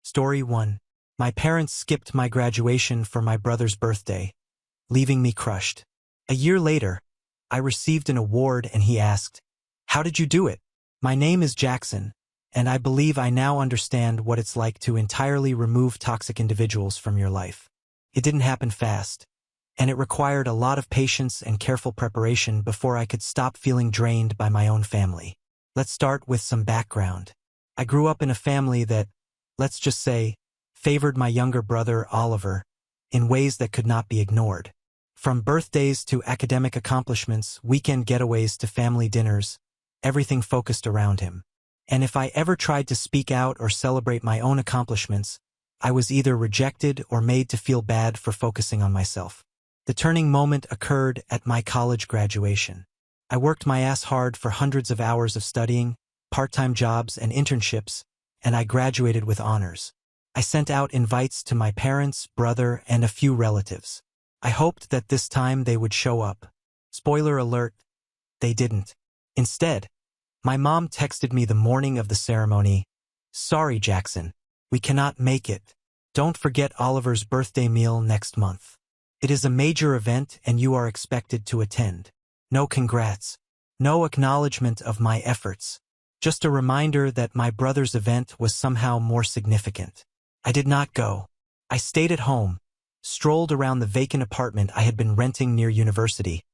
Story 1. My parents skipped my graduation for my brother's birthday, leaving me crushed. A year later, I received an award and he asked, "How did you do it?" My name is Jackson, and I believe I now understand what it's like to entirely remove toxic individuals from your life. It didn't happen fast, and it required a lot of patience and careful preparation before I could stop feeling drained by my own family. Let's start with some background. I grew up in a family that, let's just say, favored my younger brother, Oliver, in ways that could not be ignored. From birthdays to academic accomplishments, weekend getaways to family dinners, everything focused around him. And if I ever tried to speak out or celebrate my own accomplishments, I was either rejected or made to feel bad for focusing on myself. The turning moment occurred at my college graduation. I worked my ass hard for hundreds of hours of studying, part-time jobs, and internships, and I graduated with honors. I sent out invites to my parents, brother, and a few relatives. I hoped that this time they would show up. Spoiler alert, they didn't. Instead, my mom texted me the morning of the ceremony, "Sorry, Jackson, we cannot make it. Don't forget Oliver's birthday meal next month. It is a major event and you are expected to attend. No congrats. No acknowledgement of my efforts. Just a reminder that my brother's event was somehow more significant." I did not go. I stayed at home, strolled around the vacant apartment I had been renting near university,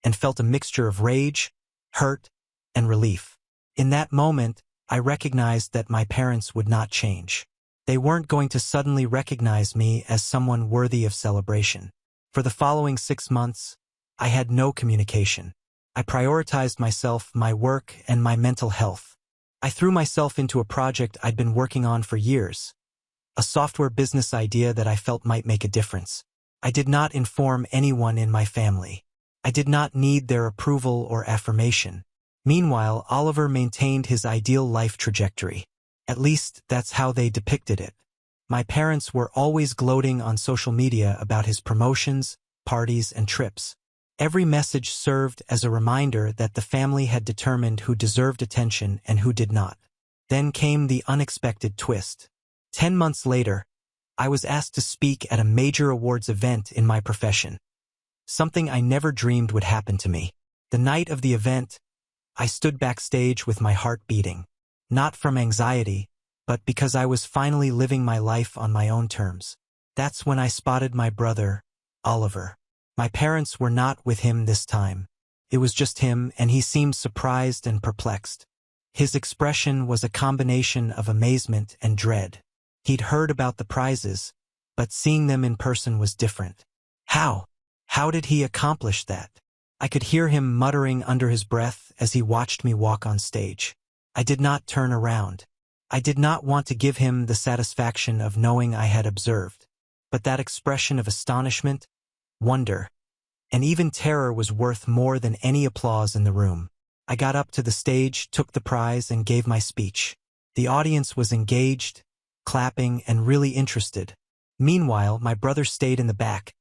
and felt a mixture of rage, hurt, and relief. In that moment, I recognized that my parents would not change. They weren't going to suddenly recognize me as someone worthy of celebration. For the following 6 months, I had no communication. I prioritized myself, my work, and my mental health. I threw myself into a project I'd been working on for years, a software business idea that I felt might make a difference. I did not inform anyone in my family. I did not need their approval or affirmation. Meanwhile, Oliver maintained his ideal life trajectory. At least, that's how they depicted it. My parents were always gloating on social media about his promotions, parties, and trips. Every message served as a reminder that the family had determined who deserved attention and who did not. Then came the unexpected twist. 10 months later, I was asked to speak at a major awards event in my profession. Something I never dreamed would happen to me. The night of the event, I stood backstage with my heart beating. Not from anxiety, but because I was finally living my life on my own terms. That's when I spotted my brother, Oliver. My parents were not with him this time. It was just him, and he seemed surprised and perplexed. His expression was a combination of amazement and dread. He'd heard about the prizes, but seeing them in person was different. How? How did he accomplish that? I could hear him muttering under his breath as he watched me walk on stage. I did not turn around. I did not want to give him the satisfaction of knowing I had observed. But that expression of astonishment, wonder, and even terror was worth more than any applause in the room. I got up to the stage, took the prize, and gave my speech. The audience was engaged, clapping, and really interested. Meanwhile, my brother stayed in the back,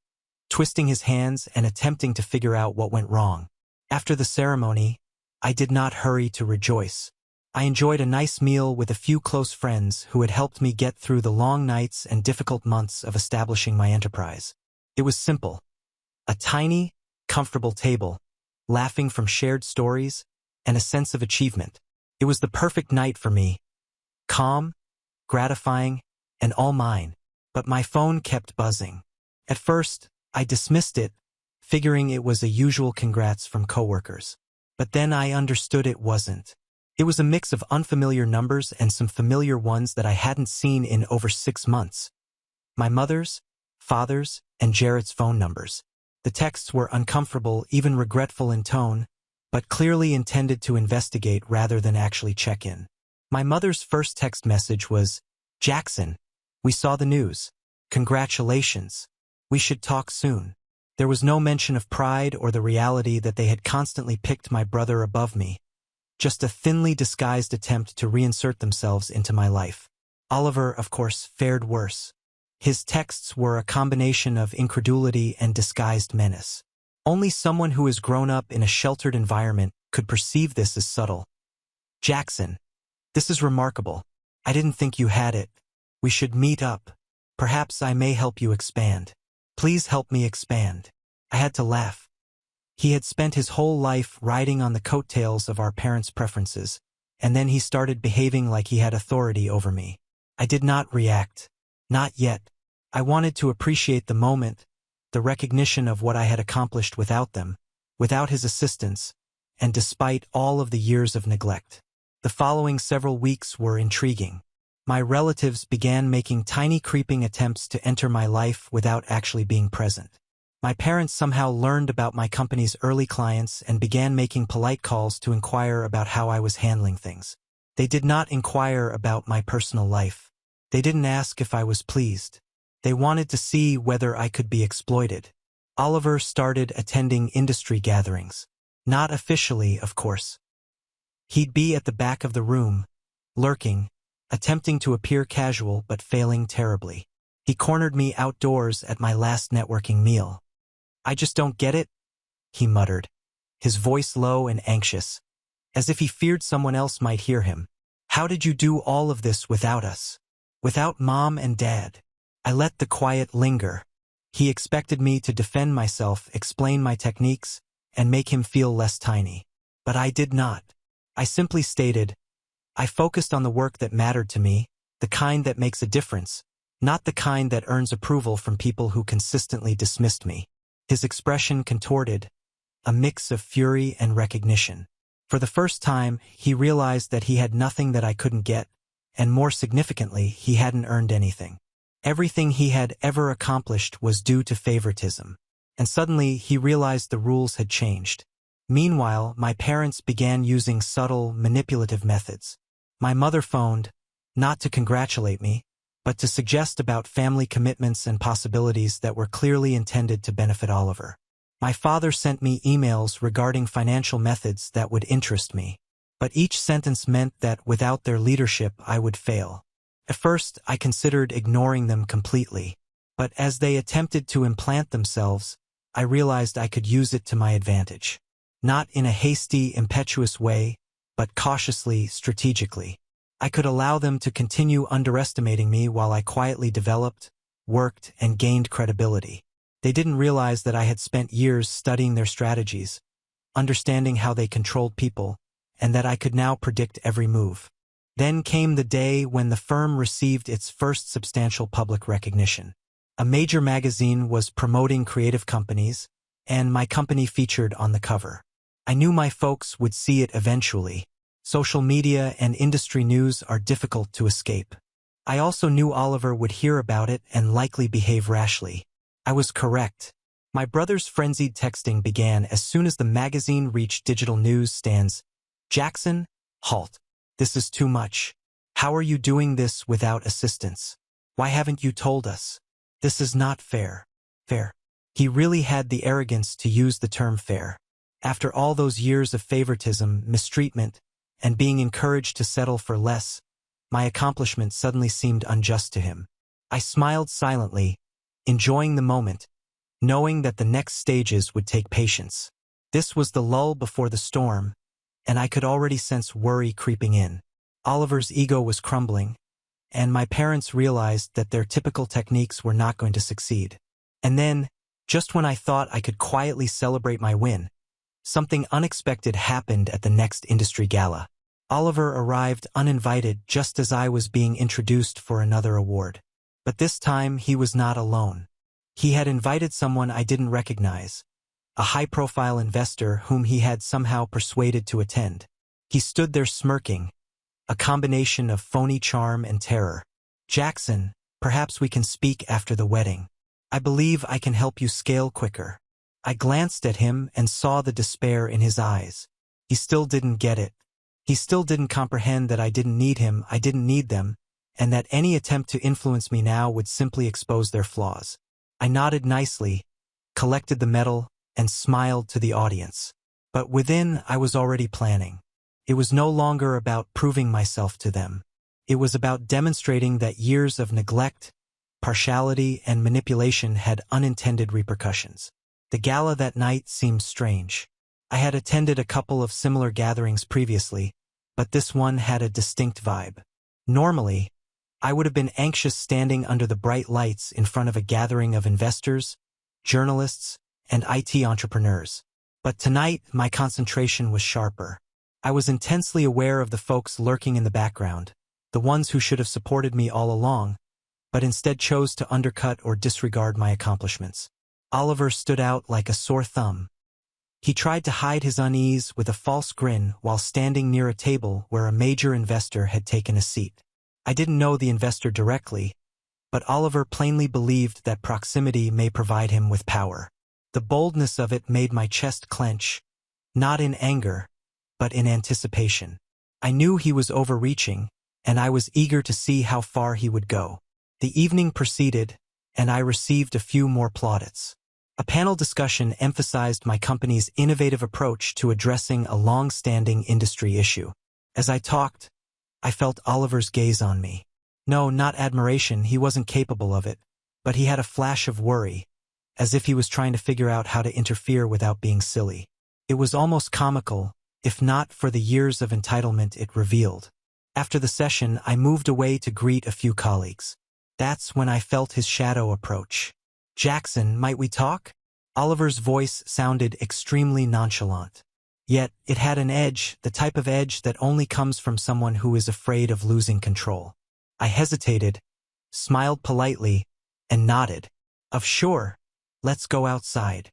twisting his hands and attempting to figure out what went wrong. After the ceremony, I did not hurry to rejoice. I enjoyed a nice meal with a few close friends who had helped me get through the long nights and difficult months of establishing my enterprise. It was simple. A tiny, comfortable table, laughing from shared stories, and a sense of achievement. It was the perfect night for me. Calm, gratifying, and all mine. But my phone kept buzzing. At first, I dismissed it, figuring it was a usual congrats from coworkers. But then I understood it wasn't. It was a mix of unfamiliar numbers and some familiar ones that I hadn't seen in over 6 months. My mother's, father's, and Jarrett's phone numbers. The texts were uncomfortable, even regretful in tone, but clearly intended to investigate rather than actually check in. My mother's first text message was, "Jackson, we saw the news. Congratulations. We should talk soon." There was no mention of pride or the reality that they had constantly picked my brother above me. Just a thinly disguised attempt to reinsert themselves into my life. Oliver, of course, fared worse. His texts were a combination of incredulity and disguised menace. Only someone who has grown up in a sheltered environment could perceive this as subtle. "Jackson, this is remarkable. I didn't think you had it. We should meet up. Perhaps I may help you expand. Please help me expand. I had to laugh. He had spent his whole life riding on the coattails of our parents' preferences, and then he started behaving like he had authority over me. I did not react. Not yet. I wanted to appreciate the moment, the recognition of what I had accomplished without them, without his assistance, and despite all of the years of neglect. The following several weeks were intriguing. My relatives began making tiny creeping attempts to enter my life without actually being present. My parents somehow learned about my company's early clients and began making polite calls to inquire about how I was handling things. They did not inquire about my personal life. They didn't ask if I was pleased. They wanted to see whether I could be exploited. Oliver started attending industry gatherings. Not officially, of course. He'd be at the back of the room, lurking, attempting to appear casual but failing terribly. He cornered me outdoors at my last networking meal. "I just don't get it," he muttered, his voice low and anxious, as if he feared someone else might hear him. "How did you do all of this without us? Without Mom and Dad?" I let the quiet linger. He expected me to defend myself, explain my techniques, and make him feel less tiny. But I did not. I simply stated, I focused on the work that mattered to me, the kind that makes a difference, not the kind that earns approval from people who consistently dismissed me. His expression contorted, a mix of fury and recognition. For the first time, he realized that he had nothing that I couldn't get, and more significantly, he hadn't earned anything. Everything he had ever accomplished was due to favoritism. And suddenly, he realized the rules had changed. Meanwhile, my parents began using subtle, manipulative methods. My mother phoned, not to congratulate me, but to suggest about family commitments and possibilities that were clearly intended to benefit Oliver. My father sent me emails regarding financial methods that would interest me, but each sentence meant that without their leadership I would fail. At first, I considered ignoring them completely, but as they attempted to implant themselves, I realized I could use it to my advantage. Not in a hasty, impetuous way, but cautiously, strategically. I could allow them to continue underestimating me while I quietly developed, worked, and gained credibility. They didn't realize that I had spent years studying their strategies, understanding how they controlled people, and that I could now predict every move. Then came the day when the firm received its first substantial public recognition. A major magazine was promoting creative companies, and my company featured on the cover. I knew my folks would see it eventually. Social media and industry news are difficult to escape. I also knew Oliver would hear about it and likely behave rashly. I was correct. My brother's frenzied texting began as soon as the magazine reached digital news stands. "Jackson, halt. This is too much. How are you doing this without assistance? Why haven't you told us? This is not fair." Fair. He really had the arrogance to use the term fair. After all those years of favoritism, mistreatment, and being encouraged to settle for less, my accomplishment suddenly seemed unjust to him. I smiled silently, enjoying the moment, knowing that the next stages would take patience. This was the lull before the storm, and I could already sense worry creeping in. Oliver's ego was crumbling, and my parents realized that their typical techniques were not going to succeed. And then, just when I thought I could quietly celebrate my win, something unexpected happened at the next industry gala. Oliver arrived uninvited just as I was being introduced for another award. But this time he was not alone. He had invited someone I didn't recognize, a high-profile investor whom he had somehow persuaded to attend. He stood there smirking, a combination of phony charm and terror. "Jackson, perhaps we can speak after the wedding. I believe I can help you scale quicker." I glanced at him and saw the despair in his eyes. He still didn't get it. He still didn't comprehend that I didn't need him, I didn't need them, and that any attempt to influence me now would simply expose their flaws. I nodded nicely, collected the medal, and smiled to the audience. But within, I was already planning. It was no longer about proving myself to them. It was about demonstrating that years of neglect, partiality, and manipulation had unintended repercussions. The gala that night seemed strange. I had attended a couple of similar gatherings previously, but this one had a distinct vibe. Normally, I would have been anxious standing under the bright lights in front of a gathering of investors, journalists, and IT entrepreneurs. But tonight, my concentration was sharper. I was intensely aware of the folks lurking in the background, the ones who should have supported me all along, but instead chose to undercut or disregard my accomplishments. Oliver stood out like a sore thumb. He tried to hide his unease with a false grin while standing near a table where a major investor had taken a seat. I didn't know the investor directly, but Oliver plainly believed that proximity may provide him with power. The boldness of it made my chest clench, not in anger, but in anticipation. I knew he was overreaching, and I was eager to see how far he would go. The evening proceeded, and I received a few more plaudits. A panel discussion emphasized my company's innovative approach to addressing a long-standing industry issue. As I talked, I felt Oliver's gaze on me. No, not admiration, he wasn't capable of it, but he had a flash of worry, as if he was trying to figure out how to interfere without being silly. It was almost comical, if not for the years of entitlement it revealed. After the session, I moved away to greet a few colleagues. That's when I felt his shadow approach. "Jackson, might we talk?" Oliver's voice sounded extremely nonchalant. Yet, it had an edge, the type of edge that only comes from someone who is afraid of losing control. I hesitated, smiled politely, and nodded. Sure. Let's go outside."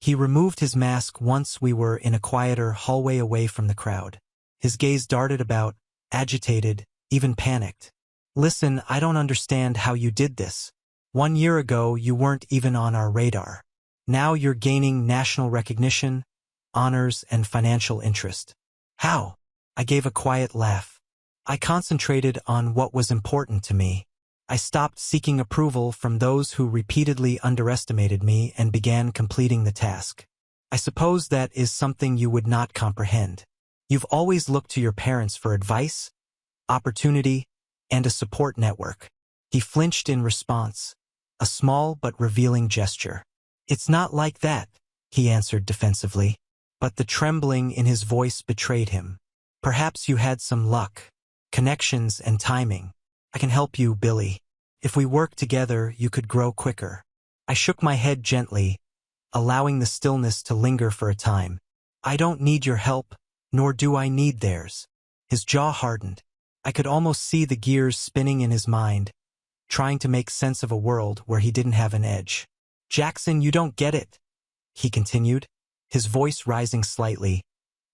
He removed his mask once we were in a quieter hallway away from the crowd. His gaze darted about, agitated, even panicked. "Listen, I don't understand how you did this. 1 year ago, you weren't even on our radar. Now you're gaining national recognition, honors, and financial interest. How?" I gave a quiet laugh. I concentrated on what was important to me. I stopped seeking approval from those who repeatedly underestimated me and began completing the task. "I suppose that is something you would not comprehend. You've always looked to your parents for advice, opportunity, and a support network." He flinched in response, a small but revealing gesture. "It's not like that," he answered defensively, but the trembling in his voice betrayed him. "Perhaps you had some luck, connections, and timing. I can help you, Billy. If we work together, you could grow quicker." I shook my head gently, allowing the stillness to linger for a time. "I don't need your help, nor do I need theirs." His jaw hardened. I could almost see the gears spinning in his mind, trying to make sense of a world where he didn't have an edge. "Jackson, you don't get it," he continued, his voice rising slightly,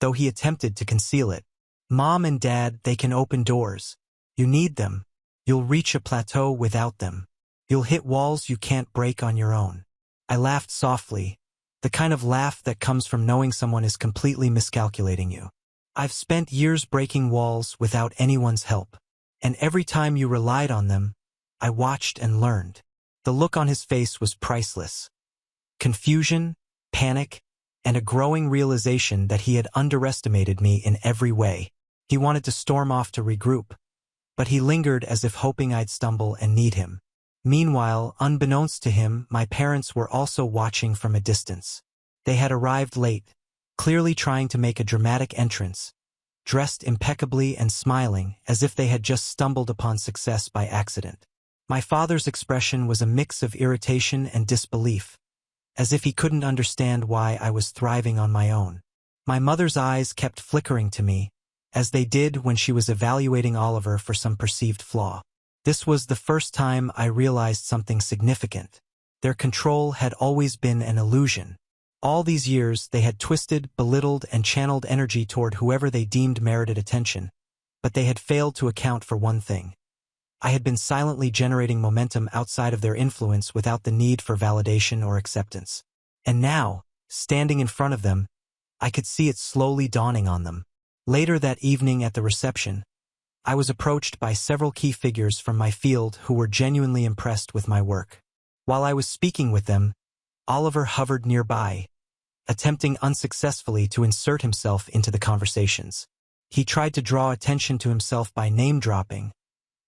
though he attempted to conceal it. "Mom and Dad, they can open doors. You need them. You'll reach a plateau without them. You'll hit walls you can't break on your own." I laughed softly, the kind of laugh that comes from knowing someone is completely miscalculating you. "I've spent years breaking walls without anyone's help, and every time you relied on them, I watched and learned." The look on his face was priceless. Confusion, panic, and a growing realization that he had underestimated me in every way. He wanted to storm off to regroup, but he lingered as if hoping I'd stumble and need him. Meanwhile, unbeknownst to him, my parents were also watching from a distance. They had arrived late, clearly trying to make a dramatic entrance, dressed impeccably and smiling as if they had just stumbled upon success by accident. My father's expression was a mix of irritation and disbelief, as if he couldn't understand why I was thriving on my own. My mother's eyes kept flickering to me, as they did when she was evaluating Oliver for some perceived flaw. This was the first time I realized something significant. Their control had always been an illusion. All these years they had twisted, belittled, and channeled energy toward whoever they deemed merited attention, but they had failed to account for one thing. I had been silently generating momentum outside of their influence without the need for validation or acceptance. And now, standing in front of them, I could see it slowly dawning on them. Later that evening at the reception, I was approached by several key figures from my field who were genuinely impressed with my work. While I was speaking with them, Oliver hovered nearby, attempting unsuccessfully to insert himself into the conversations. He tried to draw attention to himself by name-dropping,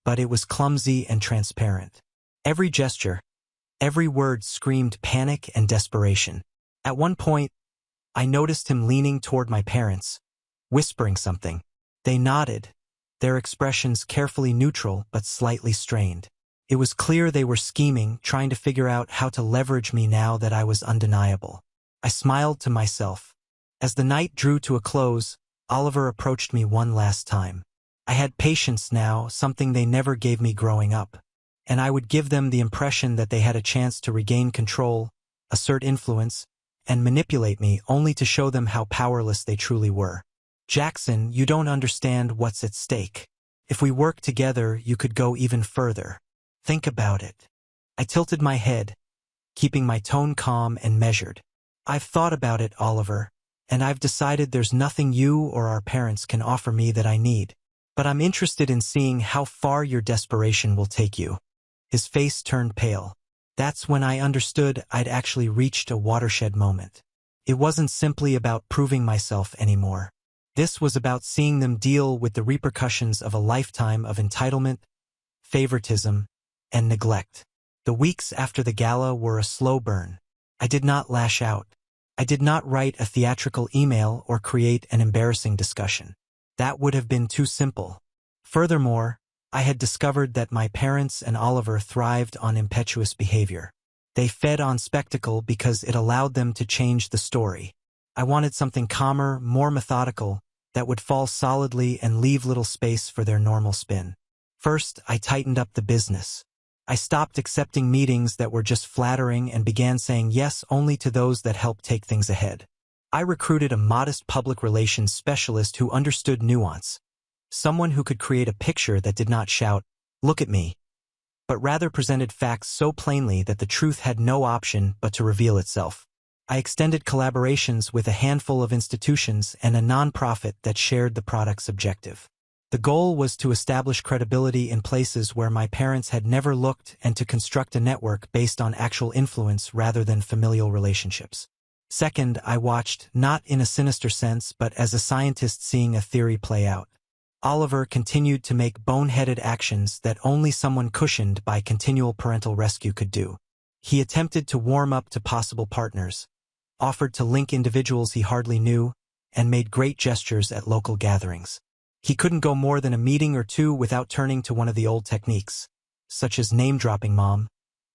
but it was clumsy and transparent. Every gesture, every word screamed panic and desperation. At one point, I noticed him leaning toward my parents, whispering something. They nodded, their expressions carefully neutral but slightly strained. It was clear they were scheming, trying to figure out how to leverage me now that I was undeniable. I smiled to myself. As the night drew to a close, Oliver approached me one last time. I had patience now, something they never gave me growing up. And I would give them the impression that they had a chance to regain control, assert influence, and manipulate me only to show them how powerless they truly were. Jackson, you don't understand what's at stake. If we work together, you could go even further. Think about it. I tilted my head, keeping my tone calm and measured. I've thought about it, Oliver, and I've decided there's nothing you or our parents can offer me that I need. But I'm interested in seeing how far your desperation will take you. His face turned pale. That's when I understood I'd actually reached a watershed moment. It wasn't simply about proving myself anymore. This was about seeing them deal with the repercussions of a lifetime of entitlement, favoritism, and neglect. The weeks after the gala were a slow burn. I did not lash out. I did not write a theatrical email or create an embarrassing discussion. That would have been too simple. Furthermore, I had discovered that my parents and Oliver thrived on impetuous behavior. They fed on spectacle because it allowed them to change the story. I wanted something calmer, more methodical, that would fall solidly and leave little space for their normal spin. First, I tightened up the business. I stopped accepting meetings that were just flattering and began saying yes only to those that helped take things ahead. I recruited a modest public relations specialist who understood nuance, someone who could create a picture that did not shout, "Look at me," but rather presented facts so plainly that the truth had no option but to reveal itself. I extended collaborations with a handful of institutions and a nonprofit that shared the product's objective. The goal was to establish credibility in places where my parents had never looked and to construct a network based on actual influence rather than familial relationships. Second, I watched, not in a sinister sense but as a scientist seeing a theory play out. Oliver continued to make boneheaded actions that only someone cushioned by continual parental rescue could do. He attempted to warm up to possible partners, offered to link individuals he hardly knew, and made great gestures at local gatherings. He couldn't go more than a meeting or two without turning to one of the old techniques, such as name-dropping mom,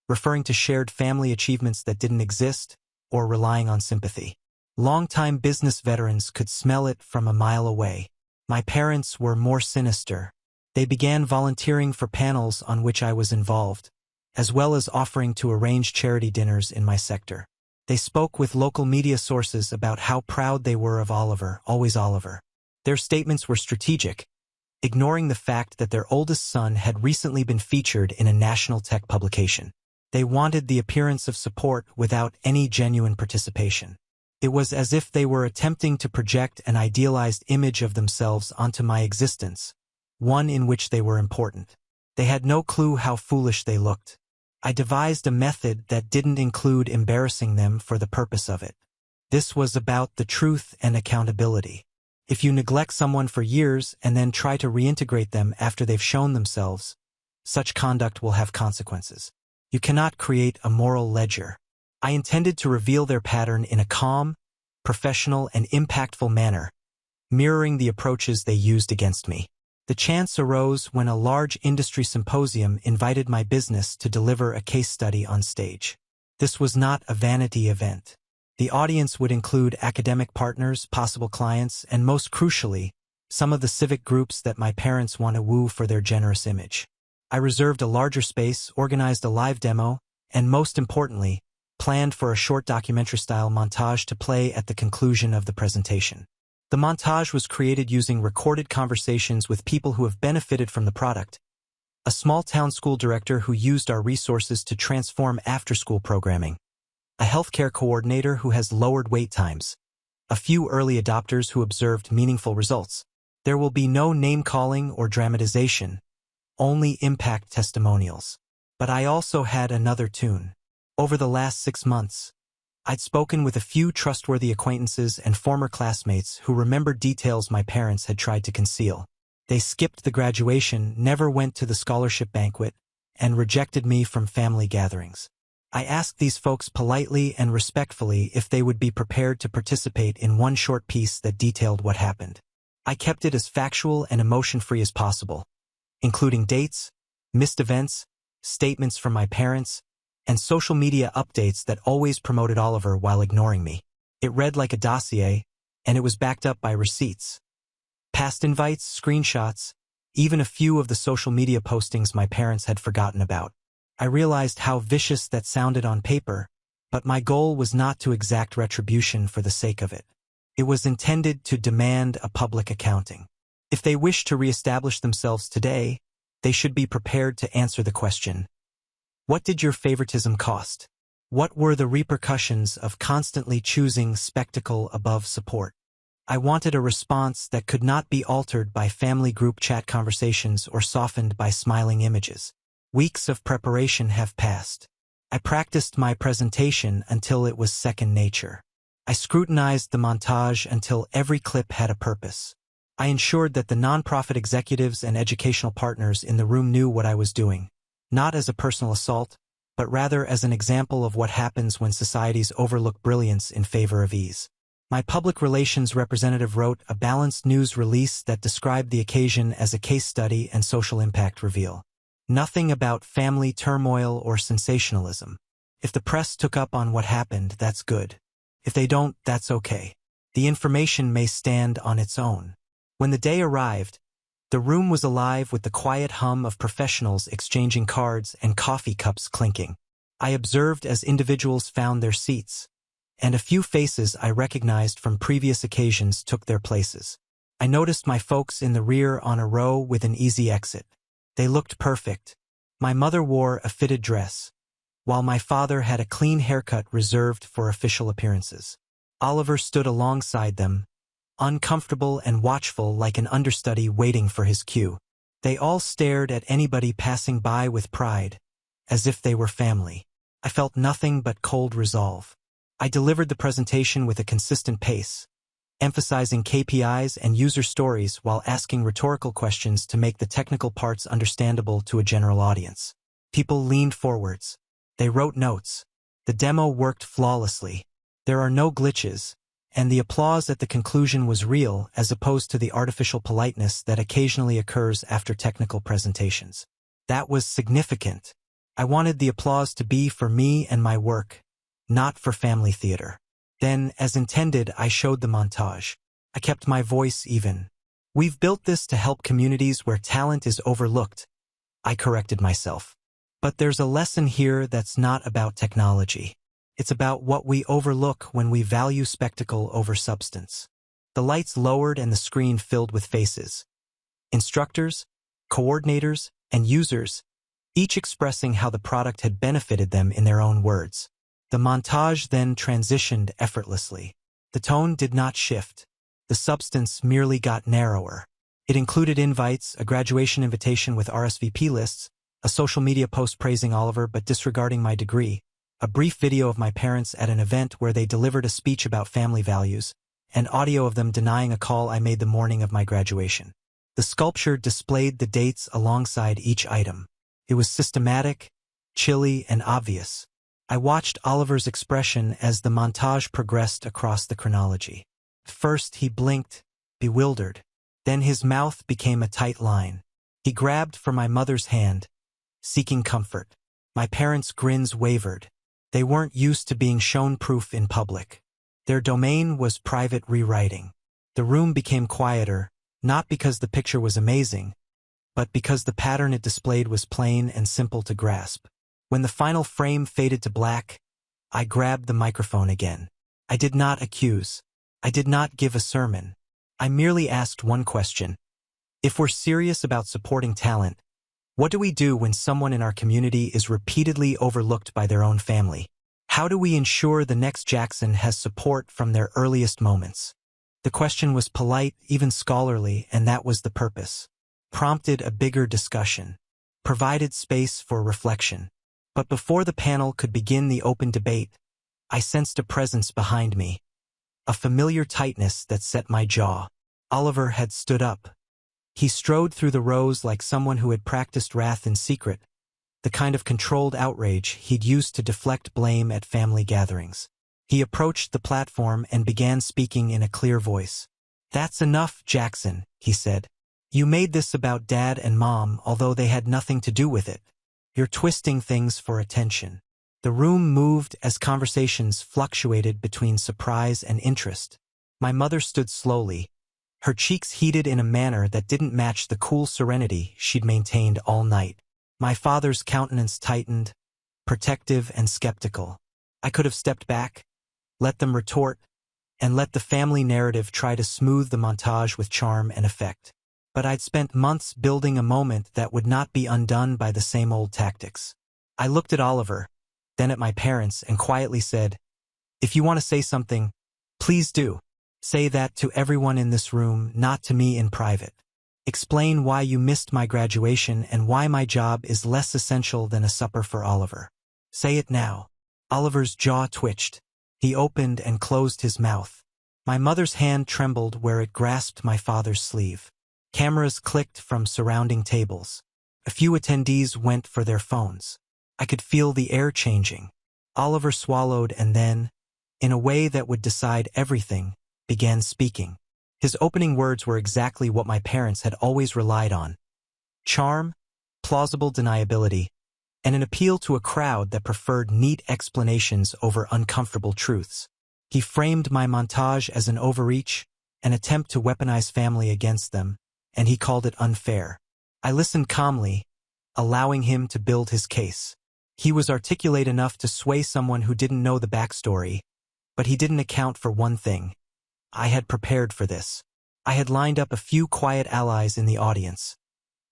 referring to shared family achievements that didn't exist, or relying on sympathy. Longtime business veterans could smell it from a mile away. My parents were more sinister. They began volunteering for panels on which I was involved, as well as offering to arrange charity dinners in my sector. They spoke with local media sources about how proud they were of Oliver, always Oliver. Their statements were strategic, ignoring the fact that their oldest son had recently been featured in a national tech publication. They wanted the appearance of support without any genuine participation. It was as if they were attempting to project an idealized image of themselves onto my existence, one in which they were important. They had no clue how foolish they looked. I devised a method that didn't include embarrassing them for the purpose of it. This was about the truth and accountability. If you neglect someone for years and then try to reintegrate them after they've shown themselves, such conduct will have consequences. You cannot create a moral ledger. I intended to reveal their pattern in a calm, professional, and impactful manner, mirroring the approaches they used against me. The chance arose when a large industry symposium invited my business to deliver a case study on stage. This was not a vanity event. The audience would include academic partners, possible clients, and most crucially, some of the civic groups that my parents want to woo for their generous image. I reserved a larger space, organized a live demo, and most importantly, planned for a short documentary-style montage to play at the conclusion of the presentation. The montage was created using recorded conversations with people who have benefited from the product, a small-town school director who used our resources to transform after-school programming, a healthcare coordinator who has lowered wait times, a few early adopters who observed meaningful results. There will be no name-calling or dramatization, only impact testimonials. But I also had another tune. Over the last 6 months, I'd spoken with a few trustworthy acquaintances and former classmates who remembered details my parents had tried to conceal. They skipped the graduation, never went to the scholarship banquet, and rejected me from family gatherings. I asked these folks politely and respectfully if they would be prepared to participate in one short piece that detailed what happened. I kept it as factual and emotion-free as possible, including dates, missed events, statements from my parents, and social media updates that always promoted Oliver while ignoring me. It read like a dossier, and it was backed up by receipts. Past invites, screenshots, even a few of the social media postings my parents had forgotten about. I realized how vicious that sounded on paper, but my goal was not to exact retribution for the sake of it. It was intended to demand a public accounting. If they wish to reestablish themselves today, they should be prepared to answer the question, what did your favoritism cost? What were the repercussions of constantly choosing spectacle above support? I wanted a response that could not be altered by family group chat conversations or softened by smiling images. Weeks of preparation have passed. I practiced my presentation until it was second nature. I scrutinized the montage until every clip had a purpose. I ensured that the nonprofit executives and educational partners in the room knew what I was doing, not as a personal assault, but rather as an example of what happens when societies overlook brilliance in favor of ease. My public relations representative wrote a balanced news release that described the occasion as a case study and social impact reveal. Nothing about family turmoil or sensationalism. If the press took up on what happened, that's good. If they don't, that's okay. The information may stand on its own. When the day arrived, the room was alive with the quiet hum of professionals exchanging cards and coffee cups clinking. I observed as individuals found their seats, and a few faces I recognized from previous occasions took their places. I noticed my folks in the rear on a row with an easy exit. They looked perfect. My mother wore a fitted dress, while my father had a clean haircut reserved for official appearances. Oliver stood alongside them, uncomfortable and watchful like an understudy waiting for his cue. They all stared at anybody passing by with pride, as if they were family. I felt nothing but cold resolve. I delivered the presentation with a consistent pace, emphasizing KPIs and user stories while asking rhetorical questions to make the technical parts understandable to a general audience. People leaned forwards. They wrote notes. The demo worked flawlessly. There are no glitches, and the applause at the conclusion was real as opposed to the artificial politeness that occasionally occurs after technical presentations. That was significant. I wanted the applause to be for me and my work, not for family theater. Then, as intended, I showed the montage. I kept my voice even. We've built this to help communities where talent is overlooked. I corrected myself. But there's a lesson here that's not about technology. It's about what we overlook when we value spectacle over substance. The lights lowered and the screen filled with faces. Instructors, coordinators, and users, each expressing how the product had benefited them in their own words. The montage then transitioned effortlessly. The tone did not shift. The substance merely got narrower. It included invites, a graduation invitation with RSVP lists, a social media post praising Oliver but disregarding my degree, a brief video of my parents at an event where they delivered a speech about family values, and audio of them denying a call I made the morning of my graduation. The sculpture displayed the dates alongside each item. It was systematic, chilly, and obvious. I watched Oliver's expression as the montage progressed across the chronology. First he blinked, bewildered. Then his mouth became a tight line. He grabbed for my mother's hand, seeking comfort. My parents' grins wavered. They weren't used to being shown proof in public. Their domain was private rewriting. The room became quieter, not because the picture was amazing, but because the pattern it displayed was plain and simple to grasp. When the final frame faded to black, I grabbed the microphone again. I did not accuse. I did not give a sermon. I merely asked one question. If we're serious about supporting talent, what do we do when someone in our community is repeatedly overlooked by their own family? How do we ensure the next Jackson has support from their earliest moments? The question was polite, even scholarly, and that was the purpose. Prompted a bigger discussion. Provided space for reflection. But before the panel could begin the open debate, I sensed a presence behind me. A familiar tightness that set my jaw. Oliver had stood up. He strode through the rows like someone who had practiced wrath in secret, the kind of controlled outrage he'd used to deflect blame at family gatherings. He approached the platform and began speaking in a clear voice. "That's enough, Jackson," he said. "You made this about Dad and Mom, although they had nothing to do with it. You're twisting things for attention." The room moved as conversations fluctuated between surprise and interest. My mother stood slowly, her cheeks heated in a manner that didn't match the cool serenity she'd maintained all night. My father's countenance tightened, protective and skeptical. I could have stepped back, let them retort, and let the family narrative try to smooth the montage with charm and effect. But I'd spent months building a moment that would not be undone by the same old tactics. I looked at Oliver, then at my parents, and quietly said, "If you want to say something, please do. Say that to everyone in this room, not to me in private. Explain why you missed my graduation and why my job is less essential than a supper for Oliver. Say it now." Oliver's jaw twitched. He opened and closed his mouth. My mother's hand trembled where it grasped my father's sleeve. Cameras clicked from surrounding tables. A few attendees went for their phones. I could feel the air changing. Oliver swallowed and then, in a way that would decide everything, began speaking. His opening words were exactly what my parents had always relied on: charm, plausible deniability, and an appeal to a crowd that preferred neat explanations over uncomfortable truths. He framed my montage as an overreach, an attempt to weaponize family against them, and he called it unfair. I listened calmly, allowing him to build his case. He was articulate enough to sway someone who didn't know the backstory, but he didn't account for one thing. I had prepared for this. I had lined up a few quiet allies in the audience.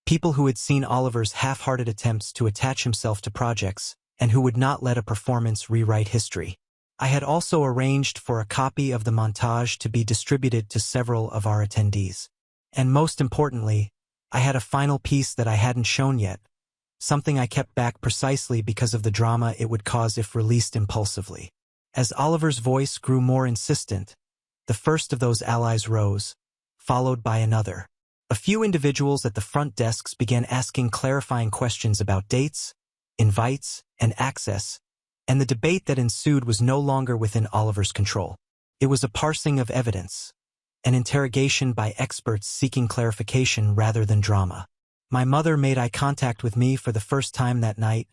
People who had seen Oliver's half-hearted attempts to attach himself to projects and who would not let a performance rewrite history. I had also arranged for a copy of the montage to be distributed to several of our attendees. And most importantly, I had a final piece that I hadn't shown yet, something I kept back precisely because of the drama it would cause if released impulsively. As Oliver's voice grew more insistent, the first of those allies rose, followed by another. A few individuals at the front desks began asking clarifying questions about dates, invites, and access, and the debate that ensued was no longer within Oliver's control. It was a parsing of evidence, an interrogation by experts seeking clarification rather than drama. My mother made eye contact with me for the first time that night,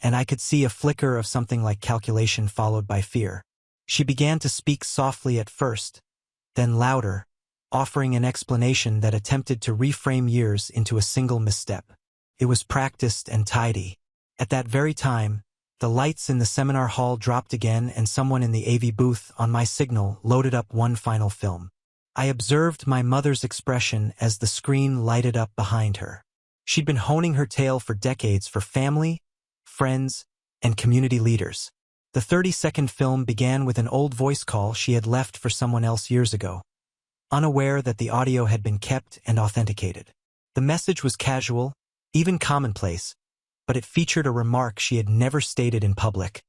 and I could see a flicker of something like calculation followed by fear. She began to speak softly at first, then louder, offering an explanation that attempted to reframe years into a single misstep. It was practiced and tidy. At that very time, the lights in the seminar hall dropped again and someone in the AV booth on my signal loaded up one final film. I observed my mother's expression as the screen lighted up behind her. She'd been honing her tale for decades for family, friends, and community leaders. The 30-second film began with an old voice call she had left for someone else years ago, unaware that the audio had been kept and authenticated. The message was casual, even commonplace, but it featured a remark she had never stated in public.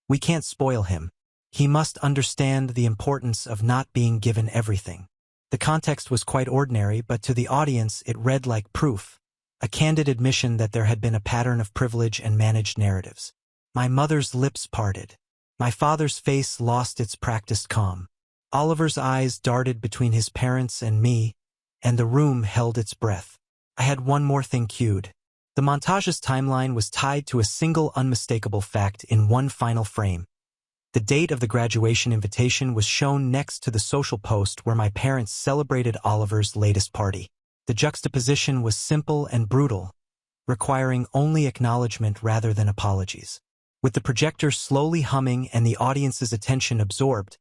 "We can't spoil him. He must understand the importance of not being given everything." The context was quite ordinary, but to the audience it read like proof, a candid admission that there had been a pattern of privilege and managed narratives. My mother's lips parted. My father's face lost its practiced calm. Oliver's eyes darted between his parents and me, and the room held its breath. I had one more thing cued. The montage's timeline was tied to a single unmistakable fact in one final frame. The date of the graduation invitation was shown next to the social post where my parents celebrated Oliver's latest party. The juxtaposition was simple and brutal, requiring only acknowledgement rather than apologies. With the projector slowly humming and the audience's attention absorbed,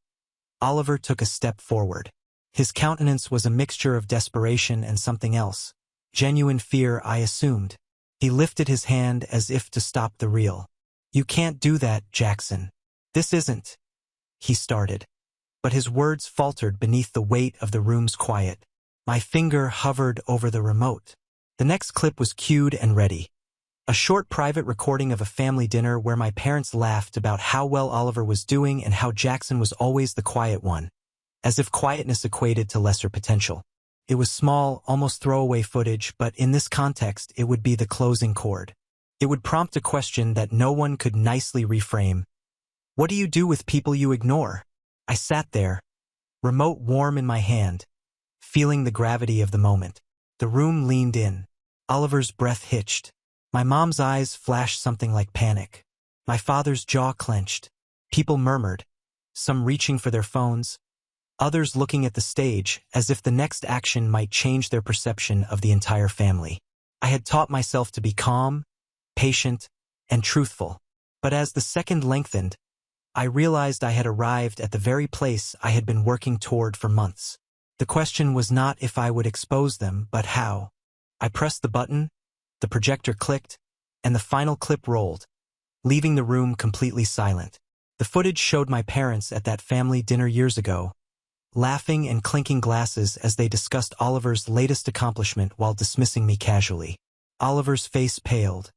Oliver took a step forward. His countenance was a mixture of desperation and something else. Genuine fear, I assumed. He lifted his hand as if to stop the reel. "You can't do that, Jackson. This isn't," he started. But his words faltered beneath the weight of the room's quiet. My finger hovered over the remote. The next clip was cued and ready. A short private recording of a family dinner where my parents laughed about how well Oliver was doing and how Jackson was always the quiet one, as if quietness equated to lesser potential. It was small, almost throwaway footage, but in this context it would be the closing chord. It would prompt a question that no one could nicely reframe. What do you do with people you ignore? I sat there, remote warm in my hand, feeling the gravity of the moment. The room leaned in. Oliver's breath hitched. My mom's eyes flashed something like panic. My father's jaw clenched. People murmured, some reaching for their phones, others looking at the stage as if the next action might change their perception of the entire family. I had taught myself to be calm, patient, and truthful. But as the second lengthened, I realized I had arrived at the very place I had been working toward for months. The question was not if I would expose them, but how. I pressed the button, the projector clicked, and the final clip rolled, leaving the room completely silent. The footage showed my parents at that family dinner years ago, laughing and clinking glasses as they discussed Oliver's latest accomplishment while dismissing me casually. Oliver's face paled,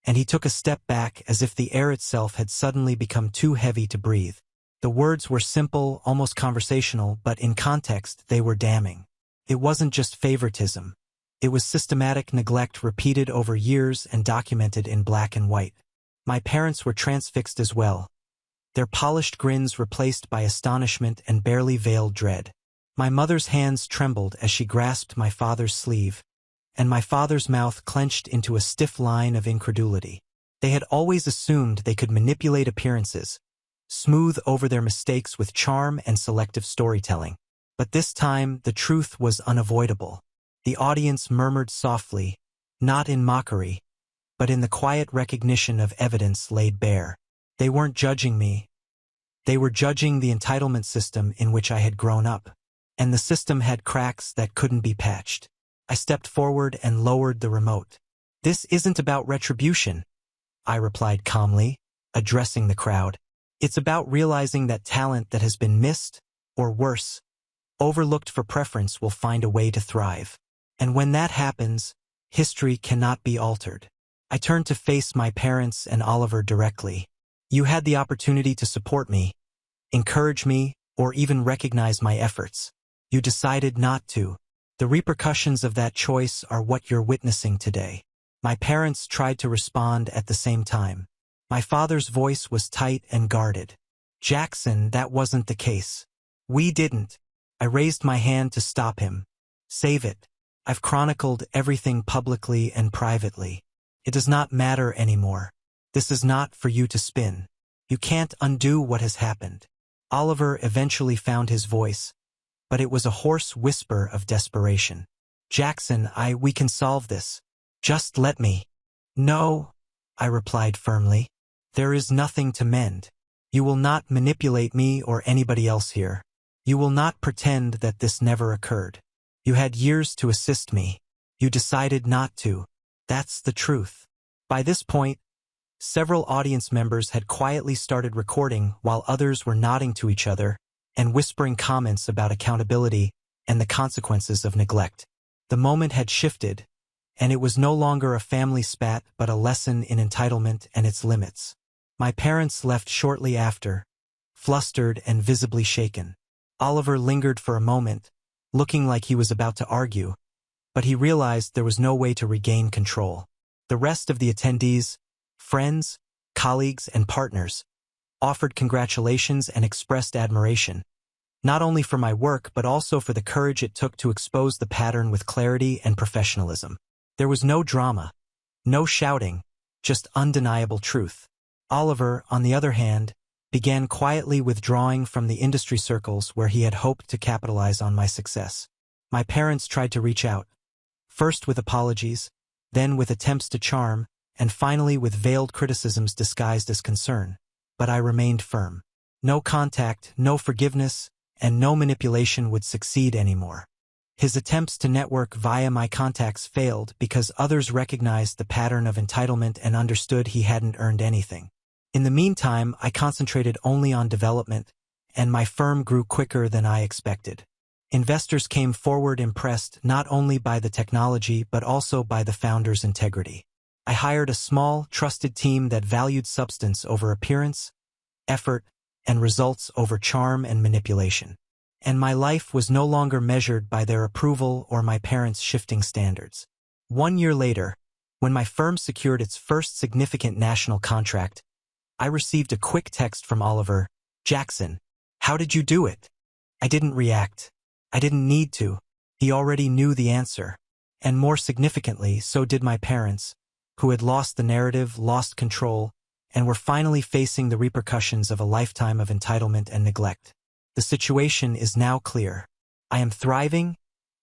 and he took a step back as if the air itself had suddenly become too heavy to breathe. The words were simple, almost conversational, but in context they were damning. It wasn't just favoritism. It was systematic neglect repeated over years and documented in black and white. My parents were transfixed as well, their polished grins replaced by astonishment and barely veiled dread. My mother's hands trembled as she grasped my father's sleeve, and my father's mouth clenched into a stiff line of incredulity. They had always assumed they could manipulate appearances, smooth over their mistakes with charm and selective storytelling. But this time, the truth was unavoidable. The audience murmured softly, not in mockery, but in the quiet recognition of evidence laid bare. They weren't judging me. They were judging the entitlement system in which I had grown up. And the system had cracks that couldn't be patched. I stepped forward and lowered the remote. "This isn't about retribution," I replied calmly, addressing the crowd. "It's about realizing that talent that has been missed, or worse, overlooked for preference will find a way to thrive. And when that happens, history cannot be altered." I turned to face my parents and Oliver directly. "You had the opportunity to support me, encourage me, or even recognize my efforts. You decided not to. The repercussions of that choice are what you're witnessing today." My parents tried to respond at the same time. My father's voice was tight and guarded. "Jackson, that wasn't the case. We didn't." I raised my hand to stop him. "Save it. I've chronicled everything publicly and privately. It does not matter anymore. This is not for you to spin. You can't undo what has happened." Oliver eventually found his voice, but it was a hoarse whisper of desperation. "Jackson, we can solve this. Just let me." "No," I replied firmly. "There is nothing to mend. You will not manipulate me or anybody else here. You will not pretend that this never occurred. You had years to assist me. You decided not to. That's the truth." By this point, several audience members had quietly started recording while others were nodding to each other and whispering comments about accountability and the consequences of neglect. The moment had shifted, and it was no longer a family spat but a lesson in entitlement and its limits. My parents left shortly after, flustered and visibly shaken. Oliver lingered for a moment, looking like he was about to argue, but he realized there was no way to regain control. The rest of the attendees, friends, colleagues, and partners, offered congratulations and expressed admiration, not only for my work but also for the courage it took to expose the pattern with clarity and professionalism. There was no drama, no shouting, just undeniable truth. Oliver, on the other hand, began quietly withdrawing from the industry circles where he had hoped to capitalize on my success. My parents tried to reach out, first with apologies, then with attempts to charm, and finally with veiled criticisms disguised as concern. But I remained firm. No contact, no forgiveness, and no manipulation would succeed anymore. His attempts to network via my contacts failed because others recognized the pattern of entitlement and understood he hadn't earned anything. In the meantime, I concentrated only on development, and my firm grew quicker than I expected. Investors came forward impressed not only by the technology but also by the founder's integrity. I hired a small, trusted team that valued substance over appearance, effort, and results over charm and manipulation. And my life was no longer measured by their approval or my parents' shifting standards. 1 year later, when my firm secured its first significant national contract, I received a quick text from Oliver. "Jackson, how did you do it?" I didn't react. I didn't need to. He already knew the answer. And more significantly, so did my parents, who had lost the narrative, lost control, and were finally facing the repercussions of a lifetime of entitlement and neglect. The situation is now clear. I am thriving,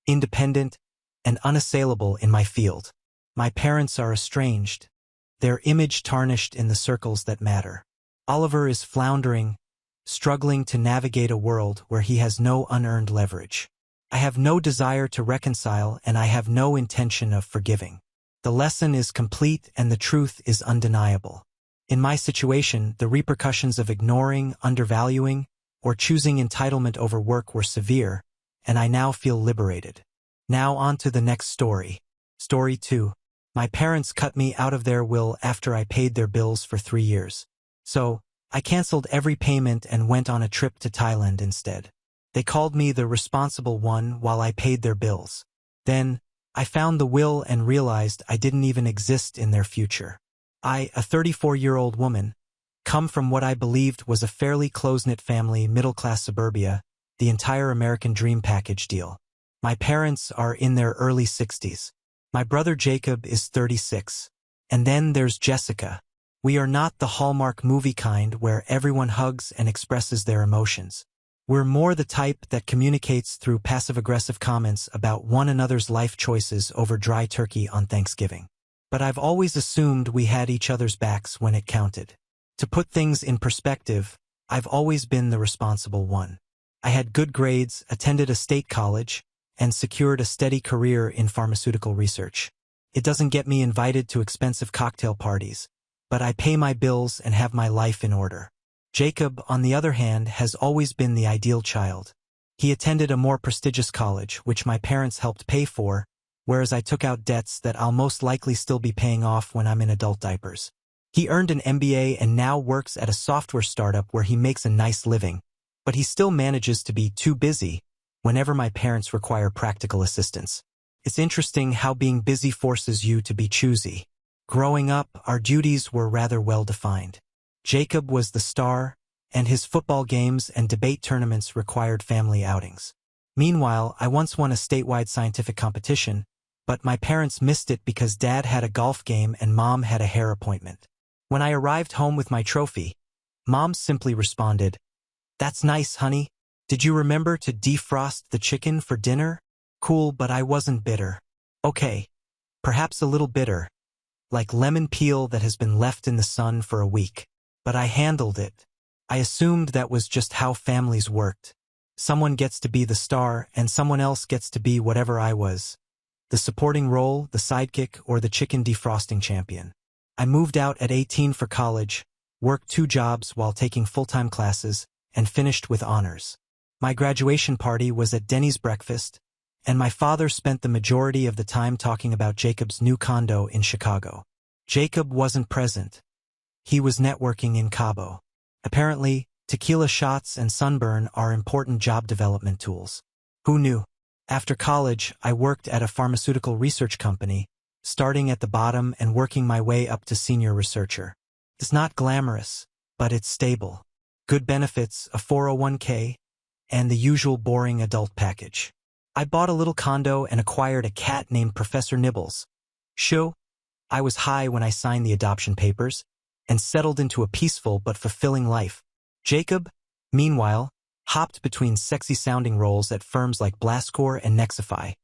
independent, and unassailable in my field. My parents are estranged, their image tarnished in the circles that matter. Oliver is floundering, struggling to navigate a world where he has no unearned leverage. I have no desire to reconcile, and I have no intention of forgiving. The lesson is complete and the truth is undeniable. In my situation, the repercussions of ignoring, undervaluing, or choosing entitlement over work were severe, and I now feel liberated. Now on to the next story. Story 2. My parents cut me out of their will after I paid their bills for 3 years. So, I canceled every payment and went on a trip to Thailand instead. They called me the responsible one while I paid their bills. Then, I found the will and realized I didn't even exist in their future. I, a 34-year-old woman, come from what I believed was a fairly close-knit family, middle-class suburbia, the entire American dream package deal. My parents are in their early 60s. My brother Jacob is 36. And then there's Jessica. We are not the Hallmark movie kind where everyone hugs and expresses their emotions. We're more the type that communicates through passive-aggressive comments about one another's life choices over dry turkey on Thanksgiving. But I've always assumed we had each other's backs when it counted. To put things in perspective, I've always been the responsible one. I had good grades, attended a state college, and secured a steady career in pharmaceutical research. It doesn't get me invited to expensive cocktail parties, but I pay my bills and have my life in order. Jacob, on the other hand, has always been the ideal child. He attended a more prestigious college, which my parents helped pay for, whereas I took out debts that I'll most likely still be paying off when I'm in adult diapers. He earned an MBA and now works at a software startup where he makes a nice living, but he still manages to be too busy whenever my parents require practical assistance. It's interesting how being busy forces you to be choosy. Growing up, our duties were rather well defined. Jacob was the star, and his football games and debate tournaments required family outings. Meanwhile, I once won a statewide scientific competition, but my parents missed it because Dad had a golf game and Mom had a hair appointment. When I arrived home with my trophy, Mom simply responded, "That's nice, honey. Did you remember to defrost the chicken for dinner?" Cool, but I wasn't bitter. Okay, perhaps a little bitter, like lemon peel that has been left in the sun for a week. But I handled it. I assumed that was just how families worked. Someone gets to be the star, and someone else gets to be whatever I was. The supporting role, the sidekick, or the chicken defrosting champion. I moved out at 18 for college, worked 2 jobs while taking full-time classes, and finished with honors. My graduation party was at Denny's breakfast, and my father spent the majority of the time talking about Jacob's new condo in Chicago. Jacob wasn't present. He was networking in Cabo. Apparently, tequila shots and sunburn are important job development tools. Who knew? After college, I worked at a pharmaceutical research company, starting at the bottom and working my way up to senior researcher. It's not glamorous, but it's stable. Good benefits, a 401k, and the usual boring adult package. I bought a little condo and acquired a cat named Professor Nibbles. Shoo, I was high when I signed the adoption papers, and settled into a peaceful but fulfilling life. Jacob, meanwhile, hopped between sexy-sounding roles at firms like Blastcore and Nexify,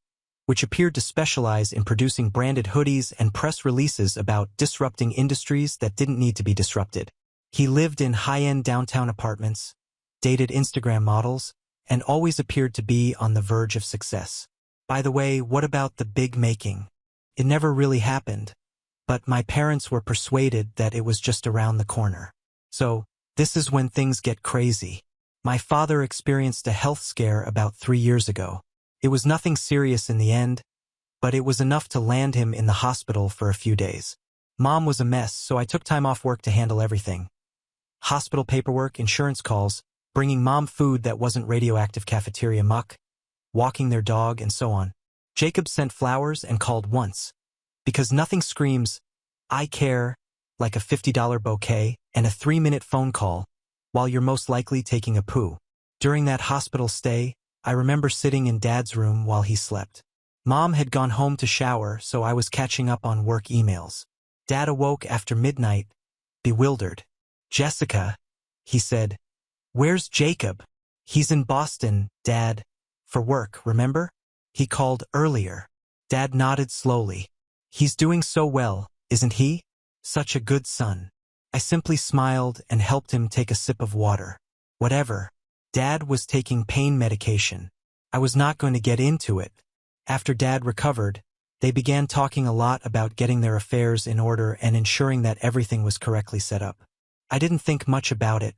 which appeared to specialize in producing branded hoodies and press releases about disrupting industries that didn't need to be disrupted. He lived in high-end downtown apartments, dated Instagram models, and always appeared to be on the verge of success. By the way, what about the big making? It never really happened, but my parents were persuaded that it was just around the corner. So, this is when things get crazy. My father experienced a health scare about 3 years ago. It was nothing serious in the end, but it was enough to land him in the hospital for a few days. Mom was a mess, so I took time off work to handle everything. Hospital paperwork, insurance calls, bringing Mom food that wasn't radioactive cafeteria muck, walking their dog, and so on. Jacob sent flowers and called once, because nothing screams, "I care," like a $50 bouquet and a 3-minute phone call, while you're most likely taking a poo. During that hospital stay, I remember sitting in Dad's room while he slept. Mom had gone home to shower, so I was catching up on work emails. Dad awoke after midnight, bewildered. "Jessica," he said, "where's Jacob?" "He's in Boston, Dad. For work, remember? He called earlier." Dad nodded slowly. "He's doing so well, isn't he? Such a good son." I simply smiled and helped him take a sip of water. Whatever. Dad was taking pain medication. I was not going to get into it. After Dad recovered, they began talking a lot about getting their affairs in order and ensuring that everything was correctly set up. I didn't think much about it.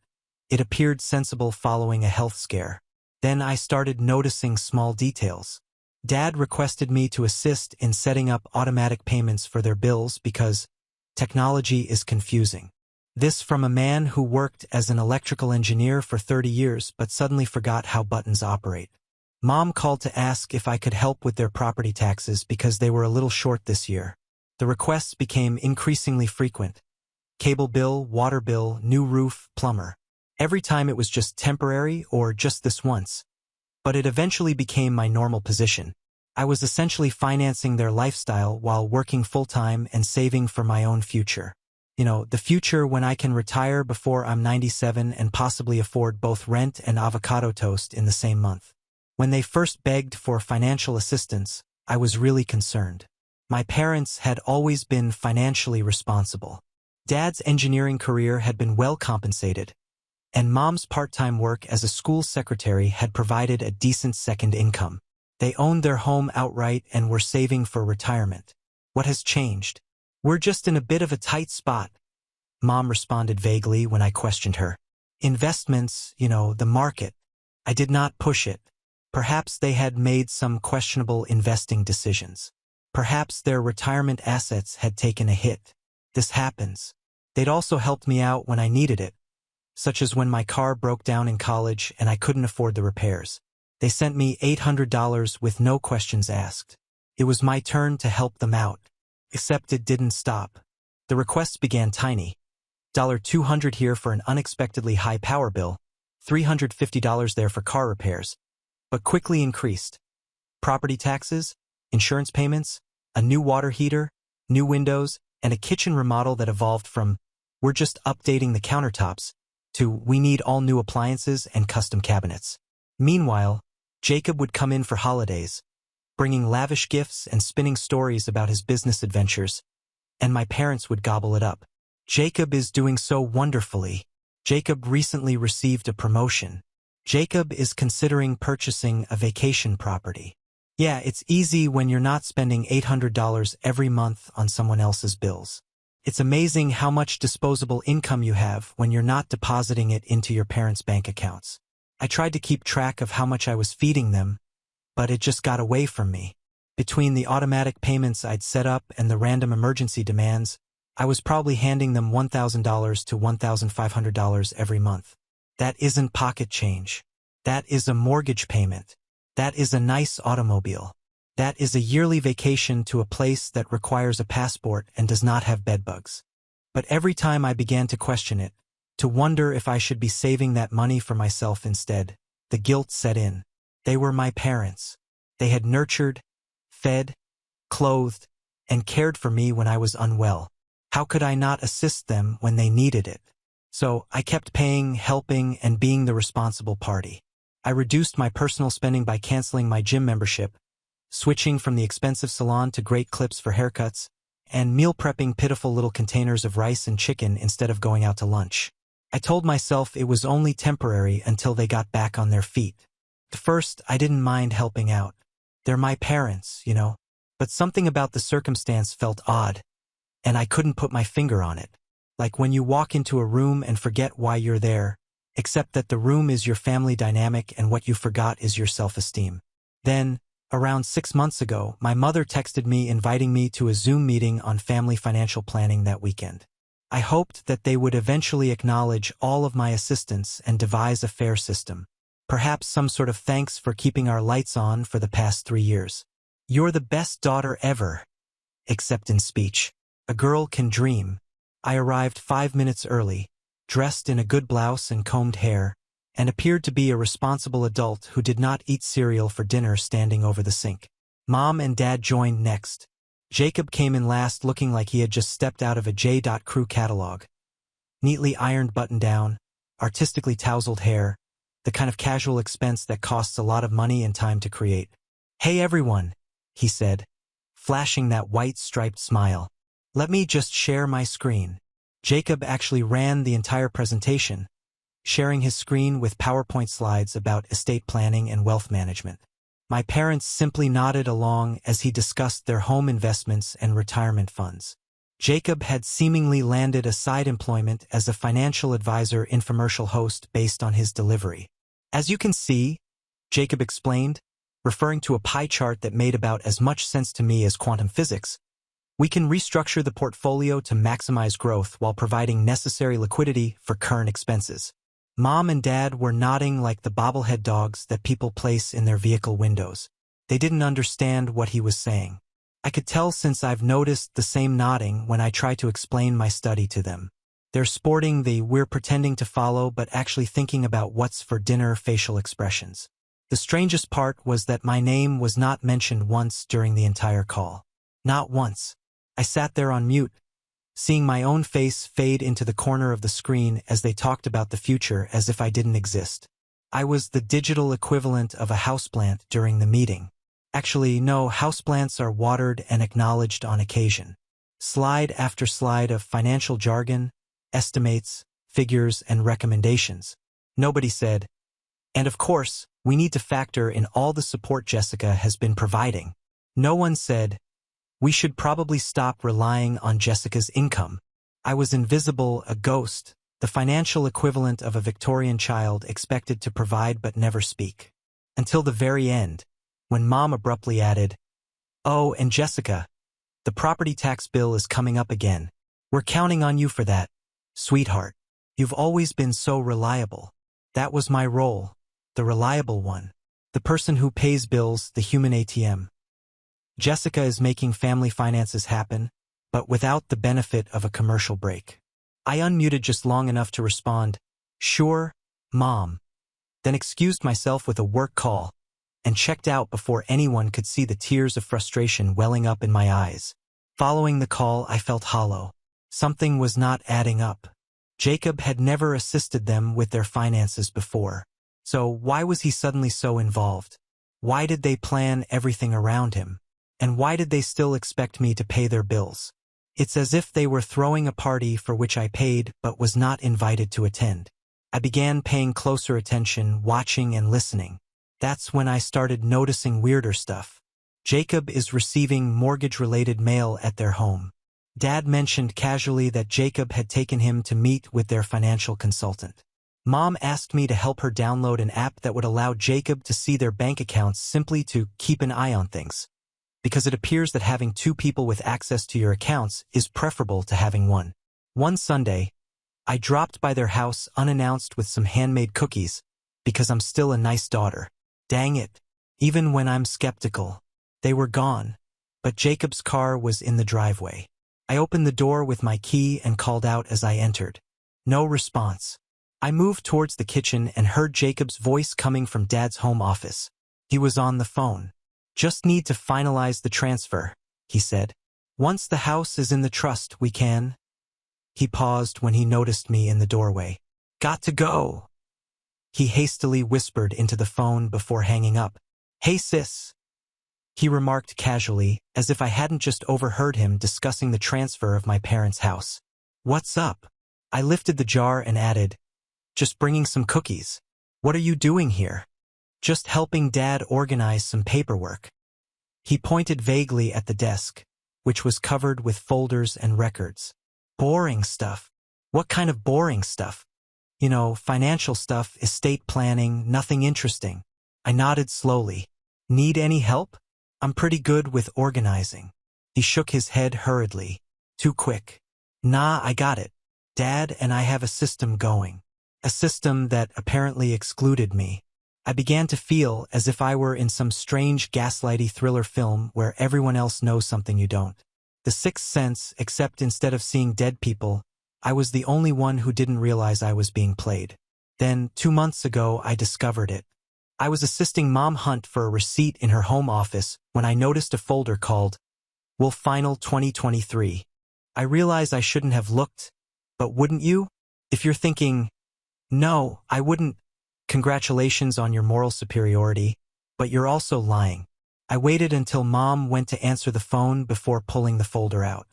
It appeared sensible following a health scare. Then I started noticing small details. Dad requested me to assist in setting up automatic payments for their bills because technology is confusing. This from a man who worked as an electrical engineer for 30 years but suddenly forgot how buttons operate. Mom called to ask if I could help with their property taxes because they were a little short this year. The requests became increasingly frequent. Cable bill, water bill, new roof, plumber. Every time it was just temporary or just this once. But it eventually became my normal position. I was essentially financing their lifestyle while working full-time and saving for my own future. The future when I can retire before I'm 97 and possibly afford both rent and avocado toast in the same month. When they first begged for financial assistance, I was really concerned. My parents had always been financially responsible. Dad's engineering career had been well compensated, and Mom's part-time work as a school secretary had provided a decent second income. They owned their home outright and were saving for retirement. What has changed? "We're just in a bit of a tight spot," Mom responded vaguely when I questioned her. "Investments, the market." I did not push it. Perhaps they had made some questionable investing decisions. Perhaps their retirement assets had taken a hit. This happens. They'd also helped me out when I needed it, such as when my car broke down in college and I couldn't afford the repairs. They sent me $800 with no questions asked. It was my turn to help them out. Except it didn't stop. The requests began tiny. $200 here for an unexpectedly high power bill, $350 there for car repairs, but quickly increased. Property taxes, insurance payments, a new water heater, new windows, and a kitchen remodel that evolved from, "We're just updating the countertops," to, "We need all new appliances and custom cabinets." Meanwhile, Jacob would come in for holidays, bringing lavish gifts and spinning stories about his business adventures, and my parents would gobble it up. "Jacob is doing so wonderfully. Jacob recently received a promotion. Jacob is considering purchasing a vacation property." Yeah, it's easy when you're not spending $800 every month on someone else's bills. It's amazing how much disposable income you have when you're not depositing it into your parents' bank accounts. I tried to keep track of how much I was feeding them, but it just got away from me. Between the automatic payments I'd set up and the random emergency demands, I was probably handing them $1,000 to $1,500 every month. That isn't pocket change. That is a mortgage payment. That is a nice automobile. That is a yearly vacation to a place that requires a passport and does not have bedbugs. But every time I began to question it, to wonder if I should be saving that money for myself instead, the guilt set in. They were my parents. They had nurtured, fed, clothed, and cared for me when I was unwell. How could I not assist them when they needed it? So I kept paying, helping, and being the responsible party. I reduced my personal spending by canceling my gym membership, switching from the expensive salon to Great Clips for haircuts, and meal prepping pitiful little containers of rice and chicken instead of going out to lunch. I told myself it was only temporary until they got back on their feet. At first, I didn't mind helping out. They're my parents, But something about the circumstance felt odd, and I couldn't put my finger on it. Like when you walk into a room and forget why you're there, except that the room is your family dynamic and what you forgot is your self-esteem. Then, around 6 months ago, my mother texted me inviting me to a Zoom meeting on family financial planning that weekend. I hoped that they would eventually acknowledge all of my assistance and devise a fair system. Perhaps some sort of thanks for keeping our lights on for the past 3 years. "You're the best daughter ever." Except in speech. A girl can dream. I arrived 5 minutes early, dressed in a good blouse and combed hair, and appeared to be a responsible adult who did not eat cereal for dinner standing over the sink. Mom and Dad joined next. Jacob came in last looking like he had just stepped out of a J.Crew catalog. Neatly ironed button-down, artistically tousled hair, the kind of casual expense that costs a lot of money and time to create. "Hey everyone," he said, flashing that white striped smile. "Let me just share my screen." Jacob actually ran the entire presentation, sharing his screen with PowerPoint slides about estate planning and wealth management. My parents simply nodded along as he discussed their home investments and retirement funds. Jacob had seemingly landed a side employment as a financial advisor infomercial host based on his delivery. "As you can see," Jacob explained, referring to a pie chart that made about as much sense to me as quantum physics, "we can restructure the portfolio to maximize growth while providing necessary liquidity for current expenses." Mom and Dad were nodding like the bobblehead dogs that people place in their vehicle windows. They didn't understand what he was saying. I could tell since I've noticed the same nodding when I try to explain my study to them. They're sporting the "we're pretending to follow but actually thinking about what's for dinner" facial expressions. The strangest part was that my name was not mentioned once during the entire call. Not once. I sat there on mute, seeing my own face fade into the corner of the screen as they talked about the future as if I didn't exist. I was the digital equivalent of a houseplant during the meeting. Actually, no, houseplants are watered and acknowledged on occasion. Slide after slide of financial jargon, estimates, figures, and recommendations. Nobody said, "And of course, we need to factor in all the support Jessica has been providing." No one said, "We should probably stop relying on Jessica's income." I was invisible, a ghost, the financial equivalent of a Victorian child expected to provide but never speak. Until the very end, when Mom abruptly added, "Oh, and Jessica, the property tax bill is coming up again. We're counting on you for that, sweetheart. You've always been so reliable." That was my role, the reliable one, the person who pays bills, the human ATM. Jessica is making family finances happen, but without the benefit of a commercial break. I unmuted just long enough to respond, "Sure, Mom," then excused myself with a work call, and checked out before anyone could see the tears of frustration welling up in my eyes. Following the call, I felt hollow. Something was not adding up. Jacob had never assisted them with their finances before. So why was he suddenly so involved? Why did they plan everything around him? And why did they still expect me to pay their bills? It's as if they were throwing a party for which I paid but was not invited to attend. I began paying closer attention, watching and listening. That's when I started noticing weirder stuff. Jacob is receiving mortgage-related mail at their home. Dad mentioned casually that Jacob had taken him to meet with their financial consultant. Mom asked me to help her download an app that would allow Jacob to see their bank accounts simply to keep an eye on things, because it appears that having two people with access to your accounts is preferable to having one. One Sunday, I dropped by their house unannounced with some handmade cookies, because I'm still a nice daughter. Dang it. Even when I'm skeptical. They were gone, but Jacob's car was in the driveway. I opened the door with my key and called out as I entered. No response. I moved towards the kitchen and heard Jacob's voice coming from Dad's home office. He was on the phone. "Just need to finalize the transfer," he said. "Once the house is in the trust, we can." He paused when he noticed me in the doorway. "Got to go," he hastily whispered into the phone before hanging up. "Hey sis," he remarked casually, as if I hadn't just overheard him discussing the transfer of my parents' house. "What's up?" I lifted the jar and added, "Just bringing some cookies." "What are you doing here?" "Just helping Dad organize some paperwork." He pointed vaguely at the desk, which was covered with folders and records. "Boring stuff." "What kind of boring stuff?" "You know, financial stuff, estate planning, nothing interesting." I nodded slowly. "Need any help?" "I'm pretty good with organizing." He shook his head hurriedly. "Too quick." "Nah, I got it. Dad and I have a system going. A system that apparently excluded me." I began to feel as if I were in some strange gaslighty thriller film where everyone else knows something you don't. The Sixth Sense, except instead of seeing dead people, I was the only one who didn't realize I was being played. Then, 2 months ago, I discovered it. I was assisting Mom hunt for a receipt in her home office when I noticed a folder called Will Final 2023. I realize I shouldn't have looked, but wouldn't you? If you're thinking, no, I wouldn't, congratulations on your moral superiority, but you're also lying. I waited until Mom went to answer the phone before pulling the folder out.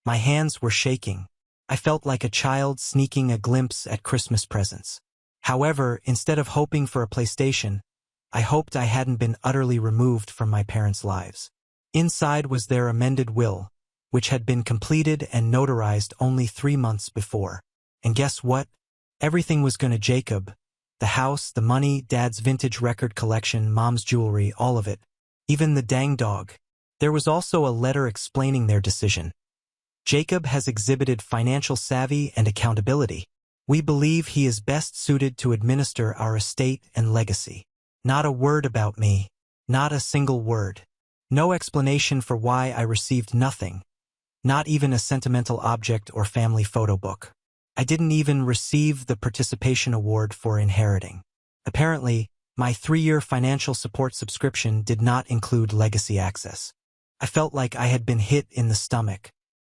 My hands were shaking. I felt like a child sneaking a glimpse at Christmas presents. However, instead of hoping for a PlayStation, I hoped I hadn't been utterly removed from my parents' lives. Inside was their amended will, which had been completed and notarized only 3 months before. And guess what? Everything was going to Jacob. The house, the money, Dad's vintage record collection, Mom's jewelry, all of it. Even the dang dog. There was also a letter explaining their decision. Jacob has exhibited financial savvy and accountability. We believe he is best suited to administer our estate and legacy. Not a word about me. Not a single word. No explanation for why I received nothing. Not even a sentimental object or family photo book. I didn't even receive the participation award for inheriting. Apparently, my 3-year financial support subscription did not include legacy access. I felt like I had been hit in the stomach.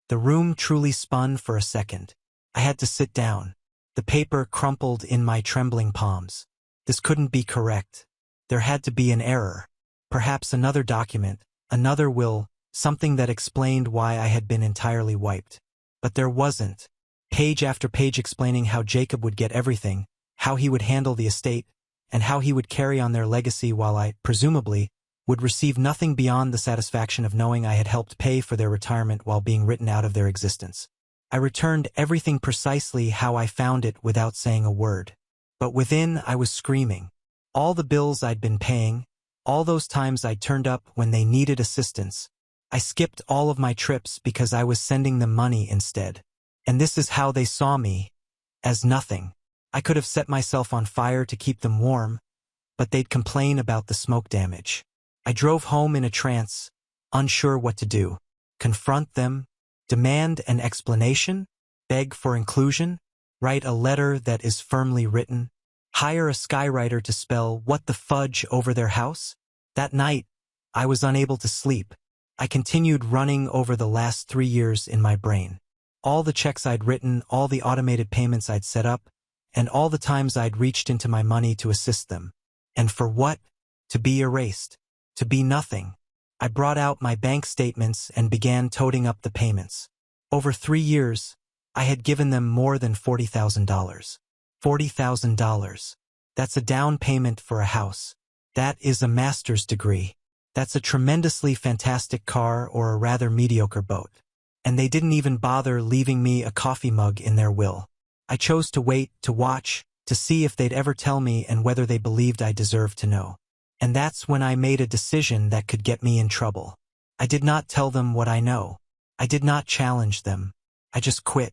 The room truly spun for a second. I had to sit down. The paper crumpled in my trembling palms. This couldn't be correct. There had to be an error. Perhaps another document, another will, something that explained why I had been entirely wiped. But there wasn't. Page after page explaining how Jacob would get everything, how he would handle the estate, and how he would carry on their legacy while I, presumably, would receive nothing beyond the satisfaction of knowing I had helped pay for their retirement while being written out of their existence. I returned everything precisely how I found it without saying a word. But within, I was screaming. All the bills I'd been paying, all those times I turned up when they needed assistance. I skipped all of my trips because I was sending them money instead. And this is how they saw me, as nothing. I could have set myself on fire to keep them warm, but they'd complain about the smoke damage. I drove home in a trance, unsure what to do. Confront them? Demand an explanation? Beg for inclusion? Write a letter that is firmly written? Hire a skywriter to spell what the fudge over their house? That night, I was unable to sleep. I continued running over the last 3 years in my brain. All the checks I'd written, all the automated payments I'd set up, and all the times I'd reached into my money to assist them. And for what? To be erased. To be nothing. I brought out my bank statements and began toting up the payments. Over 3 years, I had given them more than $40,000. $40,000. That's a down payment for a house. That is a master's degree. That's a tremendously fantastic car or a rather mediocre boat. And they didn't even bother leaving me a coffee mug in their will. I chose to wait, to watch, to see if they'd ever tell me and whether they believed I deserved to know. And that's when I made a decision that could get me in trouble. I did not tell them what I know. I did not challenge them. I just quit.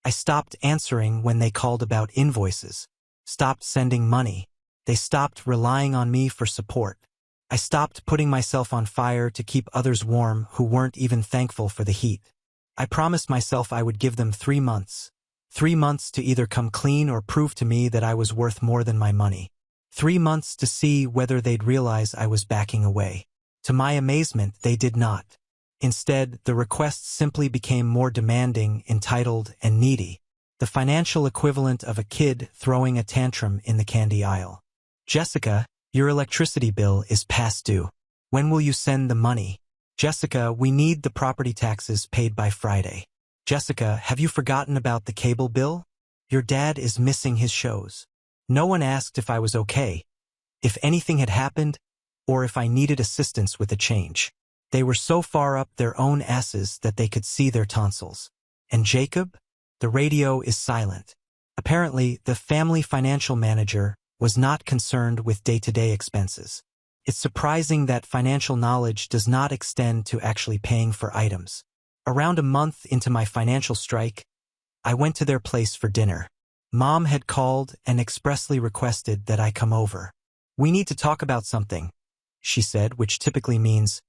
I stopped answering when they called about invoices. Stopped sending money. They stopped relying on me for support. I stopped putting myself on fire to keep others warm who weren't even thankful for the heat. I promised myself I would give them 3 months. 3 months to either come clean or prove to me that I was worth more than my money. 3 months to see whether they'd realize I was backing away. To my amazement, they did not. Instead, the requests simply became more demanding, entitled, and needy. The financial equivalent of a kid throwing a tantrum in the candy aisle. Jessica, your electricity bill is past due. When will you send the money? Jessica, we need the property taxes paid by Friday. Jessica, have you forgotten about the cable bill? Your dad is missing his shows. No one asked if I was okay, if anything had happened, or if I needed assistance with a change. They were so far up their own asses that they could see their tonsils. And Jacob? The radio is silent. Apparently, the family financial manager was not concerned with day-to-day expenses. It's surprising that financial knowledge does not extend to actually paying for items. Around a month into my financial strike, I went to their place for dinner. Mom had called and expressly requested that I come over. We need to talk about something, she said, which typically means,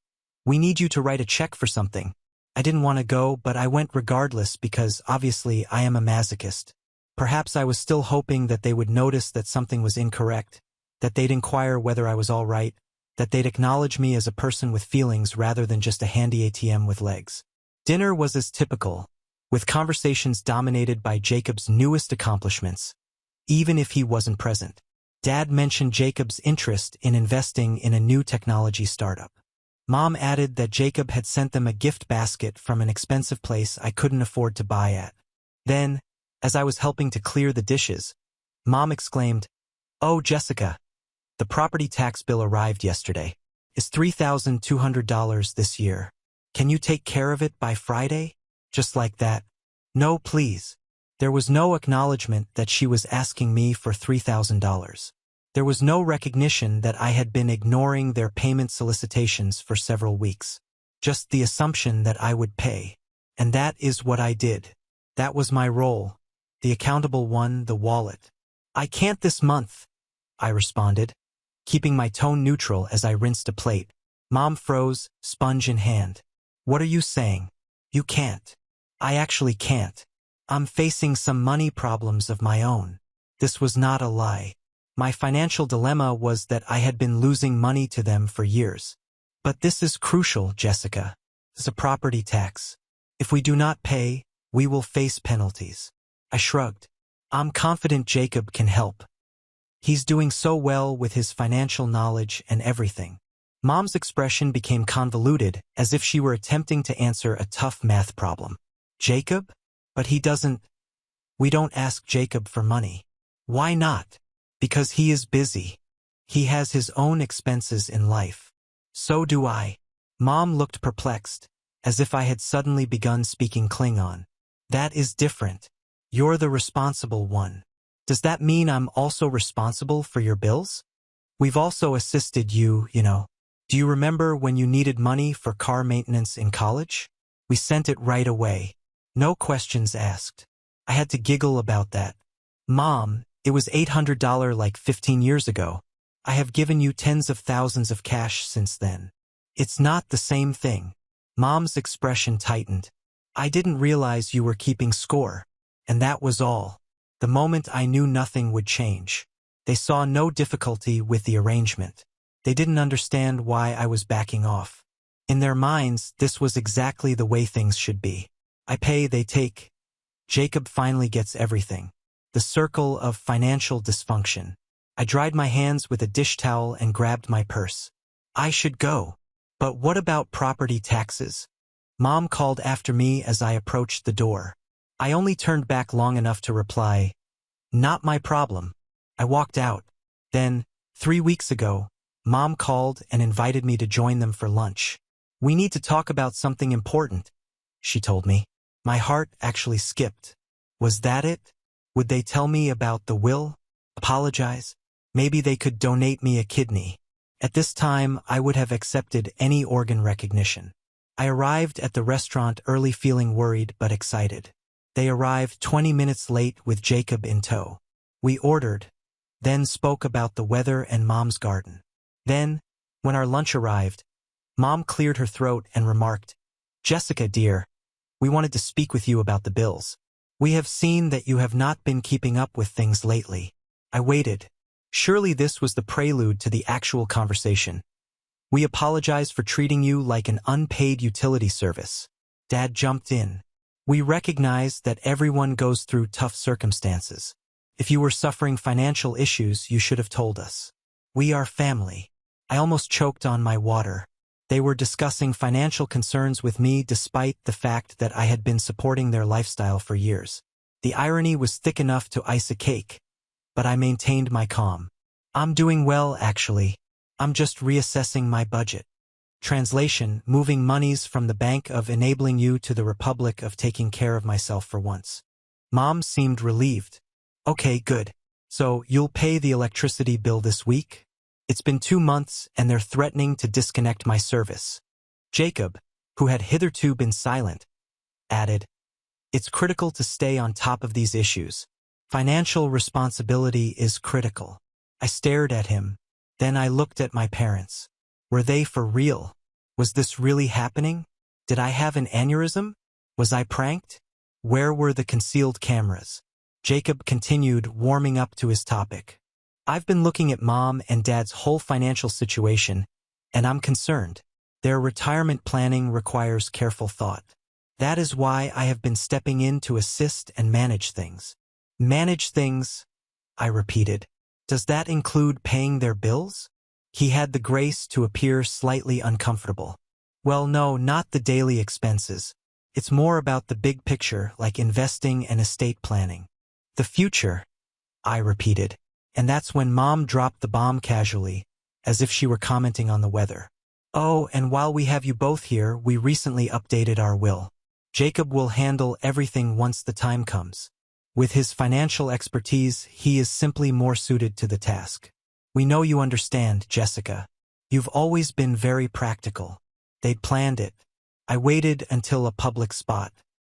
we need you to write a check for something. I didn't want to go, but I went regardless because, obviously, I am a masochist. Perhaps I was still hoping that they would notice that something was incorrect, that they'd inquire whether I was all right, that they'd acknowledge me as a person with feelings rather than just a handy ATM with legs. Dinner was as typical, with conversations dominated by Jacob's newest accomplishments, even if he wasn't present. Dad mentioned Jacob's interest in investing in a new technology startup. Mom added that Jacob had sent them a gift basket from an expensive place I couldn't afford to buy at. Then, as I was helping to clear the dishes, Mom exclaimed, "Oh, Jessica, the property tax bill arrived yesterday. It's $3,200 this year. Can you take care of it by Friday?" Just like that. No, please. There was no acknowledgement that she was asking me for $3,000. There was no recognition that I had been ignoring their payment solicitations for several weeks. Just the assumption that I would pay. And that is what I did. That was my role. The accountable one, the wallet. "I can't this month," I responded, keeping my tone neutral as I rinsed a plate. Mom froze, sponge in hand. "What are you saying? You can't." "I actually can't. I'm facing some money problems of my own." This was not a lie. My financial dilemma was that I had been losing money to them for years. "But this is crucial, Jessica. It's a property tax. If we do not pay, we will face penalties." I shrugged. "I'm confident Jacob can help. He's doing so well with his financial knowledge and everything." Mom's expression became convoluted, as if she were attempting to answer a tough math problem. "Jacob? But he doesn't—" "We don't ask Jacob for money." "Why not?" "Because he is busy. He has his own expenses in life. So do I." Mom looked perplexed, as if I had suddenly begun speaking Klingon. "That is different. You're the responsible one. Does that mean I'm also responsible for your bills? We've also assisted you, you know. Do you remember when you needed money for car maintenance in college? We sent it right away. No questions asked." I had to giggle about that. "Mom, it was $800 like 15 years ago. I have given you tens of thousands of cash since then. It's not the same thing." Mom's expression tightened. "I didn't realize you were keeping score. And that was all. The moment I knew nothing would change." They saw no difficulty with the arrangement. They didn't understand why I was backing off. In their minds, this was exactly the way things should be. I pay, they take. Jacob finally gets everything. The circle of financial dysfunction. I dried my hands with a dish towel and grabbed my purse. I should go. But what about property taxes? Mom called after me as I approached the door. I only turned back long enough to reply, "Not my problem." I walked out. Then, 3 weeks ago, Mom called and invited me to join them for lunch. "We need to talk about something important," she told me. My heart actually skipped. Was that it? Would they tell me about the will? Apologize? Maybe they could donate me a kidney. At this time, I would have accepted any organ recognition. I arrived at the restaurant early, feeling worried but excited. They arrived 20 minutes late with Jacob in tow. We ordered, then spoke about the weather and Mom's garden. Then, when our lunch arrived, Mom cleared her throat and remarked, "Jessica, dear, we wanted to speak with you about the bills. We have seen that you have not been keeping up with things lately." I waited. Surely this was the prelude to the actual conversation. "We apologize for treating you like an unpaid utility service." Dad jumped in. "We recognize that everyone goes through tough circumstances. If you were suffering financial issues, you should have told us. We are family." I almost choked on my water. They were discussing financial concerns with me despite the fact that I had been supporting their lifestyle for years. The irony was thick enough to ice a cake, but I maintained my calm. "I'm doing well, actually. I'm just reassessing my budget." Translation: moving monies from the bank of enabling you to the republic of taking care of myself for once. Mom seemed relieved. "Okay, good. So you'll pay the electricity bill this week? It's been 2 months and they're threatening to disconnect my service." Jacob, who had hitherto been silent, added, "It's critical to stay on top of these issues. Financial responsibility is critical." I stared at him. Then I looked at my parents. Were they for real? Was this really happening? Did I have an aneurysm? Was I pranked? Where were the concealed cameras? Jacob continued, warming up to his topic. I've been looking at Mom and Dad's whole financial situation, and I'm concerned. Their retirement planning requires careful thought. That is why I have been stepping in to assist and manage things. Manage things, I repeated. Does that include paying their bills? He had the grace to appear slightly uncomfortable. Well, no, not the daily expenses. It's more about the big picture, like investing and estate planning. The future, I repeated. And that's when Mom dropped the bomb casually, as if she were commenting on the weather. Oh, and while we have you both here, we recently updated our will. Jacob will handle everything once the time comes. With his financial expertise, he is simply more suited to the task. We know you understand, Jessica. You've always been very practical. They'd planned it. I waited until a public spot.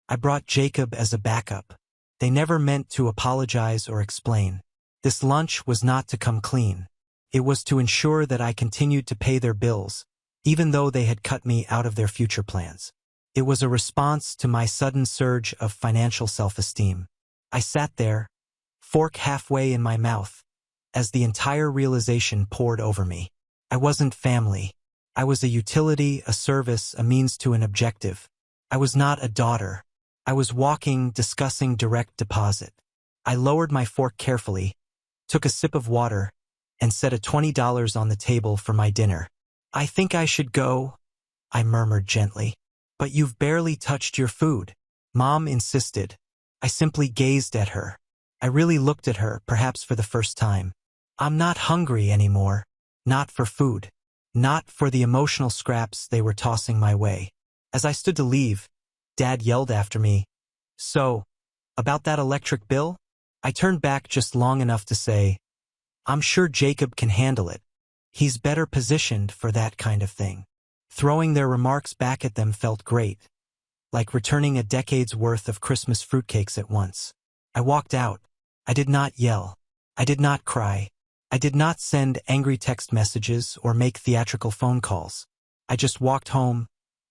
I brought Jacob as a backup. They never meant to apologize or explain. This lunch was not to come clean. It was to ensure that I continued to pay their bills, even though they had cut me out of their future plans. It was a response to my sudden surge of financial self-esteem. I sat there, fork halfway in my mouth, as the entire realization poured over me. I wasn't family. I was a utility, a service, a means to an objective. I was not a daughter. I was walking, discussing direct deposit. I lowered my fork carefully, took a sip of water, and set a $20 on the table for my dinner. I think I should go, I murmured gently. But you've barely touched your food. Mom insisted. I simply gazed at her. I really looked at her, perhaps for the first time. I'm not hungry anymore. Not for food. Not for the emotional scraps they were tossing my way. As I stood to leave, Dad yelled after me, "So, about that electric bill?" I turned back just long enough to say, "I'm sure Jacob can handle it. He's better positioned for that kind of thing." Throwing their remarks back at them felt great, like returning a decade's worth of Christmas fruitcakes at once. I walked out. I did not yell. I did not cry. I did not send angry text messages or make theatrical phone calls. I just walked home,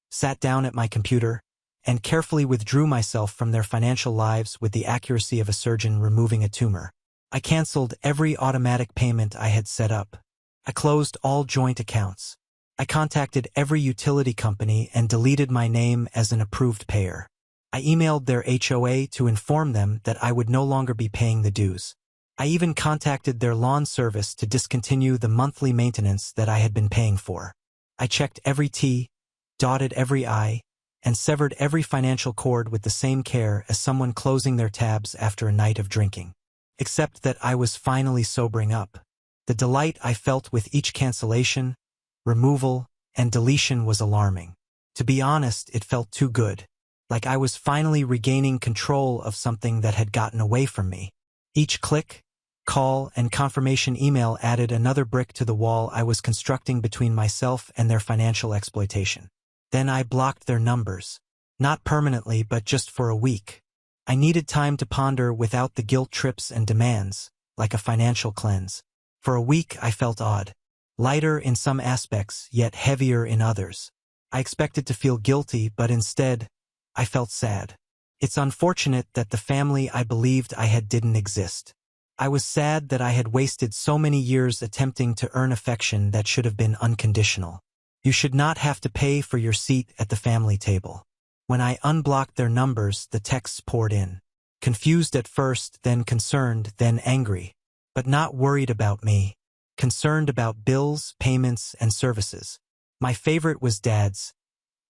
sat down at my computer, and carefully withdrew myself from their financial lives with the accuracy of a surgeon removing a tumor. I canceled every automatic payment I had set up. I closed all joint accounts. I contacted every utility company and deleted my name as an approved payer. I emailed their HOA to inform them that I would no longer be paying the dues. I even contacted their lawn service to discontinue the monthly maintenance that I had been paying for. I checked every T, dotted every I, and severed every financial cord with the same care as someone closing their tabs after a night of drinking. Except that I was finally sobering up. The delight I felt with each cancellation, removal, and deletion was alarming. To be honest, it felt too good. Like I was finally regaining control of something that had gotten away from me. Each click, call, and confirmation email added another brick to the wall I was constructing between myself and their financial exploitation. Then I blocked their numbers. Not permanently, but just for a week. I needed time to ponder without the guilt trips and demands, like a financial cleanse. For a week I felt odd. Lighter in some aspects, yet heavier in others. I expected to feel guilty, but instead, I felt sad. It's unfortunate that the family I believed I had didn't exist. I was sad that I had wasted so many years attempting to earn affection that should have been unconditional. You should not have to pay for your seat at the family table. When I unblocked their numbers, the texts poured in. Confused at first, then concerned, then angry. But not worried about me. Concerned about bills, payments, and services. My favorite was Dad's.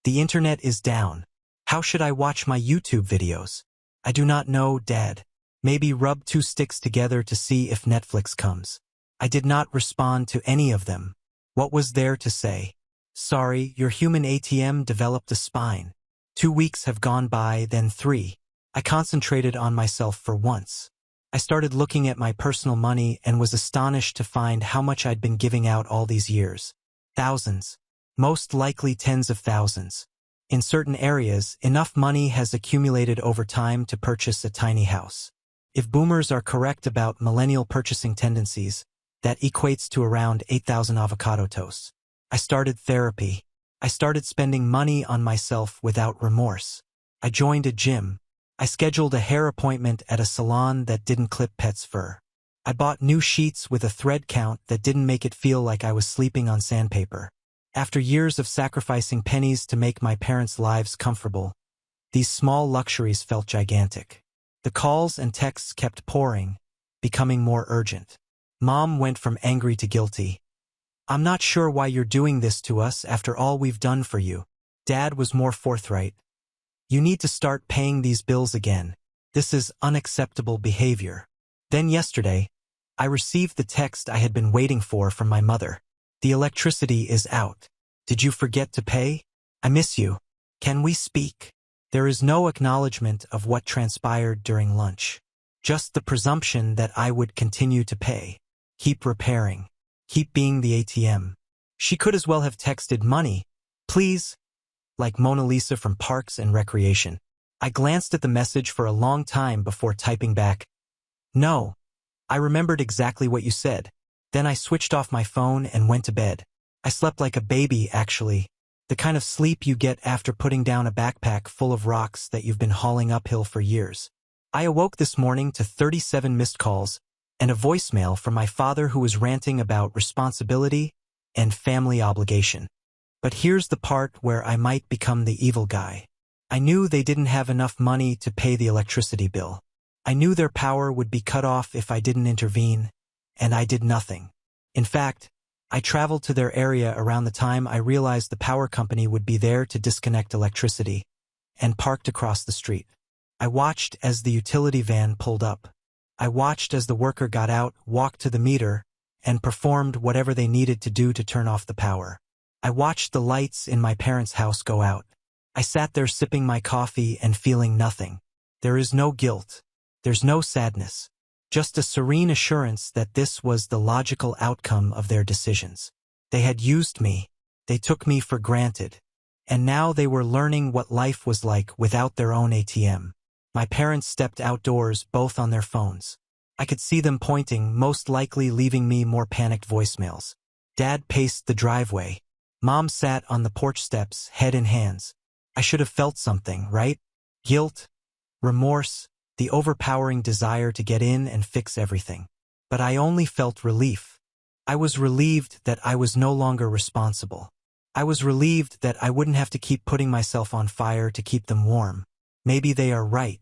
"The internet is down. How should I watch my YouTube videos?" "I do not know, Dad. Maybe rub 2 sticks together to see if Netflix comes." I did not respond to any of them. What was there to say? "Sorry, your human ATM developed a spine. 2 weeks have gone by, then 3. I concentrated on myself for once. I started looking at my personal money and was astonished to find how much I'd been giving out all these years. Thousands. Most likely tens of thousands. In certain areas, enough money has accumulated over time to purchase a tiny house. If boomers are correct about millennial purchasing tendencies, that equates to around 8,000 avocado toasts. I started therapy. I started spending money on myself without remorse. I joined a gym. I scheduled a hair appointment at a salon that didn't clip pets' fur. I bought new sheets with a thread count that didn't make it feel like I was sleeping on sandpaper. After years of sacrificing pennies to make my parents' lives comfortable, these small luxuries felt gigantic. The calls and texts kept pouring, becoming more urgent. Mom went from angry to guilty. "I'm not sure why you're doing this to us after all we've done for you." Dad was more forthright. "You need to start paying these bills again. This is unacceptable behavior." Then yesterday, I received the text I had been waiting for from my mother. "The electricity is out. Did you forget to pay? I miss you. Can we speak?" There is no acknowledgement of what transpired during lunch. Just the presumption that I would continue to pay. Keep repairing. Keep being the ATM. She could as well have texted "money, please," like Mona Lisa from Parks and Recreation. I glanced at the message for a long time before typing back, "No, I remembered exactly what you said." Then I switched off my phone and went to bed. I slept like a baby, actually. The kind of sleep you get after putting down a backpack full of rocks that you've been hauling uphill for years. I awoke this morning to 37 missed calls and a voicemail from my father who was ranting about responsibility and family obligation. But here's the part where I might become the evil guy. I knew they didn't have enough money to pay the electricity bill. I knew their power would be cut off if I didn't intervene, and I did nothing. In fact, I traveled to their area around the time I realized the power company would be there to disconnect electricity, and parked across the street. I watched as the utility van pulled up. I watched as the worker got out, walked to the meter, and performed whatever they needed to do to turn off the power. I watched the lights in my parents' house go out. I sat there sipping my coffee and feeling nothing. There is no guilt. There's no sadness. Just a serene assurance that this was the logical outcome of their decisions. They had used me. They took me for granted. And now they were learning what life was like without their own ATM. My parents stepped outdoors, both on their phones. I could see them pointing, most likely leaving me more panicked voicemails. Dad paced the driveway. Mom sat on the porch steps, head in hands. I should have felt something, right? Guilt, remorse, the overpowering desire to get in and fix everything. But I only felt relief. I was relieved that I was no longer responsible. I was relieved that I wouldn't have to keep putting myself on fire to keep them warm. Maybe they are right.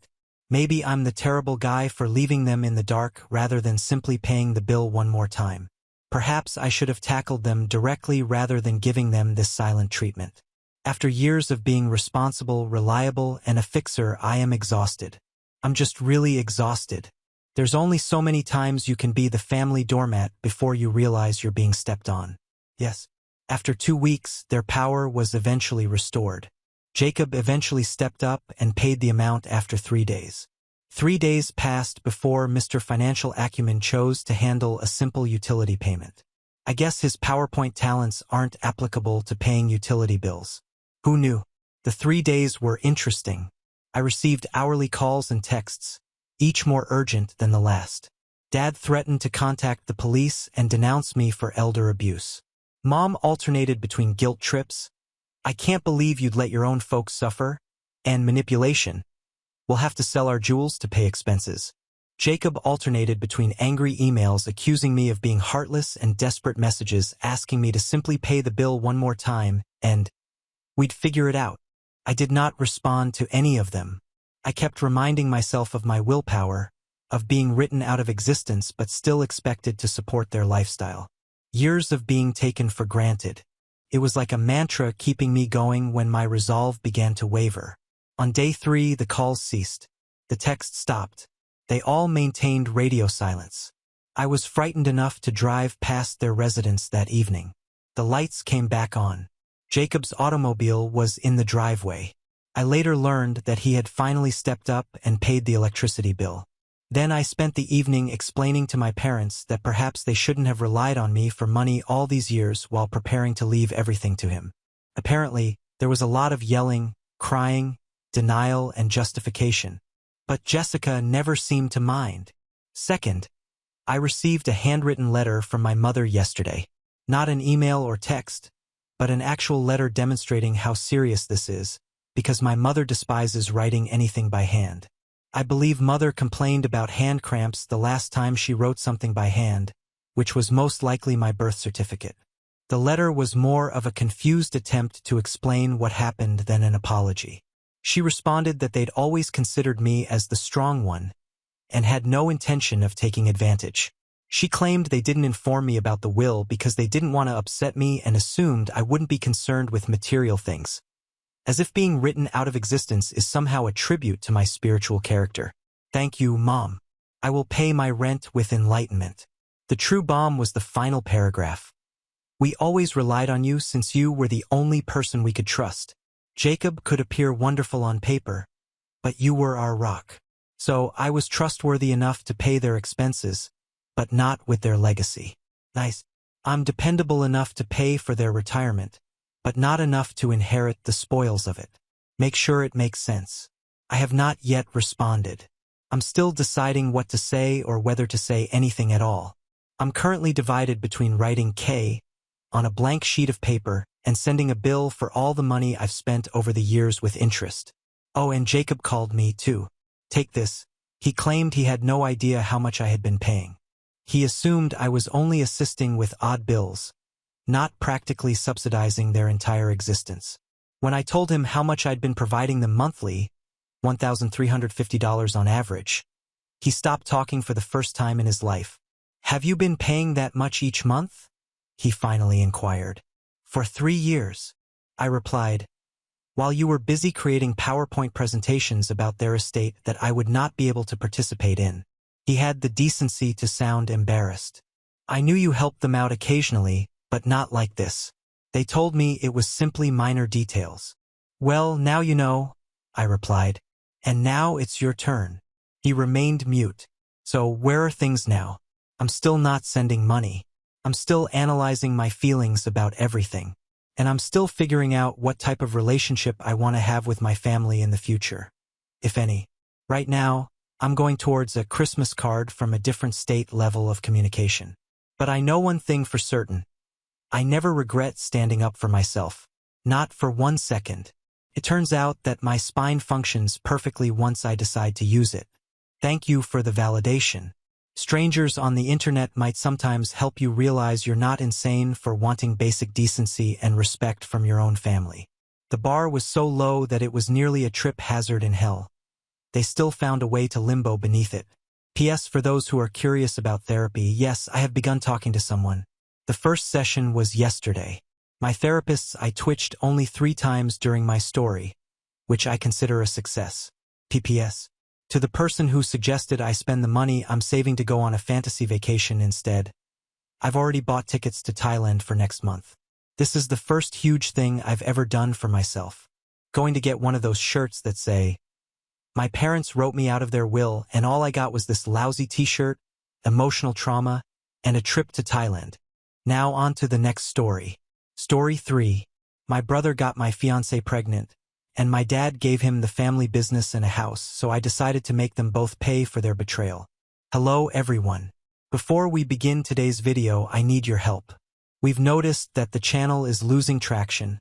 Maybe I'm the terrible guy for leaving them in the dark rather than simply paying the bill one more time. Perhaps I should have tackled them directly rather than giving them this silent treatment. After years of being responsible, reliable, and a fixer, I am exhausted. I'm just really exhausted. There's only so many times you can be the family doormat before you realize you're being stepped on. Yes. After 2 weeks, their power was eventually restored. Jacob eventually stepped up and paid the amount after 3 days. 3 days passed before Mr. Financial Acumen chose to handle a simple utility payment. I guess his PowerPoint talents aren't applicable to paying utility bills. Who knew? The 3 days were interesting. I received hourly calls and texts, each more urgent than the last. Dad threatened to contact the police and denounce me for elder abuse. Mom alternated between guilt trips, "I can't believe you'd let your own folks suffer," and manipulation, "We'll have to sell our jewels to pay expenses." Jacob alternated between angry emails accusing me of being heartless and desperate messages asking me to simply pay the bill one more time, and we'd figure it out. I did not respond to any of them. I kept reminding myself of my willpower, of being written out of existence but still expected to support their lifestyle. Years of being taken for granted. It was like a mantra keeping me going when my resolve began to waver. On day 3, the calls ceased. The texts stopped. They all maintained radio silence. I was frightened enough to drive past their residence that evening. The lights came back on. Jacob's automobile was in the driveway. I later learned that he had finally stepped up and paid the electricity bill. Then I spent the evening explaining to my parents that perhaps they shouldn't have relied on me for money all these years while preparing to leave everything to him. Apparently, there was a lot of yelling, crying, denial, and justification. But Jessica never seemed to mind. Second, I received a handwritten letter from my mother yesterday. Not an email or text, but an actual letter demonstrating how serious this is, because my mother despises writing anything by hand. I believe Mother complained about hand cramps the last time she wrote something by hand, which was most likely my birth certificate. The letter was more of a confused attempt to explain what happened than an apology. She responded that they'd always considered me as the strong one and had no intention of taking advantage. She claimed they didn't inform me about the will because they didn't want to upset me and assumed I wouldn't be concerned with material things, as if being written out of existence is somehow a tribute to my spiritual character. Thank you, Mom. I will pay my rent with enlightenment. The true bomb was the final paragraph. We always relied on you since you were the only person we could trust. Jacob could appear wonderful on paper, but you were our rock. So I was trustworthy enough to pay their expenses, but not with their legacy. Nice. I'm dependable enough to pay for their retirement, but not enough to inherit the spoils of it. Make sure it makes sense. I have not yet responded. I'm still deciding what to say or whether to say anything at all. I'm currently divided between writing K on a blank sheet of paper and sending a bill for all the money I've spent over the years with interest. Oh, and Jacob called me too. Take this. He claimed he had no idea how much I had been paying. He assumed I was only assisting with odd bills, not practically subsidizing their entire existence. When I told him how much I'd been providing them monthly, $1,350 on average, he stopped talking for the first time in his life. Have you been paying that much each month? He finally inquired. For 3 years, I replied, while you were busy creating PowerPoint presentations about their estate that I would not be able to participate in. He had the decency to sound embarrassed. I knew you helped them out occasionally, but not like this. They told me it was simply minor details. Well, now you know, I replied. And now it's your turn. He remained mute. So where are things now? I'm still not sending money. I'm still analyzing my feelings about everything. And I'm still figuring out what type of relationship I want to have with my family in the future, if any. Right now, I'm going towards a Christmas card from a different state level of communication. But I know one thing for certain. I never regret standing up for myself. Not for 1 second. It turns out that my spine functions perfectly once I decide to use it. Thank you for the validation. Strangers on the internet might sometimes help you realize you're not insane for wanting basic decency and respect from your own family. The bar was so low that it was nearly a trip hazard in hell. They still found a way to limbo beneath it. P.S. For those who are curious about therapy, yes, I have begun talking to someone. The first session was yesterday. My therapists I twitched only 3 times during my story, which I consider a success. P.P.S. To the person who suggested I spend the money I'm saving to go on a fantasy vacation instead, I've already bought tickets to Thailand for next month. This is the first huge thing I've ever done for myself. Going to get one of those shirts that say, my parents wrote me out of their will and all I got was this lousy t-shirt, emotional trauma, and a trip to Thailand. Now on to the next story. Story 3. My brother got my fiancée pregnant, and my dad gave him the family business and a house, so I decided to make them both pay for their betrayal. Hello everyone. Before we begin today's video, I need your help. We've noticed that the channel is losing traction,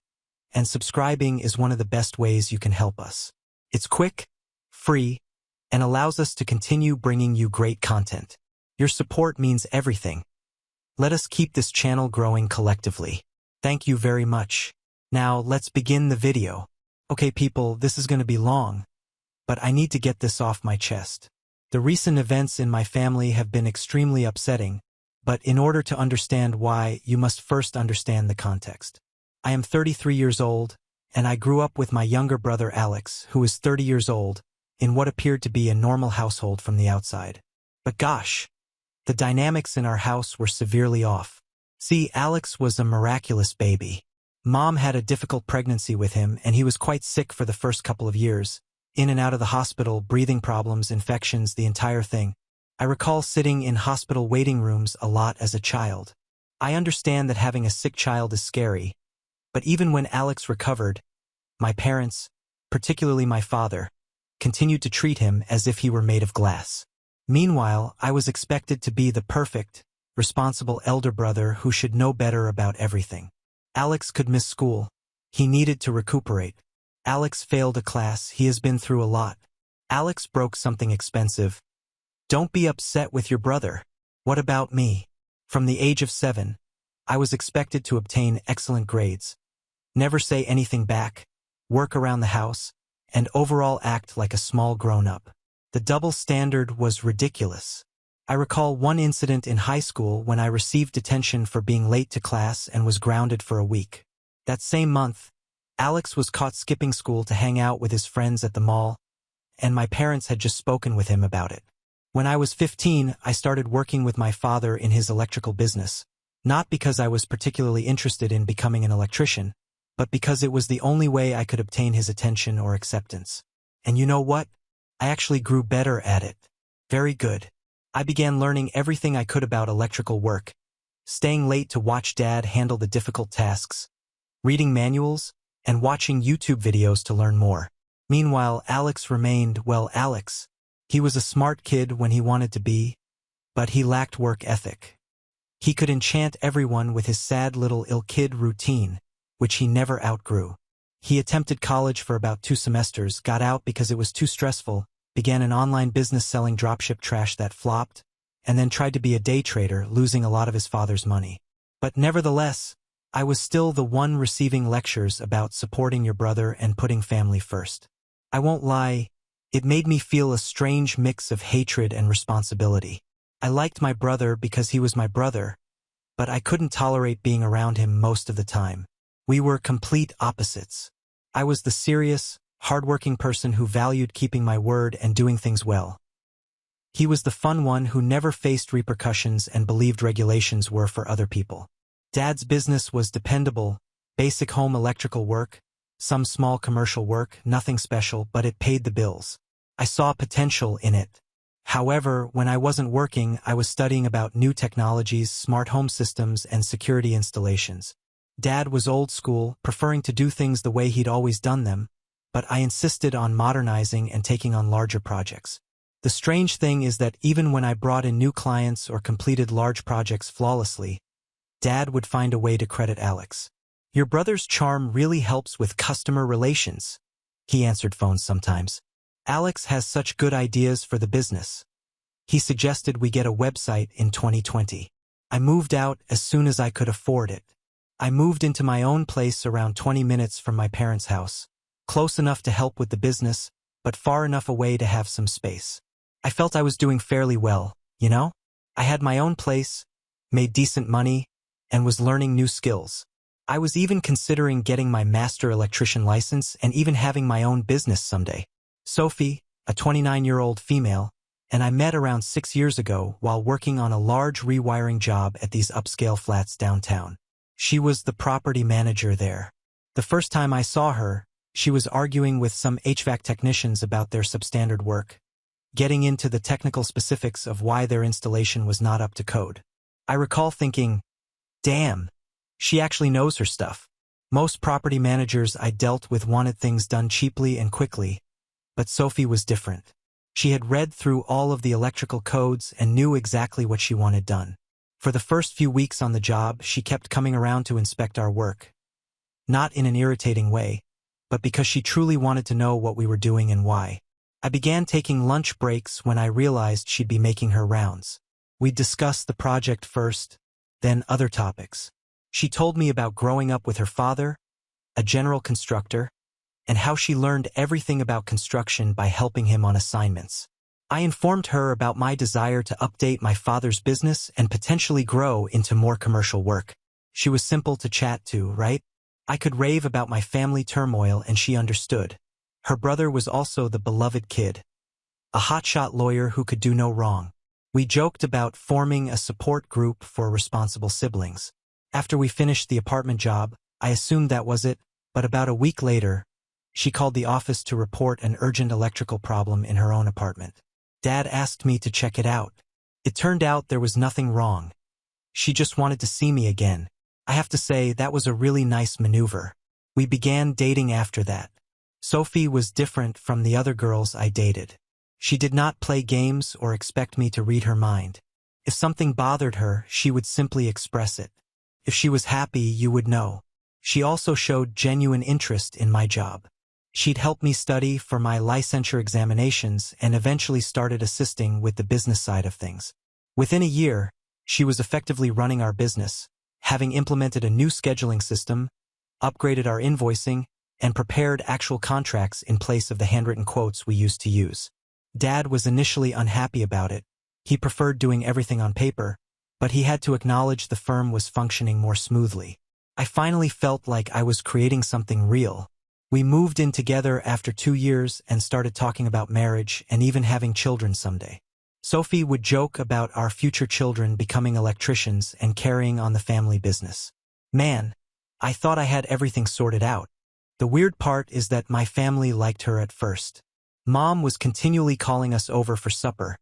and subscribing is one of the best ways you can help us. It's quick, free, and allows us to continue bringing you great content. Your support means everything. Let us keep this channel growing collectively. Thank you very much. Now let's begin the video. Okay people, this is going to be long, but I need to get this off my chest. The recent events in my family have been extremely upsetting, but in order to understand why, you must first understand the context. I am 33 years old, and I grew up with my younger brother Alex, who is 30 years old, in what appeared to be a normal household from the outside. But gosh, the dynamics in our house were severely off. See, Alex was a miraculous baby. Mom had a difficult pregnancy with him, and he was quite sick for the first couple of years. In and out of the hospital, breathing problems, infections, the entire thing. I recall sitting in hospital waiting rooms a lot as a child. I understand that having a sick child is scary, but even when Alex recovered, my parents, particularly my father, continued to treat him as if he were made of glass. Meanwhile, I was expected to be the perfect, responsible elder brother who should know better about everything. Alex could miss school. He needed to recuperate. Alex failed a class. He has been through a lot. Alex broke something expensive. Don't be upset with your brother. What about me? From the age of 7, I was expected to obtain excellent grades, never say anything back, work around the house, and overall act like a small grown-up. The double standard was ridiculous. I recall one incident in high school when I received detention for being late to class and was grounded for a week. That same month, Alex was caught skipping school to hang out with his friends at the mall, and my parents had just spoken with him about it. When I was 15, I started working with my father in his electrical business, not because I was particularly interested in becoming an electrician, but because it was the only way I could obtain his attention or acceptance. And you know what? I actually grew better at it. Very good. I began learning everything I could about electrical work, staying late to watch Dad handle the difficult tasks, reading manuals, and watching YouTube videos to learn more. Meanwhile, Alex remained, well, Alex. He was a smart kid when he wanted to be, but he lacked work ethic. He could enchant everyone with his sad little ill-kid routine, which he never outgrew. He attempted college for about 2 semesters, got out because it was too stressful, began an online business selling dropship trash that flopped, and then tried to be a day trader, losing a lot of his father's money. But nevertheless, I was still the one receiving lectures about supporting your brother and putting family first. I won't lie, it made me feel a strange mix of hatred and responsibility. I liked my brother because he was my brother, but I couldn't tolerate being around him most of the time. We were complete opposites. I was the serious, hardworking person who valued keeping my word and doing things well. He was the fun one who never faced repercussions and believed regulations were for other people. Dad's business was dependable, basic home electrical work, some small commercial work, nothing special, but it paid the bills. I saw potential in it. However, when I wasn't working, I was studying about new technologies, smart home systems, and security installations. Dad was old school, preferring to do things the way he'd always done them, but I insisted on modernizing and taking on larger projects. The strange thing is that even when I brought in new clients or completed large projects flawlessly, Dad would find a way to credit Alex. Your brother's charm really helps with customer relations. He answered phones sometimes. Alex has such good ideas for the business. He suggested we get a website in 2020. I moved out as soon as I could afford it. I moved into my own place around 20 minutes from my parents' house. Close enough to help with the business, but far enough away to have some space. I felt I was doing fairly well, you know? I had my own place, made decent money, and was learning new skills. I was even considering getting my master electrician license and even having my own business someday. Sophie, a 29-year-old female, and I met around 6 years ago while working on a large rewiring job at these upscale flats downtown. She was the property manager there. The first time I saw her, she was arguing with some HVAC technicians about their substandard work, getting into the technical specifics of why their installation was not up to code. I recall thinking, damn, she actually knows her stuff. Most property managers I dealt with wanted things done cheaply and quickly, but Sophie was different. She had read through all of the electrical codes and knew exactly what she wanted done. For the first few weeks on the job, she kept coming around to inspect our work. Not in an irritating way, but because she truly wanted to know what we were doing and why. I began taking lunch breaks when I realized she'd be making her rounds. We'd discuss the project first, then other topics. She told me about growing up with her father, a general constructor, and how she learned everything about construction by helping him on assignments. I informed her about my desire to update my father's business and potentially grow into more commercial work. She was simple to chat to, right? I could rave about my family turmoil and she understood. Her brother was also the beloved kid, a hotshot lawyer who could do no wrong. We joked about forming a support group for responsible siblings. After we finished the apartment job, I assumed that was it, but about a week later, she called the office to report an urgent electrical problem in her own apartment. Dad asked me to check it out. It turned out there was nothing wrong. She just wanted to see me again. I have to say, that was a really nice maneuver. We began dating after that. Sophie was different from the other girls I dated. She did not play games or expect me to read her mind. If something bothered her, she would simply express it. If she was happy, you would know. She also showed genuine interest in my job. She'd helped me study for my licensure examinations and eventually started assisting with the business side of things. Within a year, she was effectively running our business, having implemented a new scheduling system, upgraded our invoicing, and prepared actual contracts in place of the handwritten quotes we used to use. Dad was initially unhappy about it. He preferred doing everything on paper, but he had to acknowledge the firm was functioning more smoothly. I finally felt like I was creating something real. We moved in together after 2 years and started talking about marriage and even having children someday. Sophie would joke about our future children becoming electricians and carrying on the family business. Man, I thought I had everything sorted out. The weird part is that my family liked her at first. Mom was continually calling us over for supper,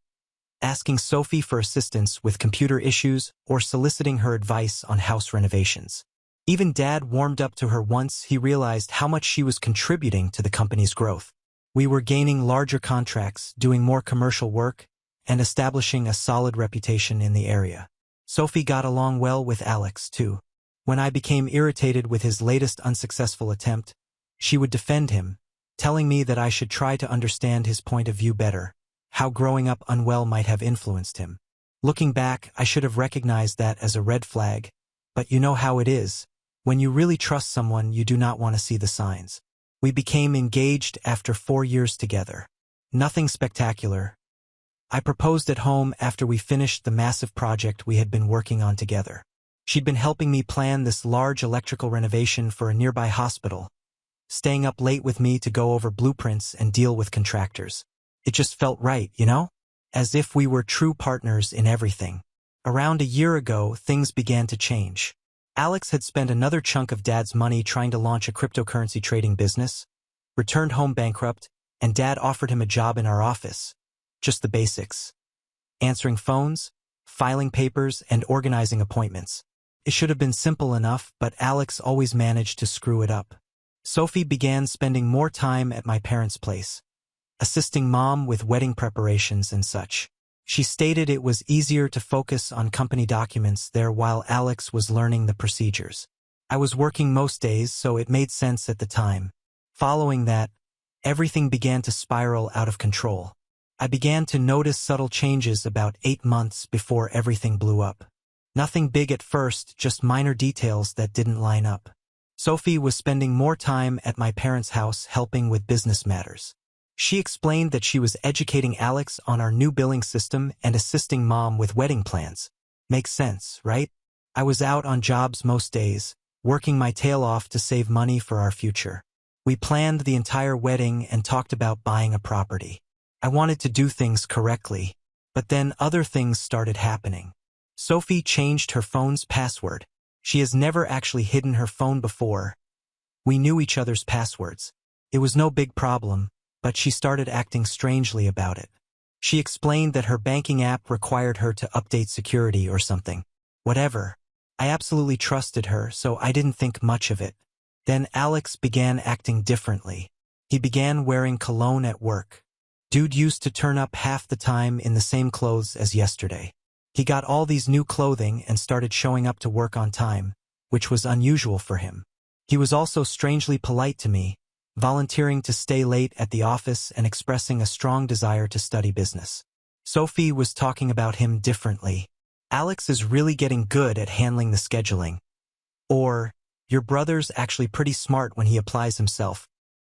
asking Sophie for assistance with computer issues or soliciting her advice on house renovations. Even Dad warmed up to her once he realized how much she was contributing to the company's growth. We were gaining larger contracts, doing more commercial work, and establishing a solid reputation in the area. Sophie got along well with Alex, too. When I became irritated with his latest unsuccessful attempt, she would defend him, telling me that I should try to understand his point of view better, how growing up unwell might have influenced him. Looking back, I should have recognized that as a red flag, but you know how it is. When you really trust someone, you do not want to see the signs. We became engaged after 4 years together. Nothing spectacular. I proposed at home after we finished the massive project we had been working on together. She'd been helping me plan this large electrical renovation for a nearby hospital, staying up late with me to go over blueprints and deal with contractors. It just felt right, you know? As if we were true partners in everything. Around a year ago, things began to change. Alex had spent another chunk of Dad's money trying to launch a cryptocurrency trading business, returned home bankrupt, and Dad offered him a job in our office. Just the basics. Answering phones, filing papers, and organizing appointments. It should have been simple enough, but Alex always managed to screw it up. Sophie began spending more time at my parents' place, assisting Mom with wedding preparations and such. She stated it was easier to focus on company documents there while Alex was learning the procedures. I was working most days, so it made sense at the time. Following that, everything began to spiral out of control. I began to notice subtle changes about 8 months before everything blew up. Nothing big at first, just minor details that didn't line up. Sophie was spending more time at my parents' house helping with business matters. She explained that she was educating Alex on our new billing system and assisting Mom with wedding plans. Makes sense, right? I was out on jobs most days, working my tail off to save money for our future. We planned the entire wedding and talked about buying a property. I wanted to do things correctly, but then other things started happening. Sophie changed her phone's password. She has never actually hidden her phone before. We knew each other's passwords. It was no big problem, but she started acting strangely about it. She explained that her banking app required her to update security or something. Whatever. I absolutely trusted her, so I didn't think much of it. Then Alex began acting differently. He began wearing cologne at work. Dude used to turn up half the time in the same clothes as yesterday. He got all these new clothing and started showing up to work on time, which was unusual for him. He was also strangely polite to me, volunteering to stay late at the office and expressing a strong desire to study business. Sophie was talking about him differently. Alex is really getting good at handling the scheduling. Or, your brother's actually pretty smart when he applies himself.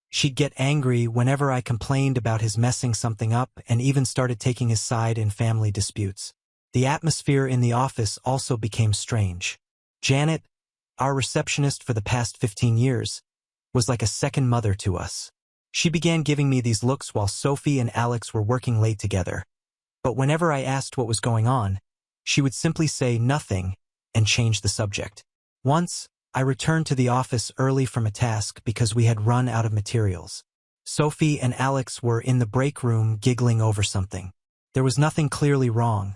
She'd get angry whenever I complained about his messing something up and even started taking his side in family disputes. The atmosphere in the office also became strange. Janet, our receptionist for the past 15 years, was like a second mother to us. She began giving me these looks while Sophie and Alex were working late together. But whenever I asked what was going on, she would simply say nothing and change the subject. Once, I returned to the office early from a task because we had run out of materials. Sophie and Alex were in the break room giggling over something. There was nothing clearly wrong,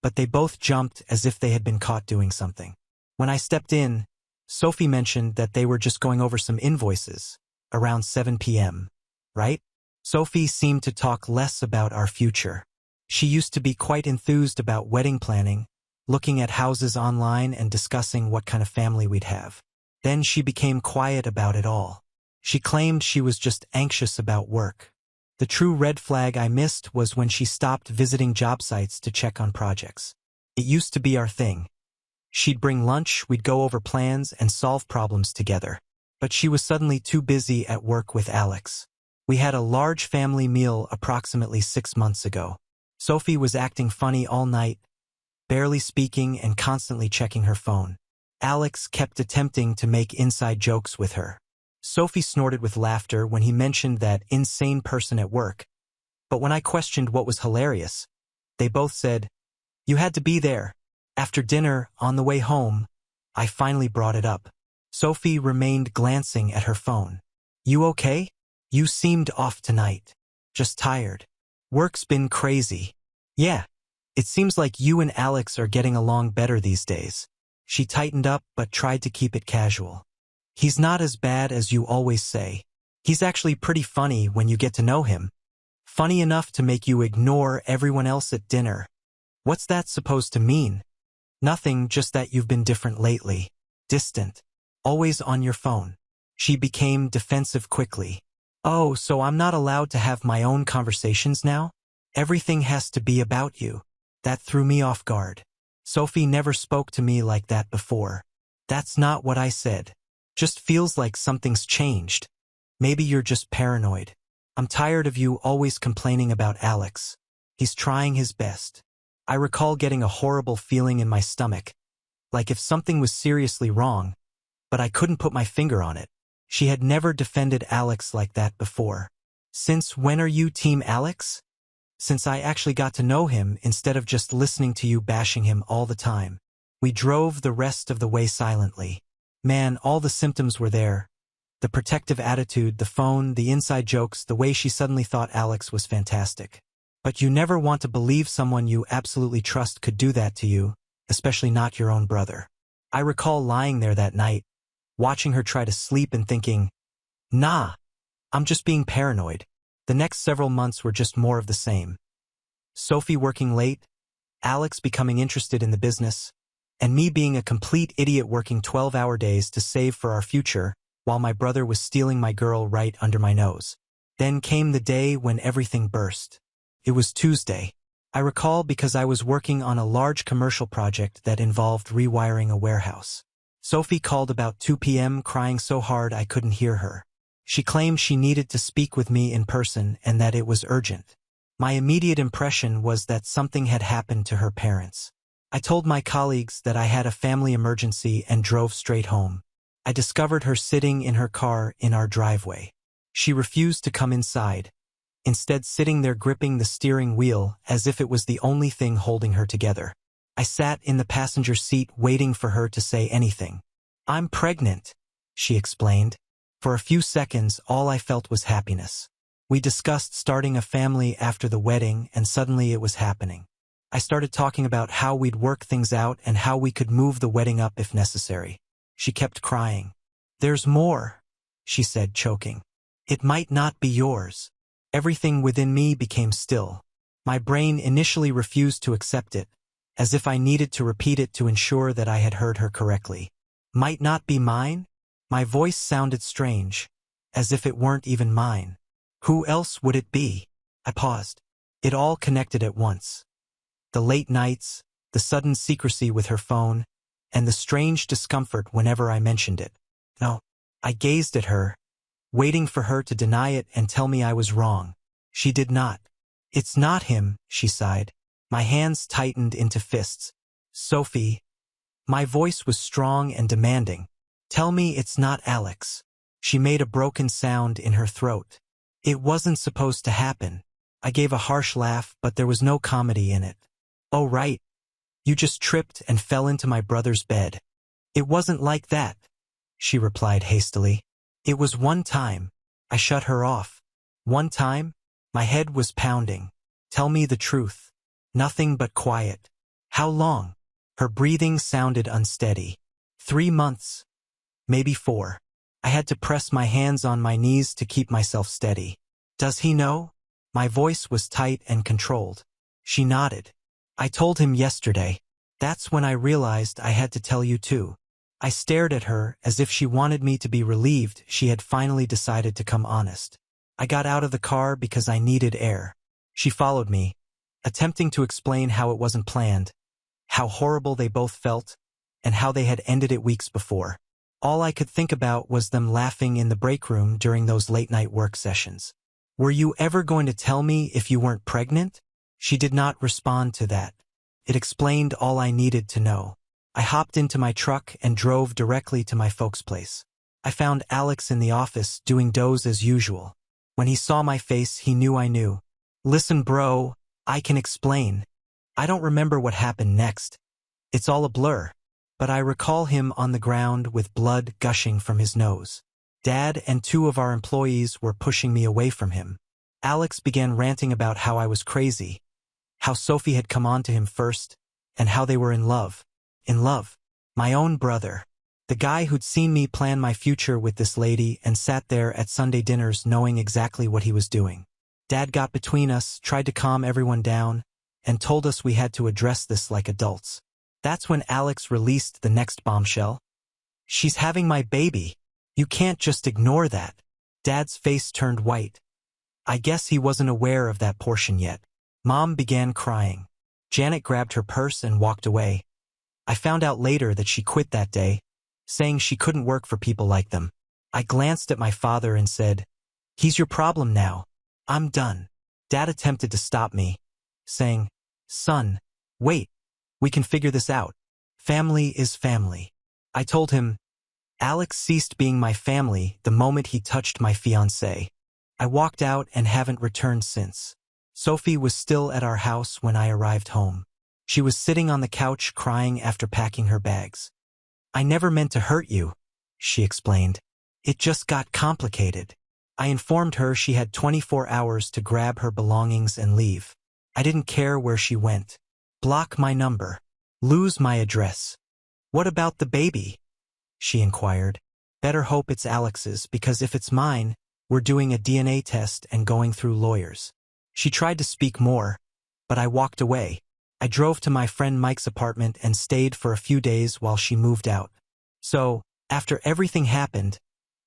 but they both jumped as if they had been caught doing something. When I stepped in, Sophie mentioned that they were just going over some invoices, around 7 p.m., right? Sophie seemed to talk less about our future. She used to be quite enthused about wedding planning, looking at houses online and discussing what kind of family we'd have. Then she became quiet about it all. She claimed she was just anxious about work. The true red flag I missed was when she stopped visiting job sites to check on projects. It used to be our thing. She'd bring lunch, we'd go over plans and solve problems together. But she was suddenly too busy at work with Alex. We had a large family meal approximately 6 months ago. Sophie was acting funny all night, barely speaking and constantly checking her phone. Alex kept attempting to make inside jokes with her. Sophie snorted with laughter when he mentioned that insane person at work. But when I questioned what was hilarious, they both said, "You had to be there." After dinner, on the way home, I finally brought it up. Sophie remained glancing at her phone. "You okay? You seemed off tonight." "Just tired. Work's been crazy." "Yeah. It seems like you and Alex are getting along better these days." She tightened up but tried to keep it casual. "He's not as bad as you always say. He's actually pretty funny when you get to know him. Funny enough to make you ignore everyone else at dinner." "What's that supposed to mean?" "Nothing, just that you've been different lately. Distant. Always on your phone." She became defensive quickly. "Oh, so I'm not allowed to have my own conversations now? Everything has to be about you." That threw me off guard. Sophie never spoke to me like that before. "That's not what I said. Just feels like something's changed. Maybe you're just paranoid. I'm tired of you always complaining about Alex. He's trying his best." I recall getting a horrible feeling in my stomach, like if something was seriously wrong, but I couldn't put my finger on it. She had never defended Alex like that before. "Since when are you Team Alex?" "Since I actually got to know him instead of just listening to you bashing him all the time." We drove the rest of the way silently. Man, all the symptoms were there. The protective attitude, the phone, the inside jokes, the way she suddenly thought Alex was fantastic. But you never want to believe someone you absolutely trust could do that to you, especially not your own brother. I recall lying there that night, watching her try to sleep and thinking, "Nah, I'm just being paranoid." The next several months were just more of the same. Sophie working late, Alex becoming interested in the business, and me being a complete idiot working 12-hour days to save for our future, while my brother was stealing my girl right under my nose. Then came the day when everything burst. It was Tuesday. I recall because I was working on a large commercial project that involved rewiring a warehouse. Sophie called about 2 p.m. crying so hard I couldn't hear her. She claimed she needed to speak with me in person and that it was urgent. My immediate impression was that something had happened to her parents. I told my colleagues that I had a family emergency and drove straight home. I discovered her sitting in her car in our driveway. She refused to come inside, instead sitting there gripping the steering wheel as if it was the only thing holding her together. I sat in the passenger seat waiting for her to say anything. "I'm pregnant," she explained. For a few seconds, all I felt was happiness. We discussed starting a family after the wedding, and suddenly it was happening. I started talking about how we'd work things out and how we could move the wedding up if necessary. She kept crying. "There's more," she said, choking. "It might not be yours." Everything within me became still. My brain initially refused to accept it, as if I needed to repeat it to ensure that I had heard her correctly. "Might not be mine?" My voice sounded strange, as if it weren't even mine. "Who else would it be?" I paused. It all connected at once. The late nights, the sudden secrecy with her phone, and the strange discomfort whenever I mentioned it. No, I gazed at her, waiting for her to deny it and tell me I was wrong. She did not. "It's not him," she sighed. My hands tightened into fists. "Sophie." My voice was strong and demanding. "Tell me it's not Alex." She made a broken sound in her throat. "It wasn't supposed to happen." I gave a harsh laugh, but there was no comedy in it. "Oh right. You just tripped and fell into my brother's bed." "It wasn't like that," she replied hastily. "It was one time." I shut her off. "One time?" My head was pounding. "Tell me the truth." "Nothing but quiet." "How long?" Her breathing sounded unsteady. 3 months. Maybe 4. I had to press my hands on my knees to keep myself steady. "Does he know?" My voice was tight and controlled. She nodded. "I told him yesterday. That's when I realized I had to tell you too." I stared at her as if she wanted me to be relieved she had finally decided to come honest. I got out of the car because I needed air. She followed me, attempting to explain how it wasn't planned, how horrible they both felt, and how they had ended it weeks before. All I could think about was them laughing in the break room during those late-night work sessions. "Were you ever going to tell me if you weren't pregnant?" She did not respond to that. It explained all I needed to know. I hopped into my truck and drove directly to my folks' place. I found Alex in the office doing doze as usual. When he saw my face, he knew I knew. "Listen, bro, I can explain. I don't remember what happened next. It's all a blur." But I recall him on the ground with blood gushing from his nose. Dad and two of our employees were pushing me away from him. Alex began ranting about how I was crazy, how Sophie had come on to him first, and how they were in love. In love. My own brother. The guy who'd seen me plan my future with this lady and sat there at Sunday dinners knowing exactly what he was doing. Dad got between us, tried to calm everyone down, and told us we had to address this like adults. That's when Alex released the next bombshell. "She's having my baby. You can't just ignore that." Dad's face turned white. I guess he wasn't aware of that portion yet. Mom began crying. Janet grabbed her purse and walked away. I found out later that she quit that day, saying she couldn't work for people like them. I glanced at my father and said, "He's your problem now. I'm done." Dad attempted to stop me, saying, "Son, wait. We can figure this out. Family is family." I told him, "Alex ceased being my family the moment he touched my fiancée." I walked out and haven't returned since. Sophie was still at our house when I arrived home. She was sitting on the couch crying after packing her bags. "I never meant to hurt you," she explained. "It just got complicated." I informed her she had 24 hours to grab her belongings and leave. I didn't care where she went. Block my number. Lose my address. "What about the baby?" she inquired. "Better hope it's Alex's, because if it's mine, we're doing a DNA test and going through lawyers." She tried to speak more, but I walked away. I drove to my friend Mike's apartment and stayed for a few days while she moved out. So, after everything happened,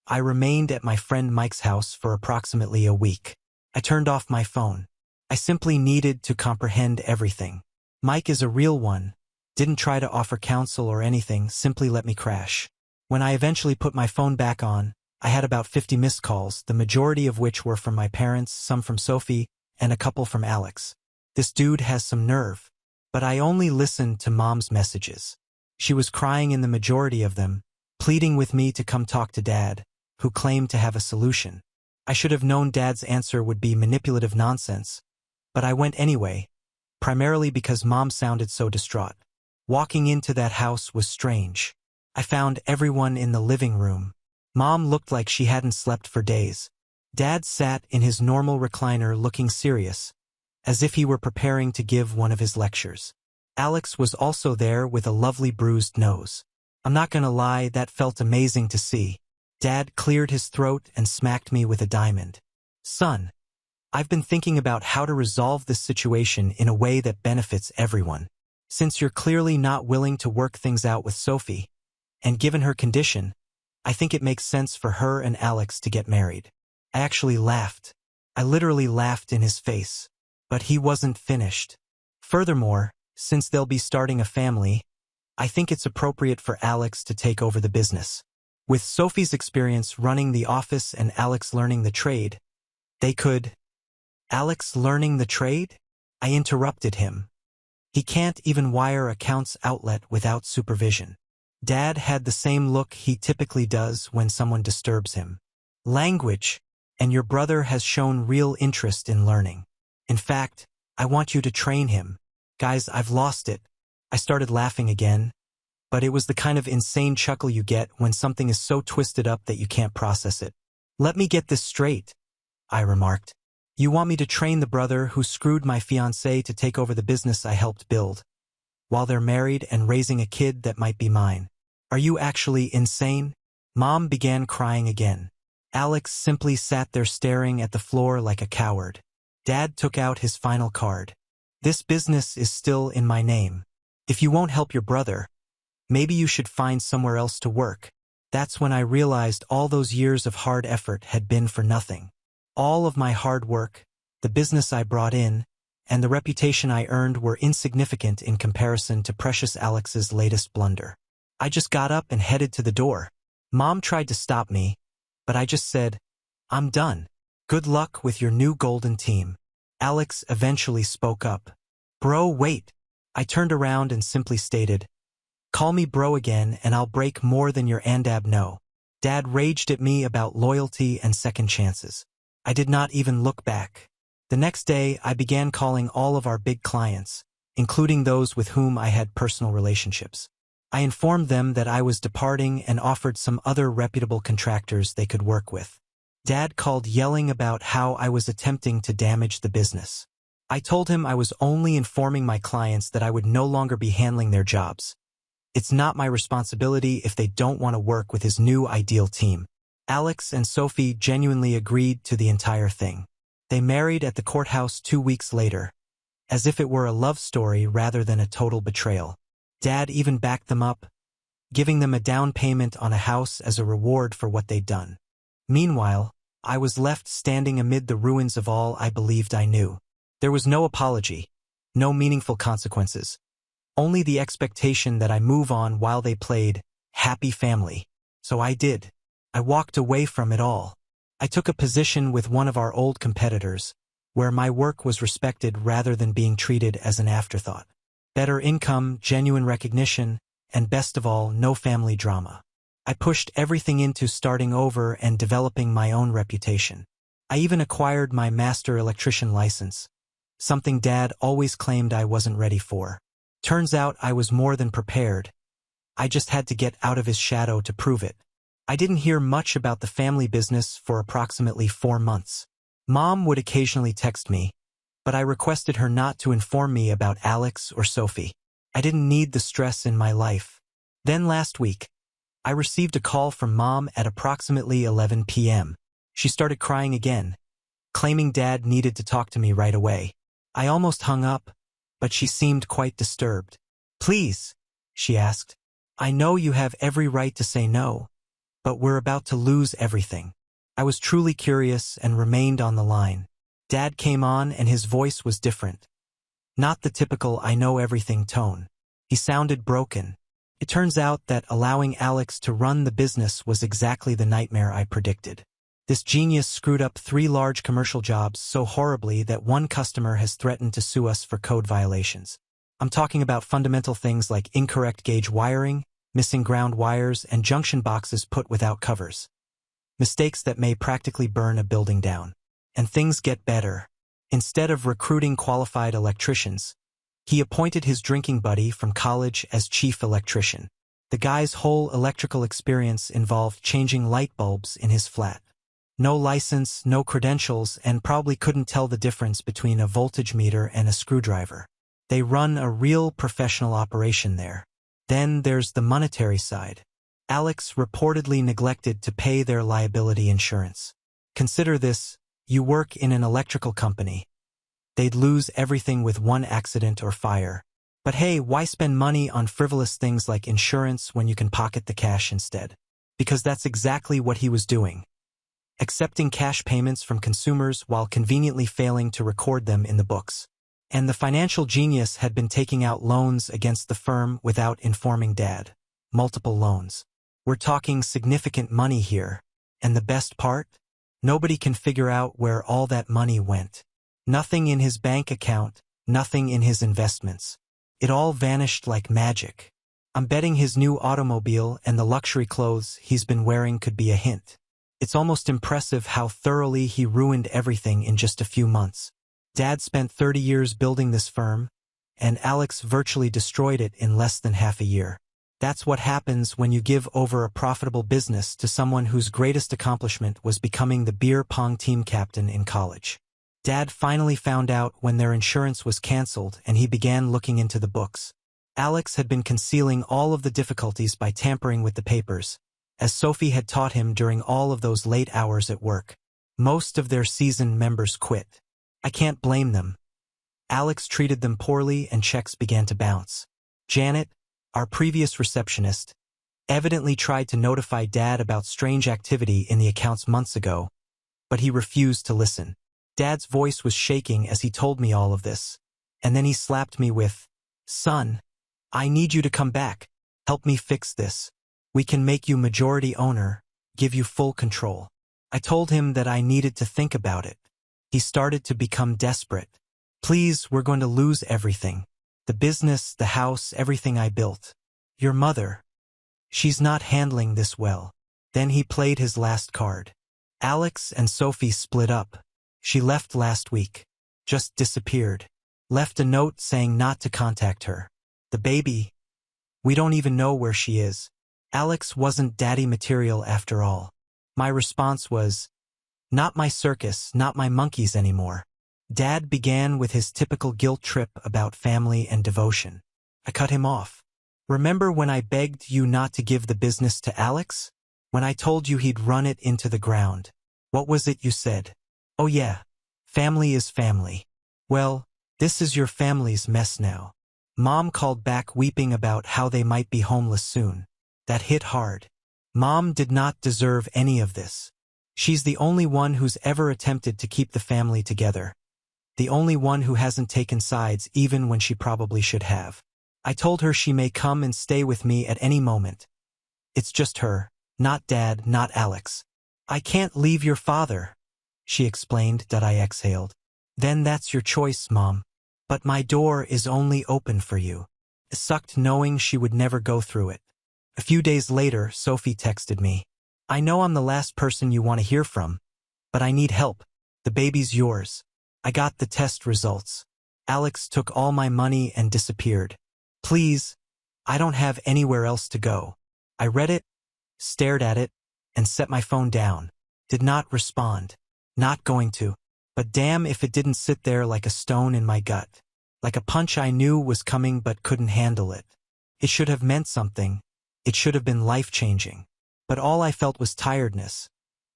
I remained at my friend Mike's house for approximately a week. I turned off my phone. I simply needed to comprehend everything. Mike is a real one. Didn't try to offer counsel or anything, simply let me crash. When I eventually put my phone back on, I had about 50 missed calls, the majority of which were from my parents, some from Sophie, and a couple from Alex. This dude has some nerve. But I only listened to Mom's messages. She was crying in the majority of them, pleading with me to come talk to Dad, who claimed to have a solution. I should have known Dad's answer would be manipulative nonsense, but I went anyway, primarily because Mom sounded so distraught. Walking into that house was strange. I found everyone in the living room. Mom looked like she hadn't slept for days. Dad sat in his normal recliner looking serious, as if he were preparing to give one of his lectures. Alex was also there with a lovely bruised nose. I'm not gonna lie, that felt amazing to see. Dad cleared his throat and smacked me with a diamond. "Son, I've been thinking about how to resolve this situation in a way that benefits everyone. Since you're clearly not willing to work things out with Sophie, and given her condition, I think it makes sense for her and Alex to get married." I actually laughed. I literally laughed in his face. But he wasn't finished. "Furthermore, since they'll be starting a family, I think it's appropriate for Alex to take over the business. With Sophie's experience running the office and Alex learning the trade, they could—" "Alex learning the trade?" I interrupted him. "He can't even wire accounts outlet without supervision." Dad had the same look he typically does when someone disturbs him. "Language, and your brother has shown real interest in learning. In fact, I want you to train him." Guys, I've lost it. I started laughing again, but it was the kind of insane chuckle you get when something is so twisted up that you can't process it. "Let me get this straight," I remarked. "You want me to train the brother who screwed my fiancée to take over the business I helped build, while they're married and raising a kid that might be mine? Are you actually insane?" Mom began crying again. Alex simply sat there staring at the floor like a coward. Dad took out his final card. "This business is still in my name. If you won't help your brother, Maybe you should find somewhere else to work. That's when I realized all those years of hard effort had been for nothing. All of my hard work, the business I brought in, and the reputation I earned were insignificant in comparison to precious Alex's latest blunder. I just got up and headed to the door. Mom tried to stop me, but I just said, "I'm done. Good luck with your new golden team." Alex eventually spoke up. "Bro, wait." I turned around and simply stated, "Call me bro again and I'll break more than your andab no." Dad raged at me about loyalty and second chances. I did not even look back. The next day, I began calling all of our big clients, including those with whom I had personal relationships. I informed them that I was departing and offered some other reputable contractors they could work with. Dad called yelling about how I was attempting to damage the business. I told him I was only informing my clients that I would no longer be handling their jobs. It's not my responsibility if they don't want to work with his new ideal team. Alex and Sophie genuinely agreed to the entire thing. They married at the courthouse 2 weeks later, as if it were a love story rather than a total betrayal. Dad even backed them up, giving them a down payment on a house as a reward for what they'd done. Meanwhile, I was left standing amid the ruins of all I believed I knew. There was no apology, no meaningful consequences, only the expectation that I move on while they played happy family. So I did. I walked away from it all. I took a position with one of our old competitors, where my work was respected rather than being treated as an afterthought. Better income, genuine recognition, and best of all, no family drama. I pushed everything into starting over and developing my own reputation. I even acquired my master electrician license, something Dad always claimed I wasn't ready for. Turns out I was more than prepared. I just had to get out of his shadow to prove it. I didn't hear much about the family business for approximately 4 months. Mom would occasionally text me, but I requested her not to inform me about Alex or Sophie. I didn't need the stress in my life. Then last week, I received a call from Mom at approximately 11 p.m. She started crying again, claiming Dad needed to talk to me right away. I almost hung up, but she seemed quite disturbed. "Please," she asked, "I know you have every right to say no, but we're about to lose everything." I was truly curious and remained on the line. Dad came on and his voice was different. Not the typical "I know everything" tone. He sounded broken. It turns out that allowing Alex to run the business was exactly the nightmare I predicted. This genius screwed up 3 large commercial jobs so horribly that one customer has threatened to sue us for code violations. I'm talking about fundamental things like incorrect gauge wiring, missing ground wires, and junction boxes put without covers. Mistakes that may practically burn a building down. And things get better. Instead of recruiting qualified electricians, he appointed his drinking buddy from college as chief electrician. The guy's whole electrical experience involved changing light bulbs in his flat. No license, no credentials, and probably couldn't tell the difference between a voltage meter and a screwdriver. They run a real professional operation there. Then there's the monetary side. Alex reportedly neglected to pay their liability insurance. Consider this: you work in an electrical company. They'd lose everything with one accident or fire. But hey, why spend money on frivolous things like insurance when you can pocket the cash instead? Because that's exactly what he was doing. Accepting cash payments from consumers while conveniently failing to record them in the books. And the financial genius had been taking out loans against the firm without informing Dad. Multiple loans. We're talking significant money here. And the best part? Nobody can figure out where all that money went. Nothing in his bank account, nothing in his investments. It all vanished like magic. I'm betting his new automobile and the luxury clothes he's been wearing could be a hint. It's almost impressive how thoroughly he ruined everything in just a few months. Dad spent 30 years building this firm, and Alex virtually destroyed it in less than half a year. That's what happens when you give over a profitable business to someone whose greatest accomplishment was becoming the beer pong team captain in college. Dad finally found out when their insurance was canceled and he began looking into the books. Alex had been concealing all of the difficulties by tampering with the papers, as Sophie had taught him during all of those late hours at work. Most of their seasoned members quit. I can't blame them. Alex treated them poorly and checks began to bounce. Janet, our previous receptionist, evidently tried to notify Dad about strange activity in the accounts months ago, but he refused to listen. Dad's voice was shaking as he told me all of this, and then he slapped me with, "Son, I need you to come back. Help me fix this. We can make you majority owner, give you full control." I told him that I needed to think about it. He started to become desperate. "Please, we're going to lose everything. The business, the house, everything I built. Your mother. She's not handling this well." Then he played his last card. "Alex and Sophie split up. She left last week. Just disappeared. Left a note saying not to contact her. The baby, we don't even know where she is. Alex wasn't daddy material after all." My response was, "Not my circus, not my monkeys anymore." Dad began with his typical guilt trip about family and devotion. I cut him off. "Remember when I begged you not to give the business to Alex? When I told you he'd run it into the ground? What was it you said? Oh yeah, family is family. Well, this is your family's mess now." Mom called back weeping about how they might be homeless soon. That hit hard. Mom did not deserve any of this. She's the only one who's ever attempted to keep the family together. The only one who hasn't taken sides even when she probably should have. I told her she may come and stay with me at any moment. It's just her, not Dad, not Alex. "I can't leave your father," she explained. I exhaled. "Then that's your choice, Mom. But my door is only open for you." I sucked knowing she would never go through it. A few days later, Sophie texted me. "I know I'm the last person you want to hear from, but I need help. The baby's yours. I got the test results. Alex took all my money and disappeared. Please, I don't have anywhere else to go." I read it, stared at it, and set my phone down. Did not respond. Not going to. But damn if it didn't sit there like a stone in my gut. Like a punch I knew was coming but couldn't handle it. It should have meant something. It should have been life-changing. But all I felt was tiredness.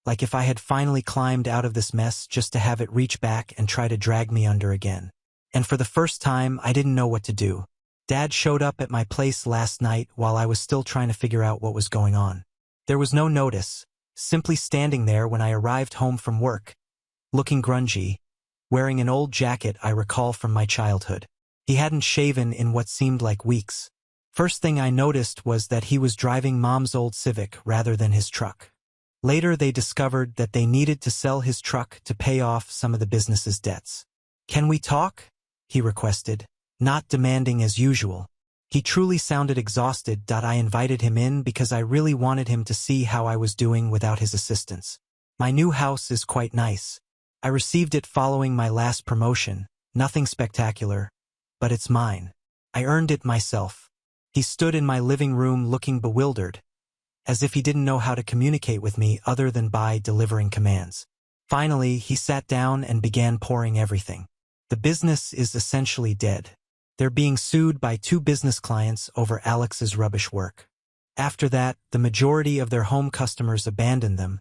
Like if I had finally climbed out of this mess just to have it reach back and try to drag me under again. And for the first time, I didn't know what to do. Dad showed up at my place last night while I was still trying to figure out what was going on. There was no notice, simply standing there when I arrived home from work, looking grungy, wearing an old jacket I recall from my childhood. He hadn't shaven in what seemed like weeks. First thing I noticed was that he was driving Mom's old Civic rather than his truck. Later they discovered that they needed to sell his truck to pay off some of the business's debts. "Can we talk?" he requested, not demanding as usual. He truly sounded exhausted. I invited him in because I really wanted him to see how I was doing without his assistance. "My new house is quite nice. I received it following my last promotion. Nothing spectacular, but it's mine. I earned it myself." He stood in my living room looking bewildered, as if he didn't know how to communicate with me other than by delivering commands. Finally, he sat down and began pouring everything. "The business is essentially dead. They're being sued by 2 business clients over Alex's rubbish work. After that, the majority of their home customers abandoned them,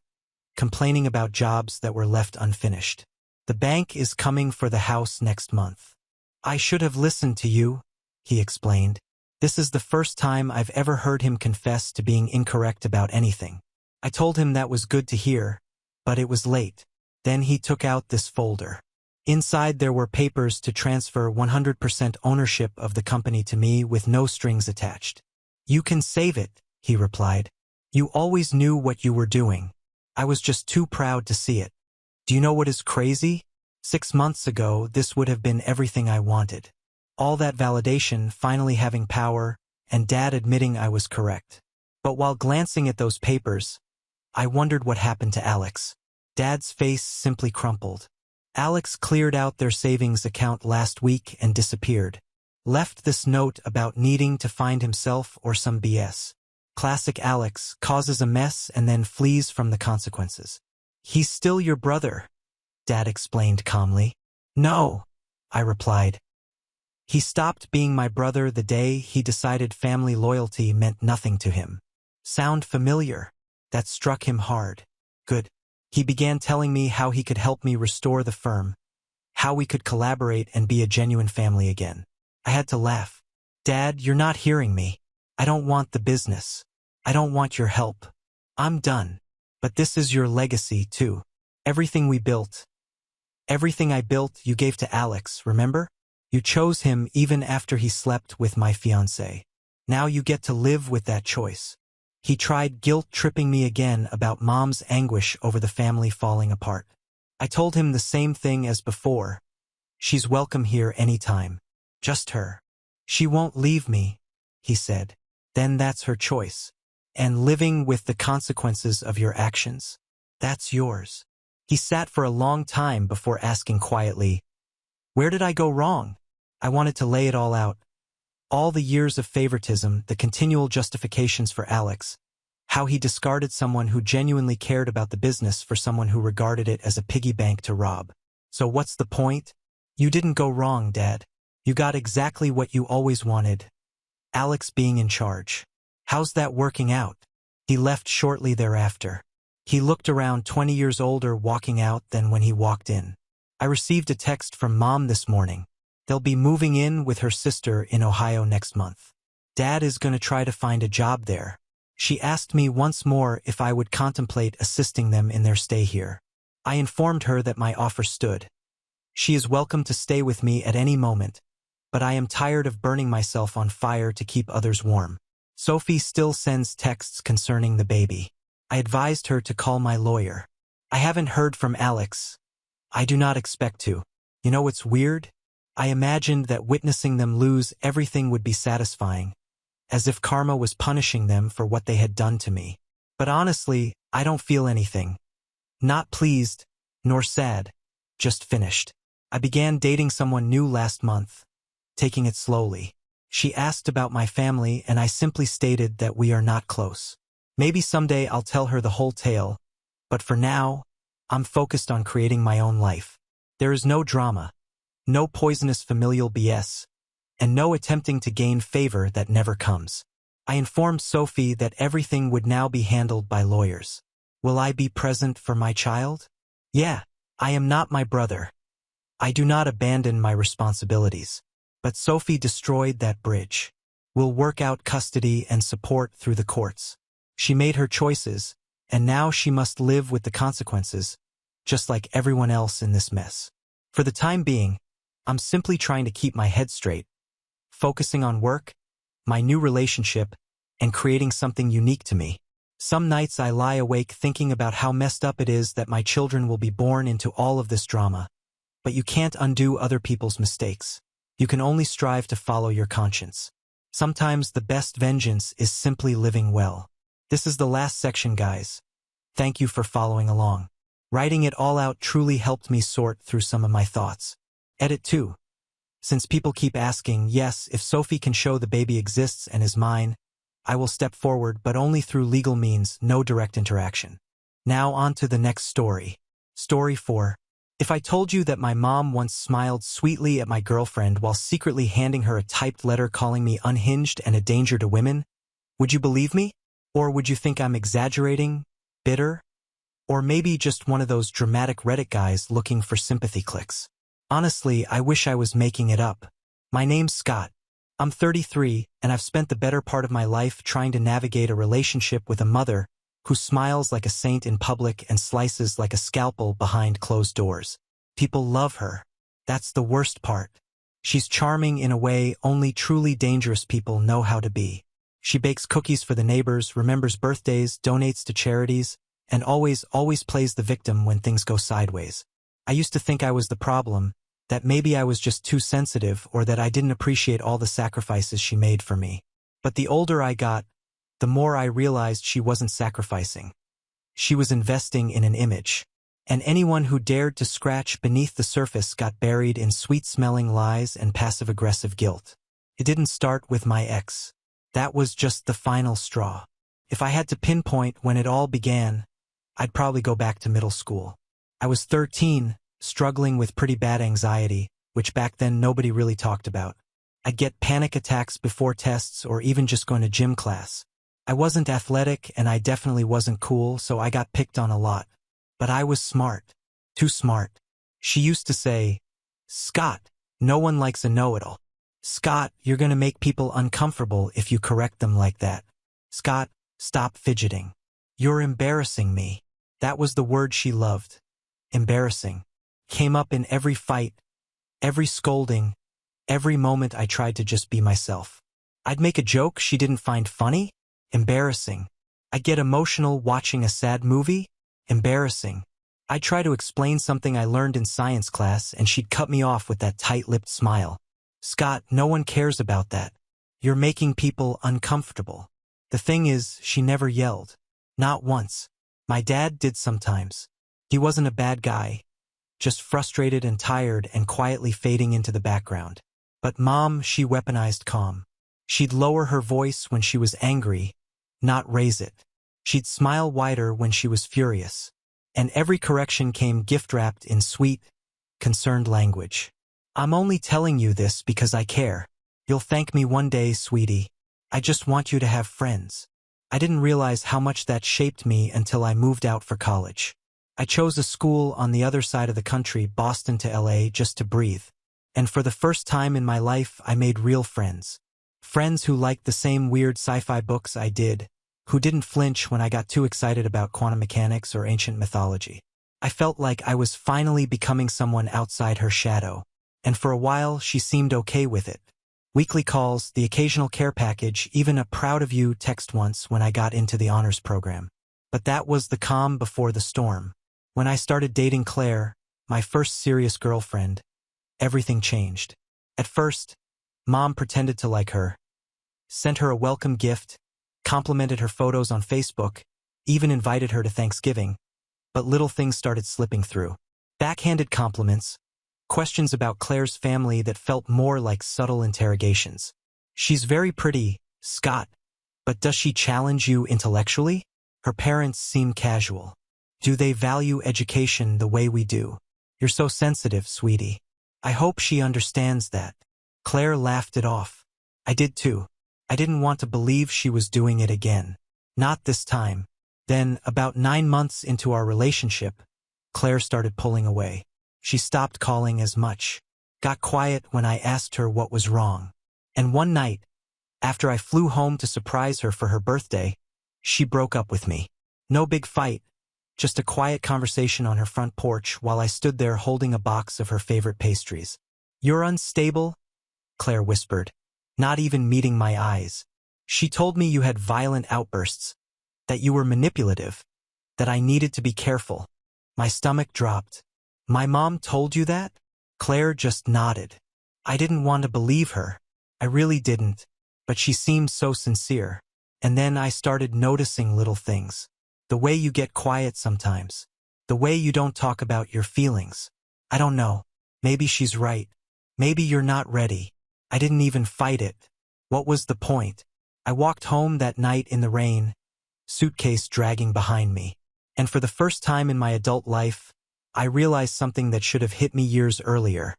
complaining about jobs that were left unfinished. The bank is coming for the house next month." "I should have listened to you," he explained. This is the first time I've ever heard him confess to being incorrect about anything. I told him that was good to hear, but it was late. Then he took out this folder. Inside there were papers to transfer 100% ownership of the company to me with no strings attached. "You can save it," he replied. "You always knew what you were doing. I was just too proud to see it. Do you know what is crazy? 6 months ago, this would have been everything I wanted. All that validation, finally having power, and Dad admitting I was correct. But while glancing at those papers, I wondered what happened to Alex. Dad's face simply crumpled. Alex cleared out their savings account last week and disappeared. Left this note about needing to find himself or some BS. Classic Alex, causes a mess and then flees from the consequences. "He's still your brother," Dad explained calmly. "No," I replied. "He stopped being my brother the day he decided family loyalty meant nothing to him." Sound familiar? That struck him hard. Good. He began telling me how he could help me restore the firm, how we could collaborate and be a genuine family again. I had to laugh. "Dad, you're not hearing me. I don't want the business. I don't want your help. I'm done. But this is your legacy, too. Everything we built. Everything I built, you gave to Alex, remember? You chose him even after he slept with my fiancée. Now you get to live with that choice. He tried guilt-tripping me again about Mom's anguish over the family falling apart. I told him the same thing as before. She's welcome here anytime. Just her. She won't leave me, he said. Then that's her choice. And living with the consequences of your actions, that's yours. He sat for a long time before asking quietly, "Where did I go wrong?" I wanted to lay it all out. All the years of favoritism, the continual justifications for Alex, how he discarded someone who genuinely cared about the business for someone who regarded it as a piggy bank to rob. So what's the point? You didn't go wrong, Dad. You got exactly what you always wanted. Alex being in charge. How's that working out? He left shortly thereafter. He looked around 20 years older walking out than when he walked in. I received a text from Mom this morning. They'll be moving in with her sister in Ohio next month. Dad is going to try to find a job there. She asked me once more if I would contemplate assisting them in their stay here. I informed her that my offer stood. She is welcome to stay with me at any moment, but I am tired of burning myself on fire to keep others warm. Sophie still sends texts concerning the baby. I advised her to call my lawyer. I haven't heard from Alex. I do not expect to. You know what's weird? I imagined that witnessing them lose everything would be satisfying, as if karma was punishing them for what they had done to me. But honestly, I don't feel anything. Not pleased, nor sad, just finished. I began dating someone new last month, taking it slowly. She asked about my family and I simply stated that we are not close. Maybe someday I'll tell her the whole tale, but for now, I'm focused on creating my own life. There is no drama, no poisonous familial BS, and no attempting to gain favor that never comes. I informed Sophie that everything would now be handled by lawyers. Will I be present for my child? Yeah, I am not my brother. I do not abandon my responsibilities. But Sophie destroyed that bridge. We'll work out custody and support through the courts. She made her choices, and now she must live with the consequences, just like everyone else in this mess. For the time being, I'm simply trying to keep my head straight, focusing on work, my new relationship, and creating something unique to me. Some nights I lie awake thinking about how messed up it is that my children will be born into all of this drama. But you can't undo other people's mistakes. You can only strive to follow your conscience. Sometimes the best vengeance is simply living well. This is the last section, guys. Thank you for following along. Writing it all out truly helped me sort through some of my thoughts. Edit 2. Since people keep asking, yes, if Sophie can show the baby exists and is mine, I will step forward, but only through legal means, no direct interaction. Now on to the next story. Story 4. If I told you that my mom once smiled sweetly at my girlfriend while secretly handing her a typed letter calling me unhinged and a danger to women, would you believe me? Or would you think I'm exaggerating, bitter? Or maybe just one of those dramatic Reddit guys looking for sympathy clicks? Honestly, I wish I was making it up. My name's Scott. I'm 33, and I've spent the better part of my life trying to navigate a relationship with a mother who smiles like a saint in public and slices like a scalpel behind closed doors. People love her. That's the worst part. She's charming in a way only truly dangerous people know how to be. She bakes cookies for the neighbors, remembers birthdays, donates to charities, and always plays the victim when things go sideways. I used to think I was the problem, that maybe I was just too sensitive or that I didn't appreciate all the sacrifices she made for me. But the older I got, the more I realized she wasn't sacrificing. She was investing in an image. And anyone who dared to scratch beneath the surface got buried in sweet-smelling lies and passive-aggressive guilt. It didn't start with my ex. That was just the final straw. If I had to pinpoint when it all began, I'd probably go back to middle school. I was 13, struggling with pretty bad anxiety, which back then nobody really talked about. I'd get panic attacks before tests or even just going to gym class. I wasn't athletic and I definitely wasn't cool, so I got picked on a lot. But I was smart. Too smart. She used to say, "Scott, no one likes a know-it-all." Scott, you're gonna make people uncomfortable if you correct them like that. Scott, stop fidgeting. You're embarrassing me. That was the word she loved. Embarrassing. Came up in every fight, every scolding, every moment I tried to just be myself. I'd make a joke she didn't find funny? Embarrassing. I'd get emotional watching a sad movie? Embarrassing. I'd try to explain something I learned in science class and she'd cut me off with that tight-lipped smile. Scott, no one cares about that. You're making people uncomfortable. The thing is, she never yelled. Not once. My dad did sometimes. He wasn't a bad guy, just frustrated and tired and quietly fading into the background. But Mom, she weaponized calm. She'd lower her voice when she was angry, not raise it. She'd smile wider when she was furious. And every correction came gift-wrapped in sweet, concerned language. I'm only telling you this because I care. You'll thank me one day, sweetie. I just want you to have friends. I didn't realize how much that shaped me until I moved out for college. I chose a school on the other side of the country, Boston to LA, just to breathe. And for the first time in my life, I made real friends. Friends who liked the same weird sci-fi books I did, who didn't flinch when I got too excited about quantum mechanics or ancient mythology. I felt like I was finally becoming someone outside her shadow. And for a while, she seemed okay with it. Weekly calls, the occasional care package, even a proud of you text once when I got into the honors program. But that was the calm before the storm. When I started dating Claire, my first serious girlfriend, everything changed. At first, Mom pretended to like her, sent her a welcome gift, complimented her photos on Facebook, even invited her to Thanksgiving. But little things started slipping through. Backhanded compliments, questions about Claire's family that felt more like subtle interrogations. She's very pretty, Scott, but does she challenge you intellectually? Her parents seem casual. Do they value education the way we do? You're so sensitive, sweetie. I hope she understands that. Claire laughed it off. I did too. I didn't want to believe she was doing it again. Not this time. Then, about 9 months into our relationship, Claire started pulling away. She stopped calling as much, got quiet when I asked her what was wrong. And one night, after I flew home to surprise her for her birthday, she broke up with me. No big fight, just a quiet conversation on her front porch while I stood there holding a box of her favorite pastries. You're unstable? Claire whispered, not even meeting my eyes. She told me you had violent outbursts, that you were manipulative, that I needed to be careful. My stomach dropped. My mom told you that? Claire just nodded. I didn't want to believe her. I really didn't, but she seemed so sincere. And then I started noticing little things. The way you get quiet sometimes. The way you don't talk about your feelings. I don't know. Maybe she's right. Maybe you're not ready. I didn't even fight it. What was the point? I walked home that night in the rain, suitcase dragging behind me. And for the first time in my adult life, I realized something that should have hit me years earlier.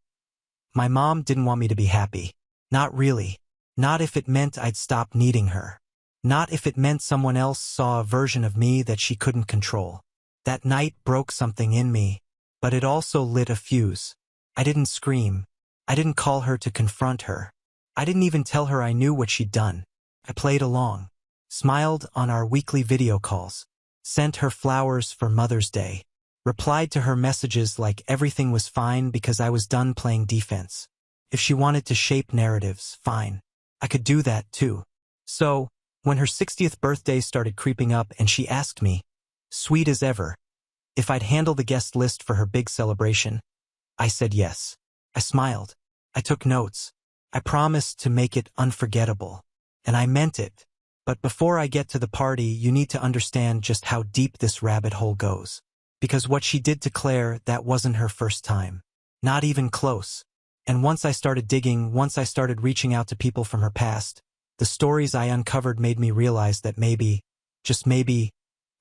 My mom didn't want me to be happy. Not really. Not if it meant I'd stop needing her. Not if it meant someone else saw a version of me that she couldn't control. That night broke something in me, but it also lit a fuse. I didn't scream. I didn't call her to confront her. I didn't even tell her I knew what she'd done. I played along, smiled on our weekly video calls, sent her flowers for Mother's Day, replied to her messages like everything was fine because I was done playing defense. If she wanted to shape narratives, fine. I could do that too. So, when her 60th birthday started creeping up and she asked me, sweet as ever, if I'd handle the guest list for her big celebration, I said yes. I smiled. I took notes. I promised to make it unforgettable. And I meant it. But before I get to the party, you need to understand just how deep this rabbit hole goes. Because what she did to Claire, that wasn't her first time. Not even close. And once I started digging, once I started reaching out to people from her past, the stories I uncovered made me realize that maybe, just maybe,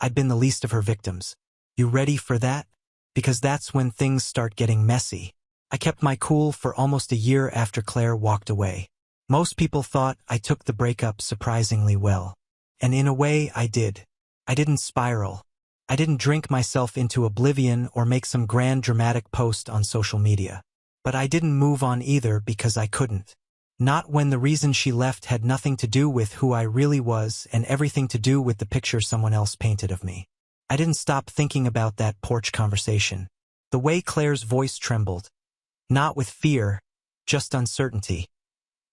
I'd been the least of her victims. You ready for that? Because that's when things start getting messy. I kept my cool for almost a year after Claire walked away. Most people thought I took the breakup surprisingly well. And in a way, I did. I didn't spiral. I didn't drink myself into oblivion or make some grand dramatic post on social media. But I didn't move on either because I couldn't. Not when the reason she left had nothing to do with who I really was and everything to do with the picture someone else painted of me. I didn't stop thinking about that porch conversation. The way Claire's voice trembled. Not with fear, just uncertainty.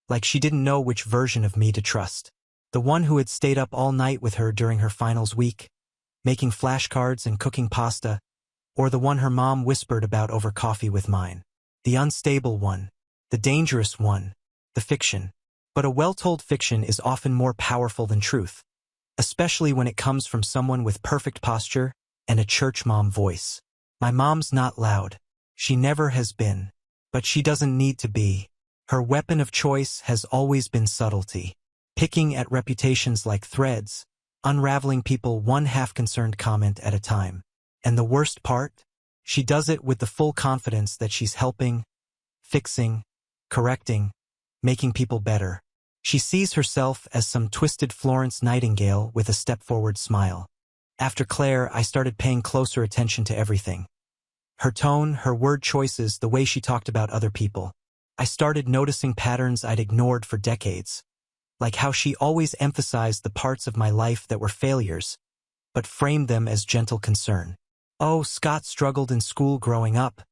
Like she didn't know which version of me to trust. The one who had stayed up all night with her during her finals week, making flashcards and cooking pasta, or the one her mom whispered about over coffee with mine. The unstable one. The dangerous one. The fiction. But a well-told fiction is often more powerful than truth, especially when it comes from someone with perfect posture and a church mom voice. My mom's not loud. She never has been. But she doesn't need to be. Her weapon of choice has always been subtlety. Picking at reputations like threads, unraveling people one half-concerned comment at a time. And the worst part? She does it with the full confidence that she's helping, fixing, correcting, making people better. She sees herself as some twisted Florence Nightingale with a step-forward smile. After Claire, I started paying closer attention to everything. Her tone, her word choices, the way she talked about other people. I started noticing patterns I'd ignored for decades, like how she always emphasized the parts of my life that were failures, but framed them as gentle concern. Oh, Scott struggled in school growing up,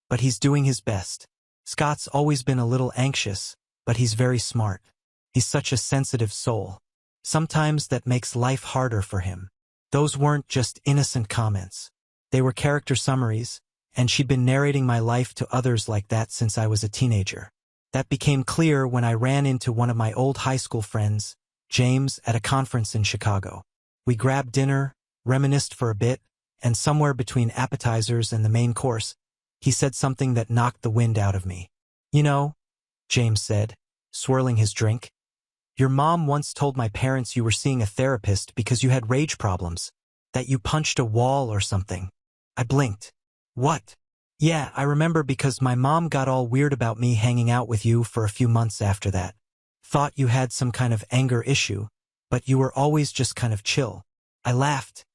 but he's doing his best. Scott's always been a little anxious, but he's very smart. He's such a sensitive soul. Sometimes that makes life harder for him. Those weren't just innocent comments. They were character summaries, and she'd been narrating my life to others like that since I was a teenager. That became clear when I ran into one of my old high school friends, James, at a conference in Chicago. We grabbed dinner, reminisced for a bit, and somewhere between appetizers and the main course, he said something that knocked the wind out of me. You know, James said, swirling his drink, your mom once told my parents you were seeing a therapist because you had rage problems, that you punched a wall or something. I blinked. What? Yeah, I remember because my mom got all weird about me hanging out with you for a few months after that. Thought you had some kind of anger issue, but you were always just kind of chill. I laughed,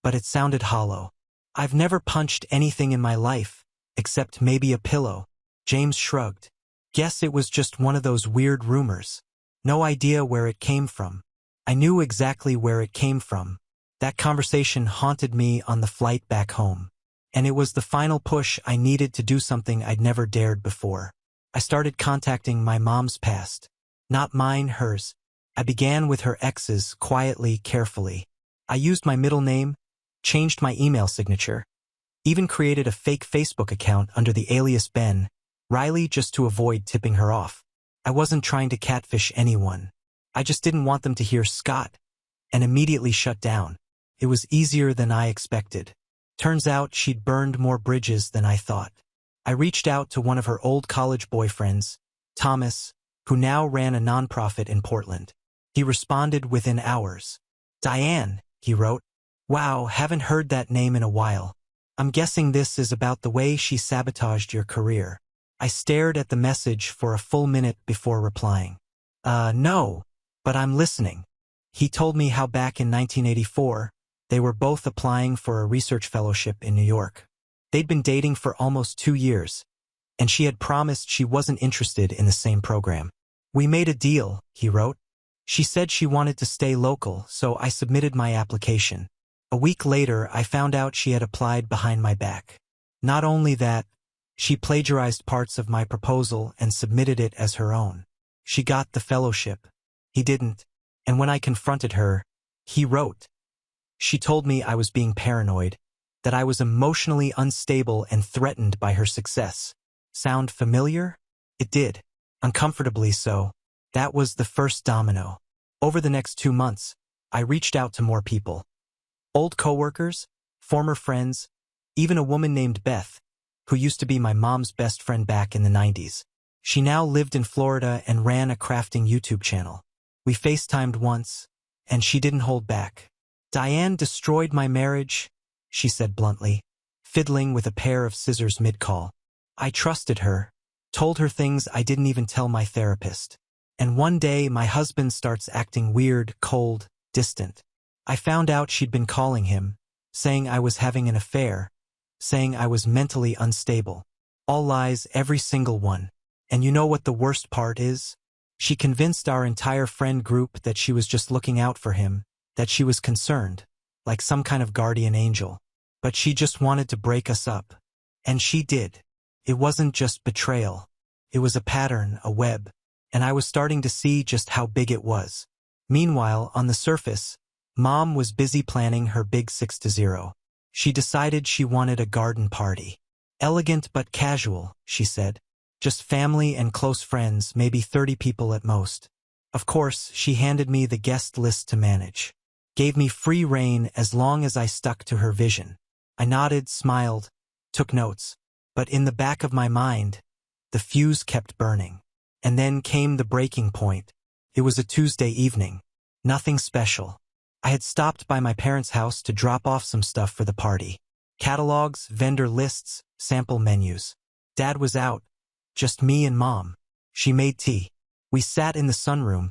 but it sounded hollow. I've never punched anything in my life, except maybe a pillow. James shrugged. Guess it was just one of those weird rumors. No idea where it came from. I knew exactly where it came from. That conversation haunted me on the flight back home. And it was the final push I needed to do something I'd never dared before. I started contacting my mom's past. Not mine, hers. I began with her exes, quietly, carefully. I used my middle name, changed my email signature, even created a fake Facebook account under the alias Ben, Riley, just to avoid tipping her off. I wasn't trying to catfish anyone. I just didn't want them to hear Scott, and immediately shut down. It was easier than I expected. Turns out she'd burned more bridges than I thought. I reached out to one of her old college boyfriends, Thomas, who now ran a nonprofit in Portland. He responded within hours. Diane, he wrote. Wow, haven't heard that name in a while. I'm guessing this is about the way she sabotaged your career. I stared at the message for a full minute before replying. No, but I'm listening. He told me how back in 1984, they were both applying for a research fellowship in New York. They'd been dating for almost 2 years, and she had promised she wasn't interested in the same program. We made a deal, he wrote. She said she wanted to stay local, so I submitted my application. A week later, I found out she had applied behind my back. Not only that, she plagiarized parts of my proposal and submitted it as her own. She got the fellowship. He didn't. And when I confronted her, he wrote. She told me I was being paranoid, that I was emotionally unstable and threatened by her success. Sound familiar? It did. Uncomfortably so. That was the first domino. Over the next 2 months, I reached out to more people. Old coworkers, former friends, even a woman named Beth, who used to be my mom's best friend back in the 90s. She now lived in Florida and ran a crafting YouTube channel. We FaceTimed once, and she didn't hold back. Diane destroyed my marriage, she said bluntly, fiddling with a pair of scissors mid-call. I trusted her, told her things I didn't even tell my therapist. And one day my husband starts acting weird, cold, distant. I found out she'd been calling him, saying I was having an affair, saying I was mentally unstable. All lies, every single one. And you know what the worst part is? She convinced our entire friend group that she was just looking out for him, that she was concerned, like some kind of guardian angel. But she just wanted to break us up. And she did. It wasn't just betrayal. It was a pattern, a web. And I was starting to see just how big it was. Meanwhile, on the surface, Mom was busy planning her big 6-0. She decided she wanted a garden party. Elegant but casual, she said. Just family and close friends, maybe 30 people at most. Of course, she handed me the guest list to manage. Gave me free rein as long as I stuck to her vision. I nodded, smiled, took notes. But in the back of my mind, the fuse kept burning. And then came the breaking point. It was a Tuesday evening. Nothing special. I had stopped by my parents' house to drop off some stuff for the party. Catalogs, vendor lists, sample menus. Dad was out. Just me and Mom. She made tea. We sat in the sunroom,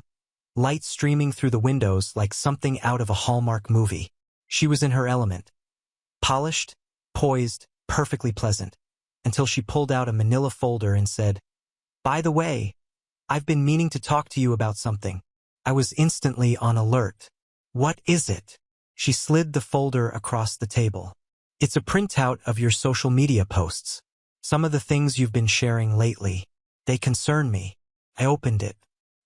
light streaming through the windows like something out of a Hallmark movie. She was in her element. Polished, poised, perfectly pleasant. Until she pulled out a manila folder and said, "By the way, I've been meaning to talk to you about something." I was instantly on alert. "What is it?" She slid the folder across the table. "It's a printout of your social media posts. Some of the things you've been sharing lately. They concern me." I opened it.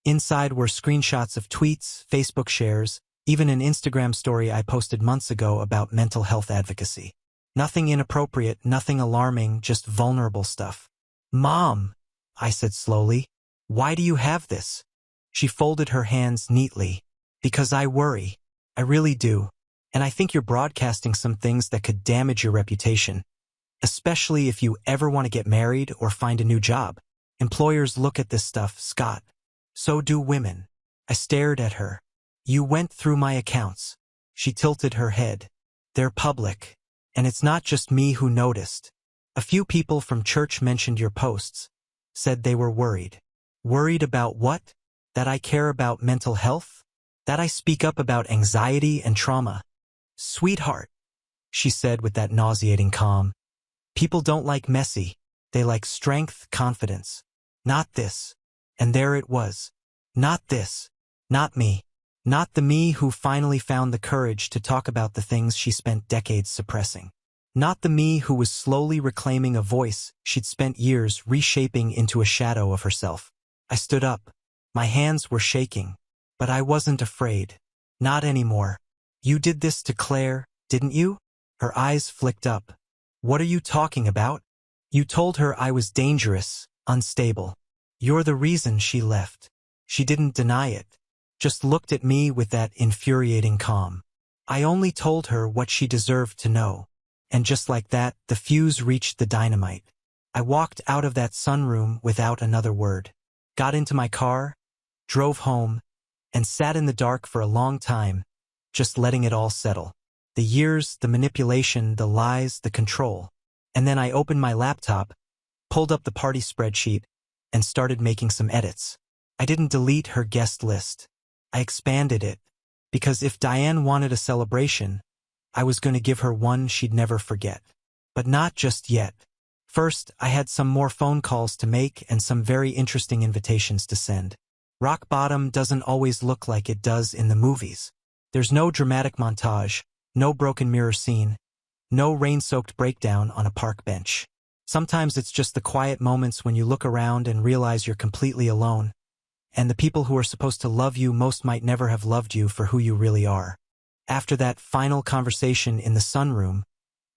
Inside were screenshots of tweets, Facebook shares, even an Instagram story I posted months ago about mental health advocacy. Nothing inappropriate, nothing alarming, just vulnerable stuff. "Mom," I said slowly, "why do you have this?" She folded her hands neatly. "Because I worry. I really do. And I think you're broadcasting some things that could damage your reputation. Especially if you ever want to get married or find a new job. Employers look at this stuff, Scott. So do women." I stared at her. "You went through my accounts." She tilted her head. "They're public. And it's not just me who noticed. A few people from church mentioned your posts. Said they were worried." "Worried about what? That I care about mental health? That I speak up about anxiety and trauma?" "Sweetheart," she said with that nauseating calm. "People don't like messy. They like strength, confidence. Not this." And there it was. Not this. Not me. Not the me who finally found the courage to talk about the things she spent decades suppressing. Not the me who was slowly reclaiming a voice she'd spent years reshaping into a shadow of herself. I stood up. My hands were shaking. But I wasn't afraid. Not anymore. "You did this to Claire, didn't you?" Her eyes flicked up. "What are you talking about?" "You told her I was dangerous, unstable. You're the reason she left." She didn't deny it. Just looked at me with that infuriating calm. I only told her what she deserved to know. And just like that, the fuse reached the dynamite. I walked out of that sunroom without another word. Got into my car, drove home, and sat in the dark for a long time, just letting it all settle. The years, the manipulation, the lies, the control. And then I opened my laptop, pulled up the party spreadsheet, and started making some edits. I didn't delete her guest list. I expanded it, because if Diane wanted a celebration, I was going to give her one she'd never forget. But not just yet. First, I had some more phone calls to make and some very interesting invitations to send. Rock bottom doesn't always look like it does in the movies. There's no dramatic montage, no broken mirror scene, no rain-soaked breakdown on a park bench. Sometimes it's just the quiet moments when you look around and realize you're completely alone, and the people who are supposed to love you most might never have loved you for who you really are. After that final conversation in the sunroom,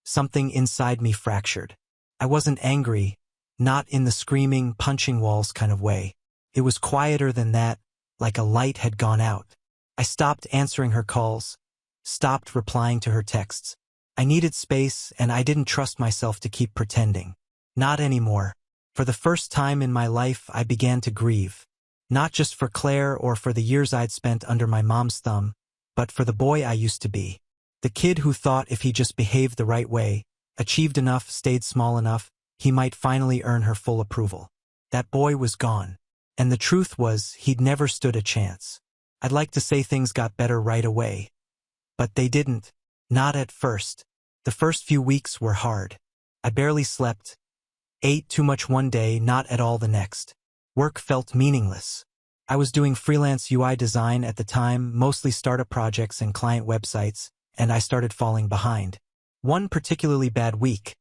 something inside me fractured. I wasn't angry, not in the screaming, punching walls kind of way. It was quieter than that, like a light had gone out. I stopped answering her calls, stopped replying to her texts. I needed space, and I didn't trust myself to keep pretending. Not anymore. For the first time in my life, I began to grieve. Not just for Claire or for the years I'd spent under my mom's thumb, but for the boy I used to be. The kid who thought if he just behaved the right way, achieved enough, stayed small enough, he might finally earn her full approval. That boy was gone. And the truth was, he'd never stood a chance. I'd like to say things got better right away. But they didn't. Not at first. The first few weeks were hard. I barely slept. Ate too much one day, not at all the next. Work felt meaningless. I was doing freelance UI design at the time, mostly startup projects and client websites, and I started falling behind. One particularly bad week,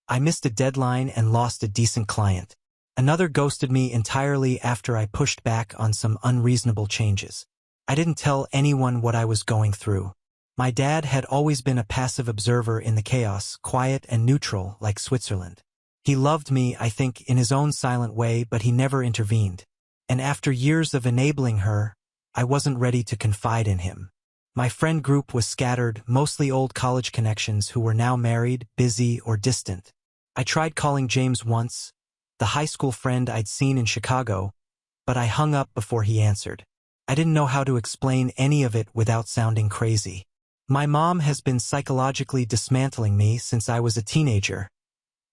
I missed a deadline and lost a decent client. Another ghosted me entirely after I pushed back on some unreasonable changes. I didn't tell anyone what I was going through. My dad had always been a passive observer in the chaos, quiet and neutral like Switzerland. He loved me, I think, in his own silent way, but he never intervened. And after years of enabling her, I wasn't ready to confide in him. My friend group was scattered, mostly old college connections who were now married, busy, or distant. I tried calling James once, the high school friend I'd seen in Chicago, but I hung up before he answered. I didn't know how to explain any of it without sounding crazy. My mom has been psychologically dismantling me since I was a teenager.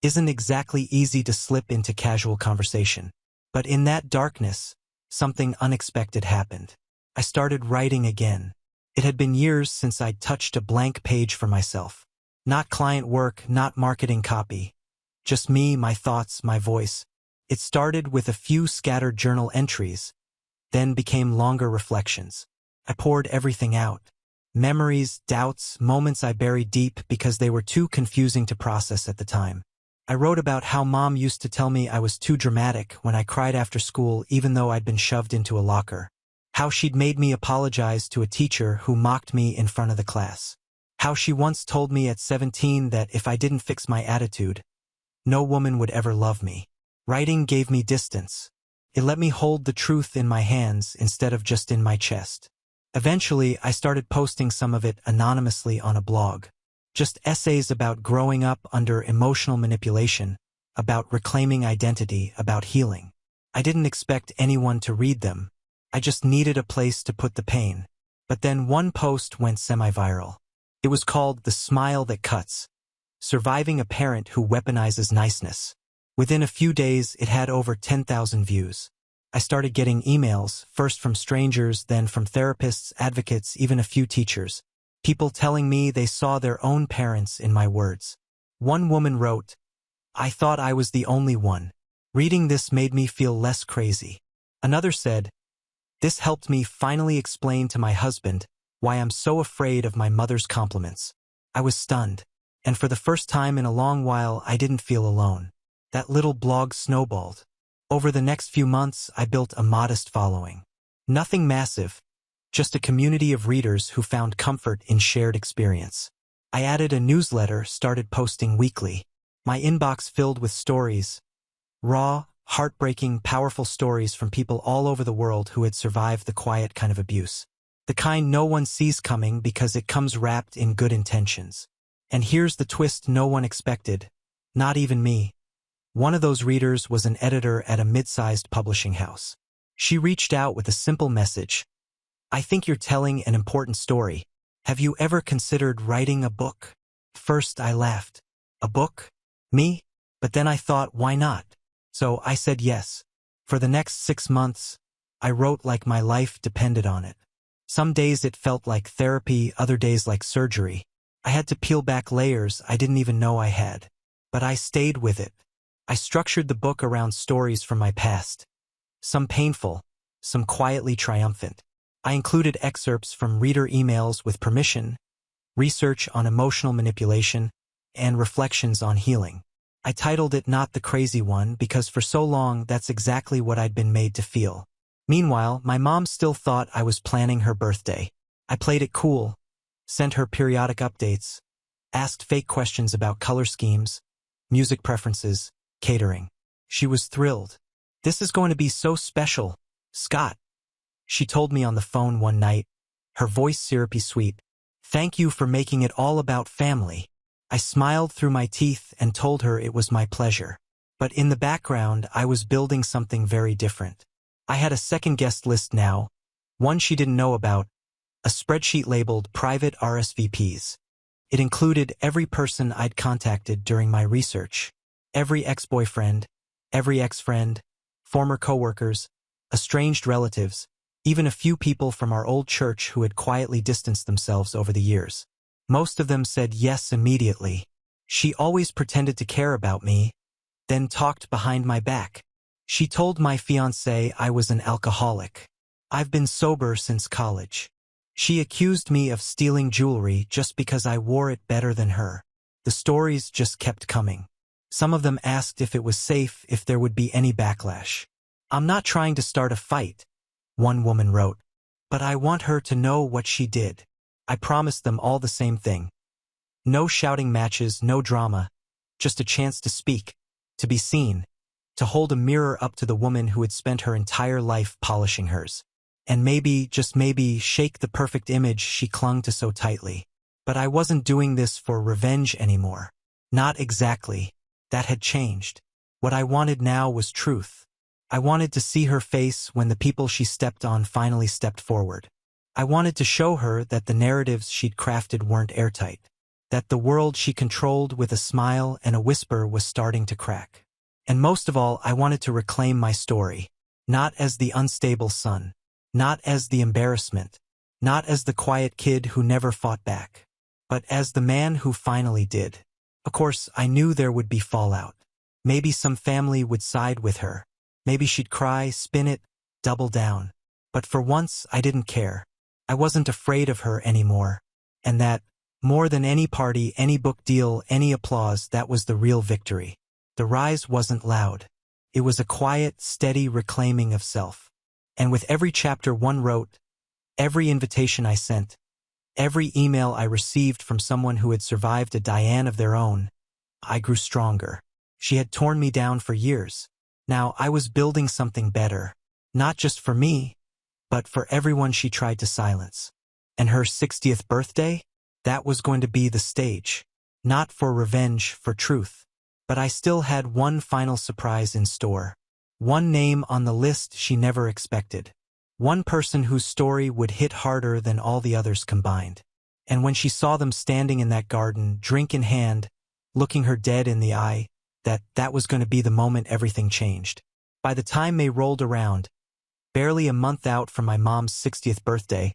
Isn't exactly easy to slip into casual conversation. But in that darkness, something unexpected happened. I started writing again. It had been years since I'd touched a blank page for myself. Not client work, not marketing copy. Just me, my thoughts, my voice. It started with a few scattered journal entries, then became longer reflections. I poured everything out. Memories, doubts, moments I buried deep because they were too confusing to process at the time. I wrote about how Mom used to tell me I was too dramatic when I cried after school even though I'd been shoved into a locker. How she'd made me apologize to a teacher who mocked me in front of the class. How she once told me at 17 that if I didn't fix my attitude, no woman would ever love me. Writing gave me distance. It let me hold the truth in my hands instead of just in my chest. Eventually, I started posting some of it anonymously on a blog. Just essays about growing up under emotional manipulation, about reclaiming identity, about healing. I didn't expect anyone to read them. I just needed a place to put the pain. But then one post went semi-viral. It was called "The Smile That Cuts: Surviving a Parent Who Weaponizes Niceness." Within a few days, it had over 10,000 views. I started getting emails, first from strangers, then from therapists, advocates, even a few teachers. People telling me they saw their own parents in my words. One woman wrote, "I thought I was the only one. Reading this made me feel less crazy." Another said, "This helped me finally explain to my husband why I'm so afraid of my mother's compliments." I was stunned. And for the first time in a long while, I didn't feel alone. That little blog snowballed. Over the next few months, I built a modest following. Nothing massive, just a community of readers who found comfort in shared experience. I added a newsletter, started posting weekly. My inbox filled with stories. Raw, heartbreaking, powerful stories from people all over the world who had survived the quiet kind of abuse. The kind no one sees coming because it comes wrapped in good intentions. And here's the twist no one expected. Not even me. One of those readers was an editor at a mid-sized publishing house. She reached out with a simple message. "I think you're telling an important story. Have you ever considered writing a book?" First I laughed. A book? Me? But then I thought, why not? So I said yes. For the next 6 months, I wrote like my life depended on it. Some days it felt like therapy, other days like surgery. I had to peel back layers I didn't even know I had. But I stayed with it. I structured the book around stories from my past. Some painful, some quietly triumphant. I included excerpts from reader emails with permission, research on emotional manipulation, and reflections on healing. I titled it Not the Crazy One because for so long that's exactly what I'd been made to feel. Meanwhile, my mom still thought I was planning her birthday. I played it cool, sent her periodic updates, asked fake questions about color schemes, music preferences, catering. She was thrilled. "This is going to be so special, Scott," she told me on the phone one night, her voice syrupy sweet. "Thank you for making it all about family." I smiled through my teeth and told her it was my pleasure. But in the background, I was building something very different. I had a second guest list now, one she didn't know about, a spreadsheet labeled Private RSVPs. It included every person I'd contacted during my research. Every ex-boyfriend, every ex-friend, former coworkers, estranged relatives, even a few people from our old church who had quietly distanced themselves over the years. Most of them said yes immediately. She always pretended to care about me, then talked behind my back. She told my fiancé I was an alcoholic. I've been sober since college. She accused me of stealing jewelry just because I wore it better than her. The stories just kept coming. Some of them asked if it was safe, if there would be any backlash. I'm not trying to start a fight, one woman wrote, but I want her to know what she did. I promised them all the same thing. No shouting matches, no drama, just a chance to speak, to be seen, to hold a mirror up to the woman who had spent her entire life polishing hers. And maybe, just maybe, shake the perfect image she clung to so tightly. But I wasn't doing this for revenge anymore. Not exactly. That had changed. What I wanted now was truth. I wanted to see her face when the people she stepped on finally stepped forward. I wanted to show her that the narratives she'd crafted weren't airtight, that the world she controlled with a smile and a whisper was starting to crack. And most of all, I wanted to reclaim my story, not as the unstable son, not as the embarrassment, not as the quiet kid who never fought back, but as the man who finally did. Of course, I knew there would be fallout. Maybe some family would side with her. Maybe she'd cry, spin it, double down. But for once, I didn't care. I wasn't afraid of her anymore. And that, more than any party, any book deal, any applause, that was the real victory. The rise wasn't loud. It was a quiet, steady reclaiming of self. And with every chapter one wrote, every invitation I sent, every email I received from someone who had survived a Diane of their own, I grew stronger. She had torn me down for years. Now I was building something better, not just for me, but for everyone she tried to silence. And her 60th birthday? That was going to be the stage. Not for revenge, for truth. But I still had one final surprise in store. One name on the list she never expected. One person whose story would hit harder than all the others combined. And when she saw them standing in that garden, drink in hand, looking her dead in the eye, that was going to be the moment everything changed. By the time May rolled around, barely a month out from my mom's 60th birthday,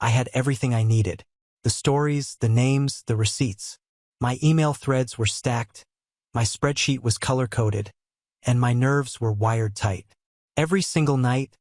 I had everything I needed. The stories, the names, the receipts. My email threads were stacked, my spreadsheet was color-coded, and my nerves were wired tight. Every single night,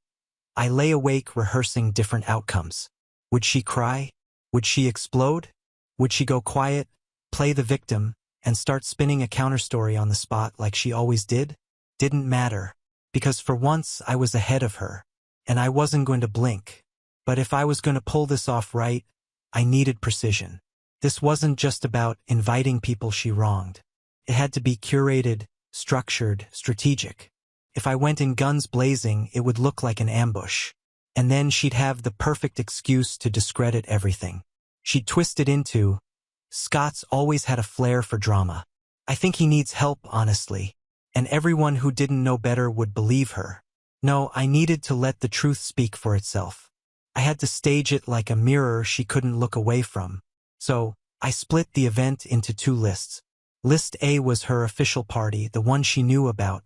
I lay awake rehearsing different outcomes. Would she cry? Would she explode? Would she go quiet, play the victim, and start spinning a counterstory on the spot like she always did? Didn't matter, because for once I was ahead of her, and I wasn't going to blink. But if I was going to pull this off right, I needed precision. This wasn't just about inviting people she wronged. It had to be curated, structured, strategic. If I went in guns blazing, it would look like an ambush. And then she'd have the perfect excuse to discredit everything. She'd twist it into, Scott's always had a flair for drama. I think he needs help, honestly. And everyone who didn't know better would believe her. No, I needed to let the truth speak for itself. I had to stage it like a mirror she couldn't look away from. So, I split the event into two lists. List A was her official party, the one she knew about.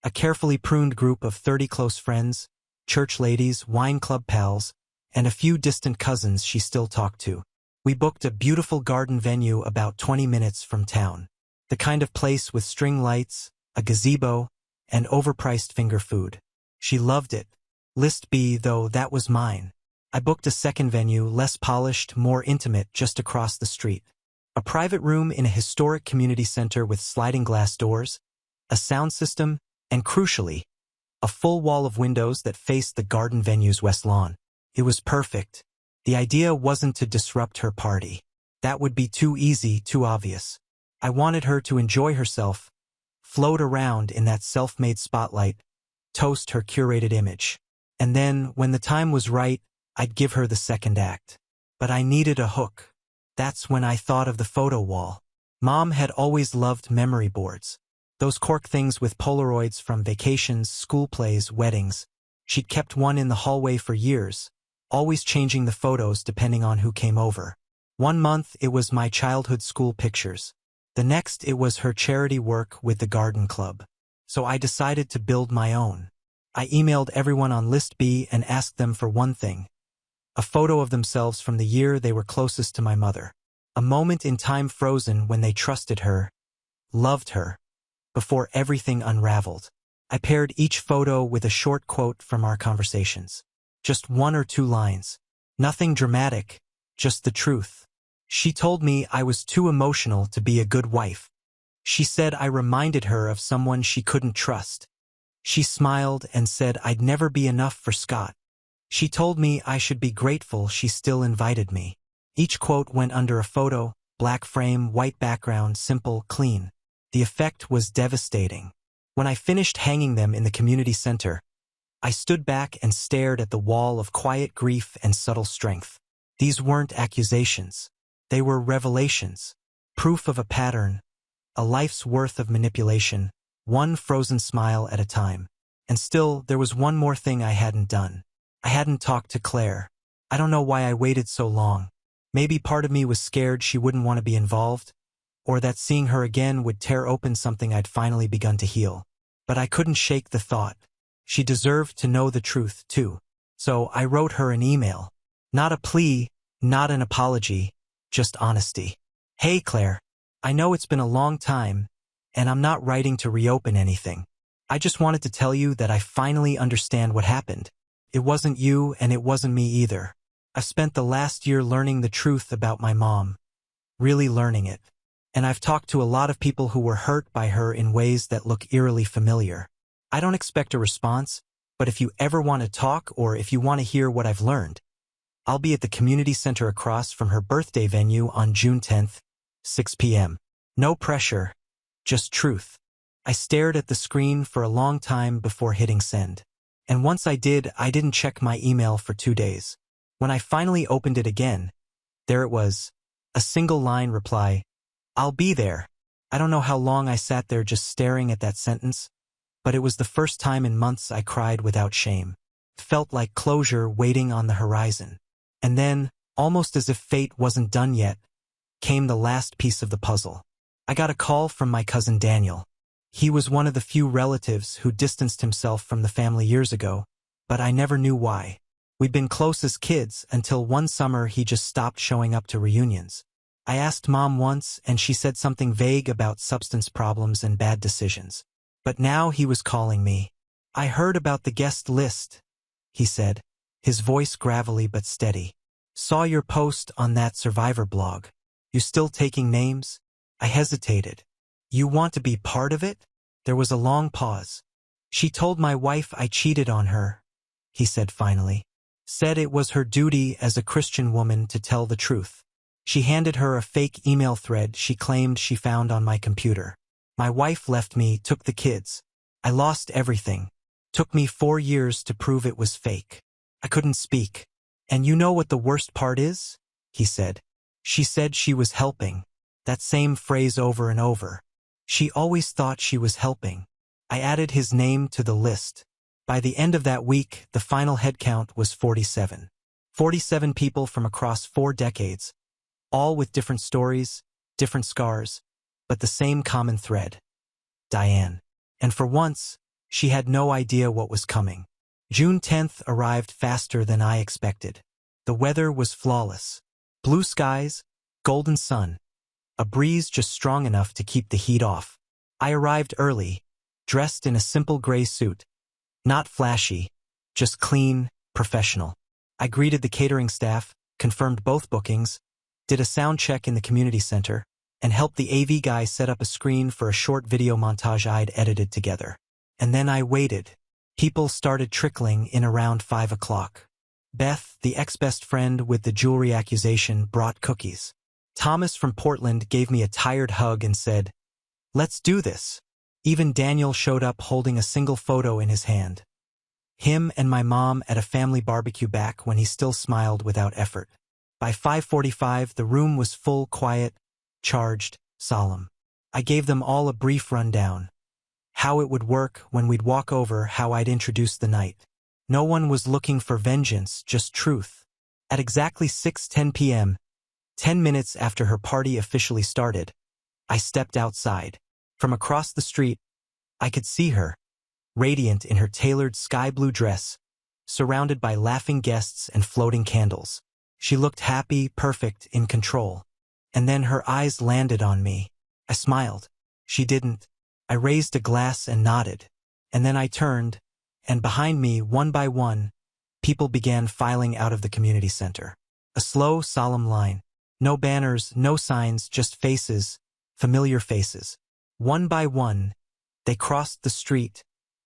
A carefully pruned group of 30 close friends, church ladies, wine club pals, and a few distant cousins she still talked to. We booked a beautiful garden venue about 20 minutes from town. The kind of place with string lights, a gazebo, and overpriced finger food. She loved it. List B, though, that was mine. I booked a second venue, less polished, more intimate, just across the street. A private room in a historic community center with sliding glass doors, a sound system, and crucially, a full wall of windows that faced the garden venue's west lawn. It was perfect. The idea wasn't to disrupt her party. That would be too easy, too obvious. I wanted her to enjoy herself, float around in that self-made spotlight, toast her curated image. And then, when the time was right, I'd give her the second act. But I needed a hook. That's when I thought of the photo wall. Mom had always loved memory boards. Those cork things with Polaroids from vacations, school plays, weddings. She'd kept one in the hallway for years, always changing the photos depending on who came over. One month it was my childhood school pictures. The next it was her charity work with the garden club. So I decided to build my own. I emailed everyone on List B and asked them for one thing. A photo of themselves from the year they were closest to my mother. A moment in time frozen when they trusted her, loved her, before everything unraveled. I paired each photo with a short quote from our conversations. Just 1 or 2 lines. Nothing dramatic, just the truth. She told me I was too emotional to be a good wife. She said I reminded her of someone she couldn't trust. She smiled and said I'd never be enough for Scott. She told me I should be grateful she still invited me. Each quote went under a photo, black frame, white background, simple, clean. The effect was devastating. When I finished hanging them in the community center, I stood back and stared at the wall of quiet grief and subtle strength. These weren't accusations. They were revelations. Proof of a pattern, a life's worth of manipulation, one frozen smile at a time. And still, there was one more thing I hadn't done. I hadn't talked to Claire. I don't know why I waited so long. Maybe part of me was scared she wouldn't want to be involved, or that seeing her again would tear open something I'd finally begun to heal. But I couldn't shake the thought. She deserved to know the truth, too. So I wrote her an email. Not a plea, not an apology, just honesty. Hey Claire, I know it's been a long time, and I'm not writing to reopen anything. I just wanted to tell you that I finally understand what happened. It wasn't you, and it wasn't me either. I've spent the last year learning the truth about my mom. Really learning it. And I've talked to a lot of people who were hurt by her in ways that look eerily familiar. I don't expect a response, but if you ever want to talk or if you want to hear what I've learned, I'll be at the community center across from her birthday venue on June 10th, 6 p.m. No pressure, just truth. I stared at the screen for a long time before hitting send. And once I did, I didn't check my email for 2 days. When I finally opened it again, there it was. A single line reply. I'll be there. I don't know how long I sat there just staring at that sentence, but it was the first time in months I cried without shame. It felt like closure waiting on the horizon. And then, almost as if fate wasn't done yet, came the last piece of the puzzle. I got a call from my cousin Daniel. He was one of the few relatives who distanced himself from the family years ago, but I never knew why. We'd been close as kids until one summer he just stopped showing up to reunions. I asked Mom once and she said something vague about substance problems and bad decisions. But now he was calling me. I heard about the guest list, he said, his voice gravelly but steady. Saw your post on that Survivor blog. You still taking names? I hesitated. You want to be part of it? There was a long pause. She told my wife I cheated on her, he said finally. Said it was her duty as a Christian woman to tell the truth. She handed her a fake email thread she claimed she found on my computer. My wife left me, took the kids. I lost everything. Took me 4 years to prove it was fake. I couldn't speak. And you know what the worst part is? He said. She said she was helping. That same phrase over and over. She always thought she was helping. I added his name to the list. By the end of that week, the final head count was 47. 47 people from across 4 decades, all with different stories, different scars, but the same common thread. Diane. And for once, she had no idea what was coming. June 10th arrived faster than I expected. The weather was flawless. Blue skies, golden sun, a breeze just strong enough to keep the heat off. I arrived early, dressed in a simple gray suit. Not flashy, just clean, professional. I greeted the catering staff, confirmed both bookings, did a sound check in the community center, and helped the AV guy set up a screen for a short video montage I'd edited together. And then I waited. People started trickling in around 5 o'clock. Beth, the ex-best friend with the jewelry accusation, brought cookies. Thomas from Portland gave me a tired hug and said, "Let's do this." Even Daniel showed up holding a single photo in his hand. Him and my mom at a family barbecue back when he still smiled without effort. By 5:45, the room was full, quiet, charged, solemn. I gave them all a brief rundown. How it would work, when we'd walk over, how I'd introduce the night. No one was looking for vengeance, just truth. At exactly 6:10 p.m., 10 minutes after her party officially started, I stepped outside. From across the street, I could see her, radiant in her tailored sky blue dress, surrounded by laughing guests and floating candles. She looked happy, perfect, in control. And then her eyes landed on me. I smiled. She didn't. I raised a glass and nodded. And then I turned, and behind me, one by one, people began filing out of the community center. A slow, solemn line. No banners, no signs, just faces, familiar faces. One by one, they crossed the street,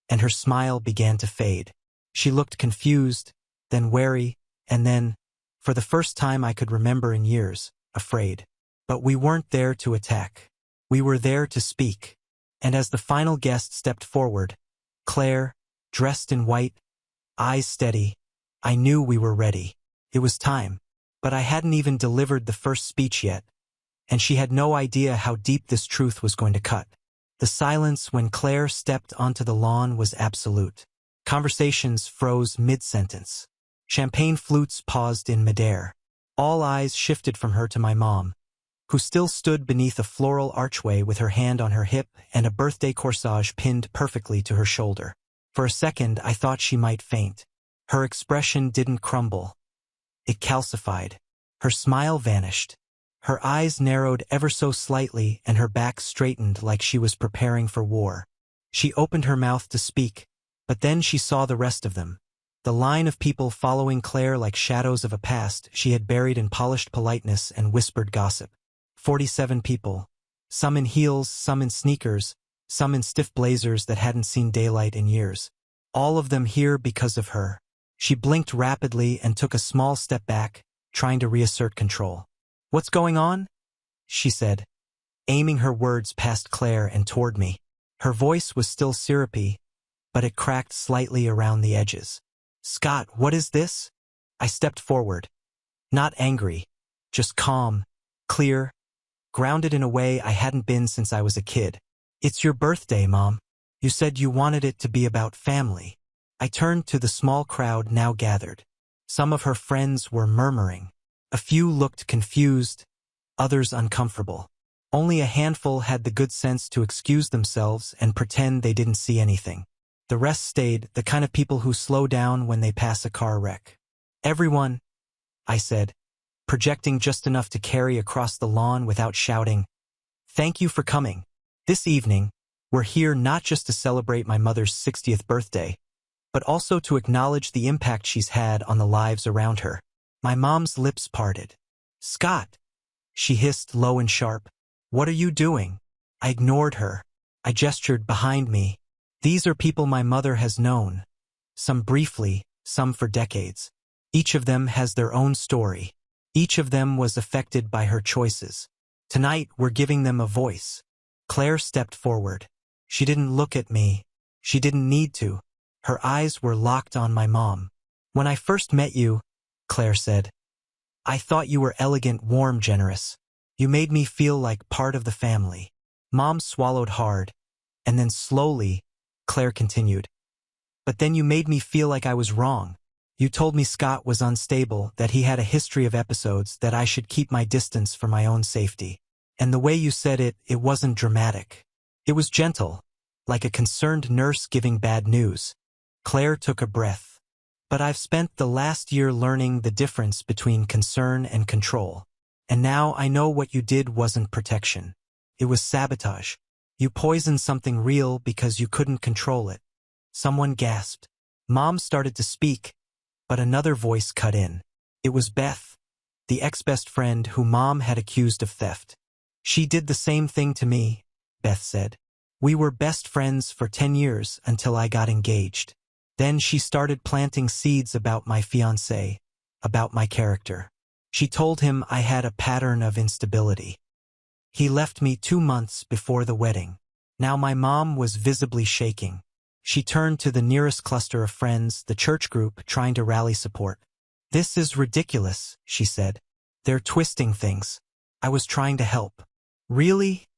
and her smile began to fade. She looked confused, then wary, and then, for the first time I could remember in years, afraid. But we weren't there to attack. We were there to speak. And as the final guest stepped forward, Claire, dressed in white, eyes steady, I knew we were ready. It was time. But I hadn't even delivered the first speech yet, and she had no idea how deep this truth was going to cut. The silence when Claire stepped onto the lawn was absolute. Conversations froze mid-sentence. Champagne flutes paused in midair. All eyes shifted from her to my mom, who still stood beneath a floral archway with her hand on her hip and a birthday corsage pinned perfectly to her shoulder. For a second, I thought she might faint. Her expression didn't crumble. It calcified. Her smile vanished. Her eyes narrowed ever so slightly and her back straightened like she was preparing for war. She opened her mouth to speak, but then she saw the rest of them. The line of people following Claire like shadows of a past she had buried in polished politeness and whispered gossip. 47 people. Some in heels, some in sneakers, some in stiff blazers that hadn't seen daylight in years. All of them here because of her. She blinked rapidly and took a small step back, trying to reassert control. "What's going on?" she said, aiming her words past Claire and toward me. Her voice was still syrupy, but it cracked slightly around the edges. "Scott, what is this?" I stepped forward. Not angry, just calm, clear, grounded in a way I hadn't been since I was a kid. "It's your birthday, Mom. You said you wanted it to be about family." I turned to the small crowd now gathered. Some of her friends were murmuring. A few looked confused, others uncomfortable. Only a handful had the good sense to excuse themselves and pretend they didn't see anything. The rest stayed, the kind of people who slow down when they pass a car wreck. "Everyone," I said, projecting just enough to carry across the lawn without shouting, "thank you for coming. This evening, we're here not just to celebrate my mother's 60th birthday, but also to acknowledge the impact she's had on the lives around her." My mom's lips parted. "Scott," she hissed low and sharp, "what are you doing?" I ignored her. I gestured behind me. "These are people my mother has known, some briefly, some for decades. Each of them has their own story. Each of them was affected by her choices. Tonight, we're giving them a voice." Claire stepped forward. She didn't look at me. She didn't need to. Her eyes were locked on my mom. "When I first met you," Claire said, "I thought you were elegant, warm, generous. You made me feel like part of the family." Mom swallowed hard, and then slowly, Claire continued, "But then you made me feel like I was wrong. You told me Scott was unstable, that he had a history of episodes, that I should keep my distance for my own safety. And the way you said it, it wasn't dramatic. It was gentle, like a concerned nurse giving bad news." Claire took a breath. "But I've spent the last year learning the difference between concern and control. And now I know what you did wasn't protection. It was sabotage. You poisoned something real because you couldn't control it." Someone gasped. Mom started to speak, but another voice cut in. It was Beth, the ex-best friend who Mom had accused of theft. "She did the same thing to me," Beth said. "We were best friends for 10 years until I got engaged. Then she started planting seeds about my fiancé, about my character. She told him I had a pattern of instability. He left me 2 months before the wedding." Now my mom was visibly shaking. She turned to the nearest cluster of friends, the church group, trying to rally support. "This is ridiculous," she said. "They're twisting things. I was trying to help." "Really?"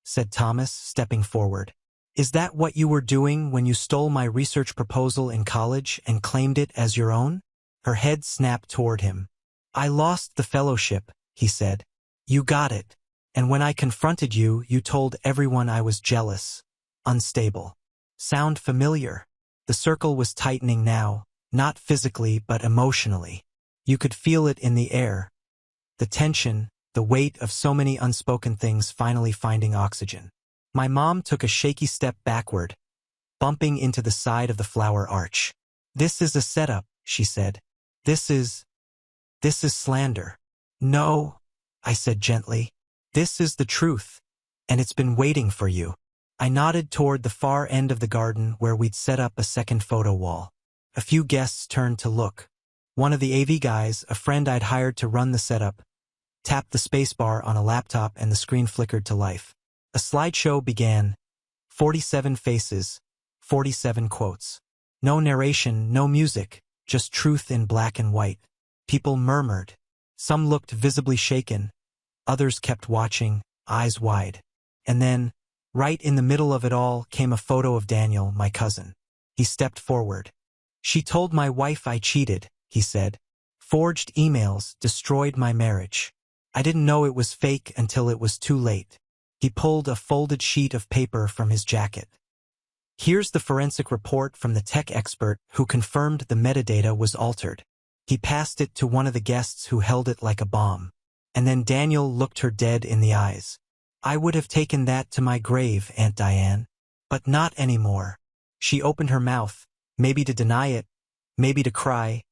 said Thomas, stepping forward. "Is that what you were doing when you stole my research proposal in college and claimed it as your own?" Her head snapped toward him. "I lost the fellowship," he said. "You got it. And when I confronted you, you told everyone I was jealous, unstable." Sound familiar? The circle was tightening now, not physically but emotionally. You could feel it in the air. The tension, the weight of so many unspoken things finally finding oxygen. My mom took a shaky step backward, bumping into the side of the flower arch. "This is a setup," she said. This is slander. No, I said gently. This is the truth, and it's been waiting for you. I nodded toward the far end of the garden where we'd set up a second photo wall. A few guests turned to look. One of the AV guys, a friend I'd hired to run the setup, tapped the spacebar on a laptop and the screen flickered to life. A slideshow began. 47 faces, 47 quotes. No narration, no music, just truth in black and white. People murmured. Some looked visibly shaken. Others kept watching, eyes wide. And then, right in the middle of it all, came a photo of Daniel, my cousin. He stepped forward. She told my wife I cheated, he said. Forged emails, destroyed my marriage. I didn't know it was fake until it was too late. He pulled a folded sheet of paper from his jacket. Here's the forensic report from the tech expert who confirmed the metadata was altered. He passed it to one of the guests who held it like a bomb. And then Daniel looked her dead in the eyes. I would have taken that to my grave, Aunt Diane. But not anymore. She opened her mouth, maybe to deny it, maybe to cry,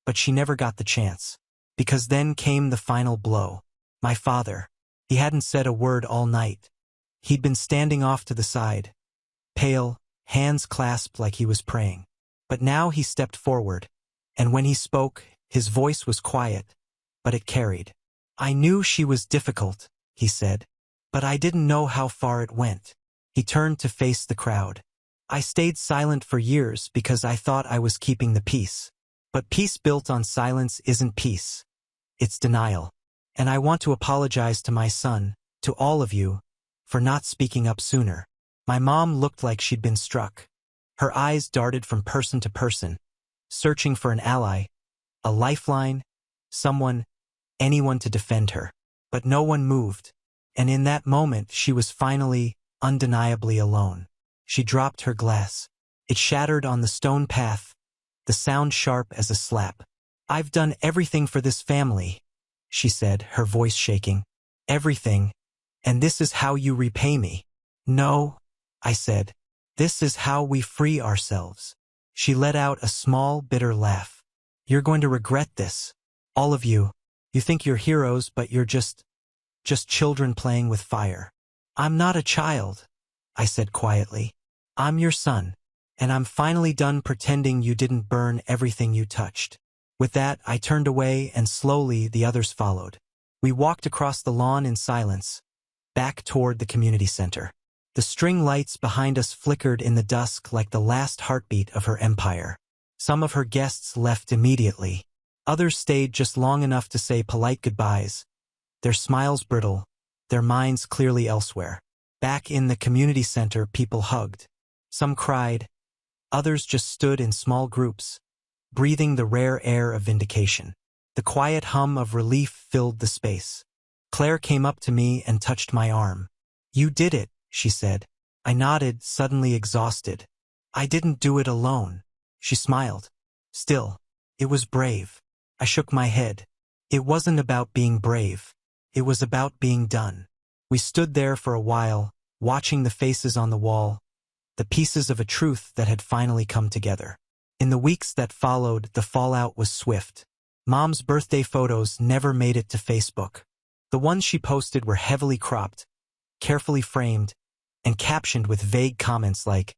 but she never got the chance. Because then came the final blow. My father. He hadn't said a word all night. He'd been standing off to the side, pale, hands clasped like he was praying. But now he stepped forward, and when he spoke, his voice was quiet, but it carried. I knew she was difficult, he said, but I didn't know how far it went. He turned to face the crowd. I stayed silent for years because I thought I was keeping the peace. But peace built on silence isn't peace. It's denial. And I want to apologize to my son, to all of you, for not speaking up sooner. My mom looked like she'd been struck. Her eyes darted from person to person, searching for an ally, a lifeline, someone, anyone to defend her. But no one moved. And in that moment she was finally, undeniably alone. She dropped her glass. It shattered on the stone path, the sound sharp as a slap. I've done everything for this family, she said, her voice shaking. Everything, and this is how you repay me. No, I said. This is how we free ourselves. She let out a small, bitter laugh. You're going to regret this. All of you. You think you're heroes, but you're just children playing with fire. I'm not a child, I said quietly. I'm your son, and I'm finally done pretending you didn't burn everything you touched. With that, I turned away and slowly the others followed. We walked across the lawn in silence, back toward the community center. The string lights behind us flickered in the dusk like the last heartbeat of her empire. Some of her guests left immediately. Others stayed just long enough to say polite goodbyes, their smiles brittle, their minds clearly elsewhere. Back in the community center, people hugged. Some cried. Others just stood in small groups, breathing the rare air of vindication. The quiet hum of relief filled the space. Claire came up to me and touched my arm. You did it, she said. I nodded, suddenly exhausted. I didn't do it alone. She smiled. Still, it was brave. I shook my head. It wasn't about being brave. It was about being done. We stood there for a while, watching the faces on the wall, the pieces of a truth that had finally come together. In the weeks that followed, the fallout was swift. Mom's birthday photos never made it to Facebook. The ones she posted were heavily cropped, carefully framed, and captioned with vague comments like,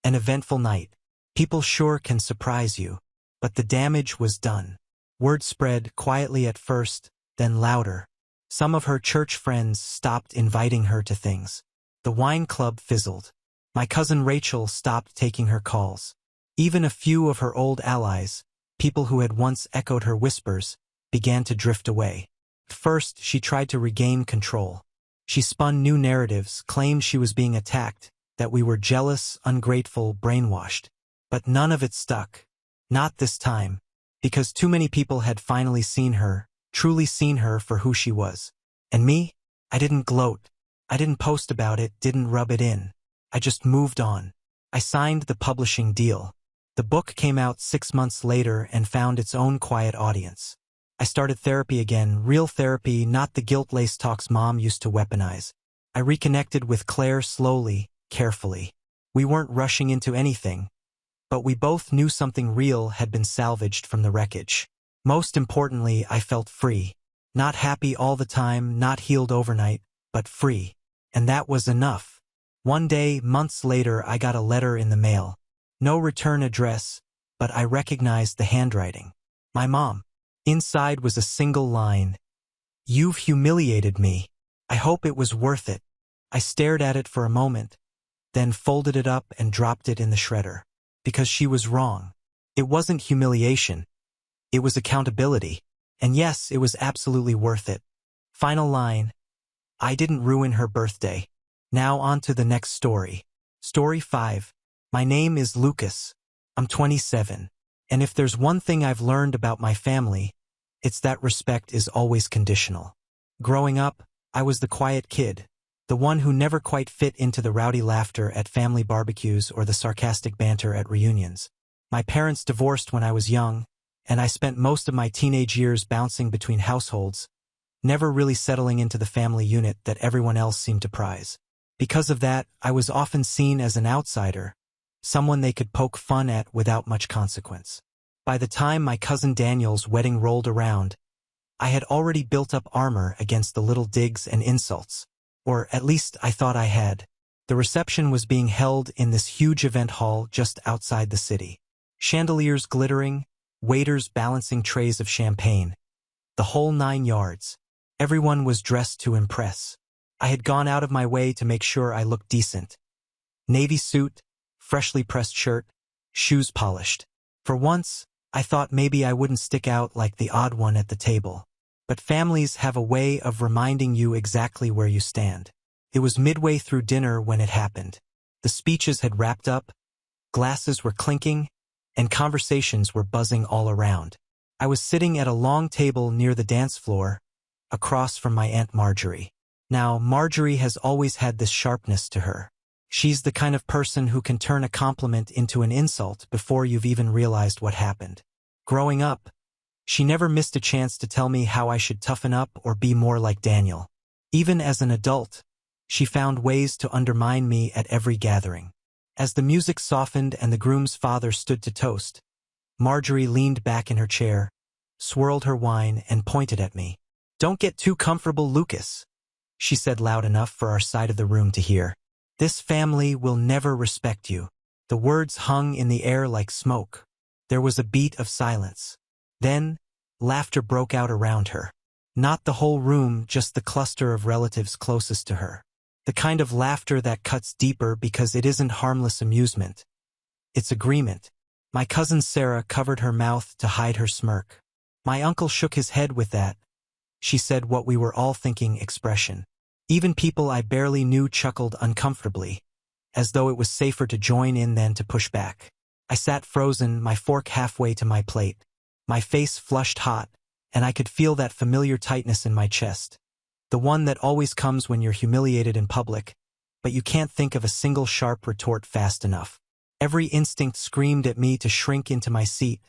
"An eventful night. People sure can surprise you." But the damage was done. Word spread quietly at first, then louder. Some of her church friends stopped inviting her to things. The wine club fizzled. My cousin Rachel stopped taking her calls. Even a few of her old allies, people who had once echoed her whispers, began to drift away. First, she tried to regain control. She spun new narratives, claimed she was being attacked, that we were jealous, ungrateful, brainwashed. But none of it stuck. Not this time. Because too many people had finally seen her, truly seen her for who she was. And me? I didn't gloat. I didn't post about it, didn't rub it in. I just moved on. I signed the publishing deal. The book came out 6 months later and found its own quiet audience. I started therapy again, real therapy, not the guilt-laced talks Mom used to weaponize. I reconnected with Claire slowly, carefully. We weren't rushing into anything. but we both knew something real had been salvaged from the wreckage. Most importantly, I felt free. Not happy all the time, not healed overnight, but free. And that was enough. One day, months later, I got a letter in the mail. No return address, but I recognized the handwriting. My mom. Inside was a single line. "You've humiliated me. I hope it was worth it." I stared at it for a moment, then folded it up and dropped it in the shredder. Because she was wrong. It wasn't humiliation. It was accountability. And yes, it was absolutely worth it. Final line. I didn't ruin her birthday. Now on to the next story. Story 5. My name is Lucas. I'm 27. And if there's one thing I've learned about my family, it's that respect is always conditional. Growing up, I was the quiet kid, the one who never quite fit into the rowdy laughter at family barbecues or the sarcastic banter at reunions. My parents divorced when I was young, and I spent most of my teenage years bouncing between households, never really settling into the family unit that everyone else seemed to prize. Because of that, I was often seen as an outsider, someone they could poke fun at without much consequence. By the time my cousin Daniel's wedding rolled around, I had already built up armor against the little digs and insults. Or at least I thought I had. The reception was being held in this huge event hall just outside the city. Chandeliers glittering, waiters balancing trays of champagne. The whole 9 yards. Everyone was dressed to impress. I had gone out of my way to make sure I looked decent. Navy suit, freshly pressed shirt, shoes polished. For once, I thought maybe I wouldn't stick out like the odd one at the table. But families have a way of reminding you exactly where you stand. It was midway through dinner when it happened. The speeches had wrapped up, glasses were clinking, and conversations were buzzing all around. I was sitting at a long table near the dance floor, across from my Aunt Marjorie. Now, Marjorie has always had this sharpness to her. She's the kind of person who can turn a compliment into an insult before you've even realized what happened. Growing up, she never missed a chance to tell me how I should toughen up or be more like Daniel. Even as an adult, she found ways to undermine me at every gathering. As the music softened and the groom's father stood to toast, Marjorie leaned back in her chair, swirled her wine, and pointed at me. "Don't get too comfortable, Lucas," she said loud enough for our side of the room to hear. "This family will never respect you." The words hung in the air like smoke. There was a beat of silence. Then, laughter broke out around her. Not the whole room, just the cluster of relatives closest to her. The kind of laughter that cuts deeper because it isn't harmless amusement. It's agreement. My cousin Sarah covered her mouth to hide her smirk. My uncle shook his head with that, she said what we were all thinking expression. Even people I barely knew chuckled uncomfortably, as though it was safer to join in than to push back. I sat frozen, my fork halfway to my plate. My face flushed hot, and I could feel that familiar tightness in my chest. The one that always comes when you're humiliated in public, but you can't think of a single sharp retort fast enough. Every instinct screamed at me to shrink into my seat,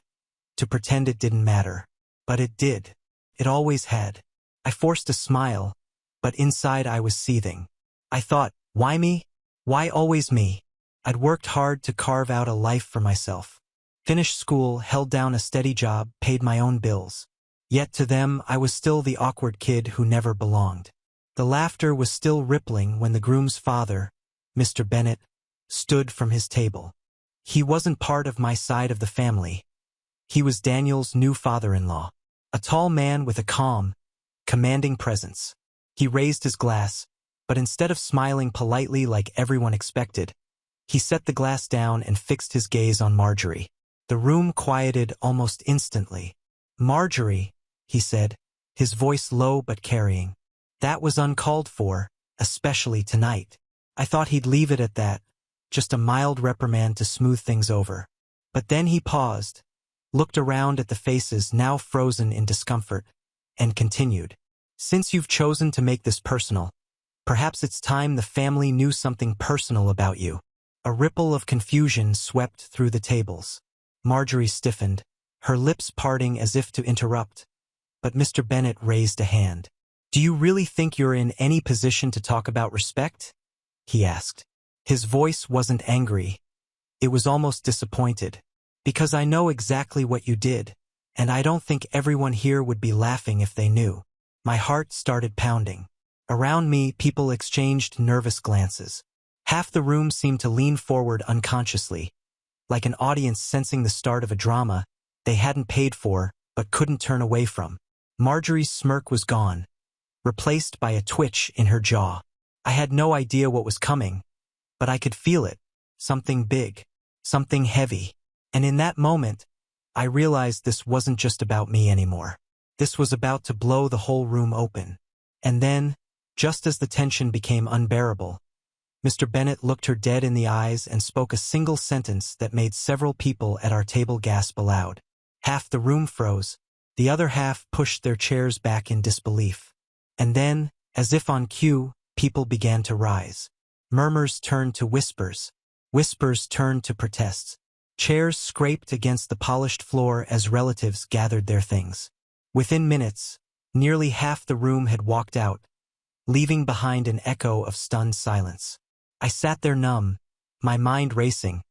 to pretend it didn't matter. But it did. It always had. I forced a smile, but inside I was seething. I thought, why me? Why always me? I'd worked hard to carve out a life for myself. Finished school, held down a steady job, paid my own bills. Yet to them, I was still the awkward kid who never belonged. The laughter was still rippling when the groom's father, Mr. Bennett, stood from his table. He wasn't part of my side of the family. He was Daniel's new father-in-law. A tall man with a calm, commanding presence. He raised his glass, but instead of smiling politely like everyone expected, he set the glass down and fixed his gaze on Marjorie. The room quieted almost instantly. "Marjorie," he said, his voice low but carrying. "That was uncalled for, especially tonight." I thought he'd leave it at that, just a mild reprimand to smooth things over. But then he paused, looked around at the faces now frozen in discomfort, and continued. "Since you've chosen to make this personal, perhaps it's time the family knew something personal about you." A ripple of confusion swept through the tables. Marjorie stiffened, her lips parting as if to interrupt. But Mr. Bennett raised a hand. "Do you really think you're in any position to talk about respect?" he asked. His voice wasn't angry, It was almost disappointed. Because I know exactly what you did, and I don't think everyone here would be laughing if they knew. My heart started pounding. Around me, people exchanged nervous glances. Half the room seemed to lean forward unconsciously, like an audience sensing the start of a drama they hadn't paid for but couldn't turn away from. Marjorie's smirk was gone, replaced by a twitch in her jaw. I had no idea what was coming, but I could feel it. Something big, something heavy. And in that moment, I realized this wasn't just about me anymore. This was about to blow the whole room open. And then, just as the tension became unbearable, Mr. Bennet looked her dead in the eyes and spoke a single sentence that made several people at our table gasp aloud. Half the room froze, the other half pushed their chairs back in disbelief. And then, as if on cue, people began to rise. Murmurs turned to whispers. Whispers turned to protests. Chairs scraped against the polished floor as relatives gathered their things. Within minutes, nearly half the room had walked out, leaving behind an echo of stunned silence. I sat there numb, my mind racing,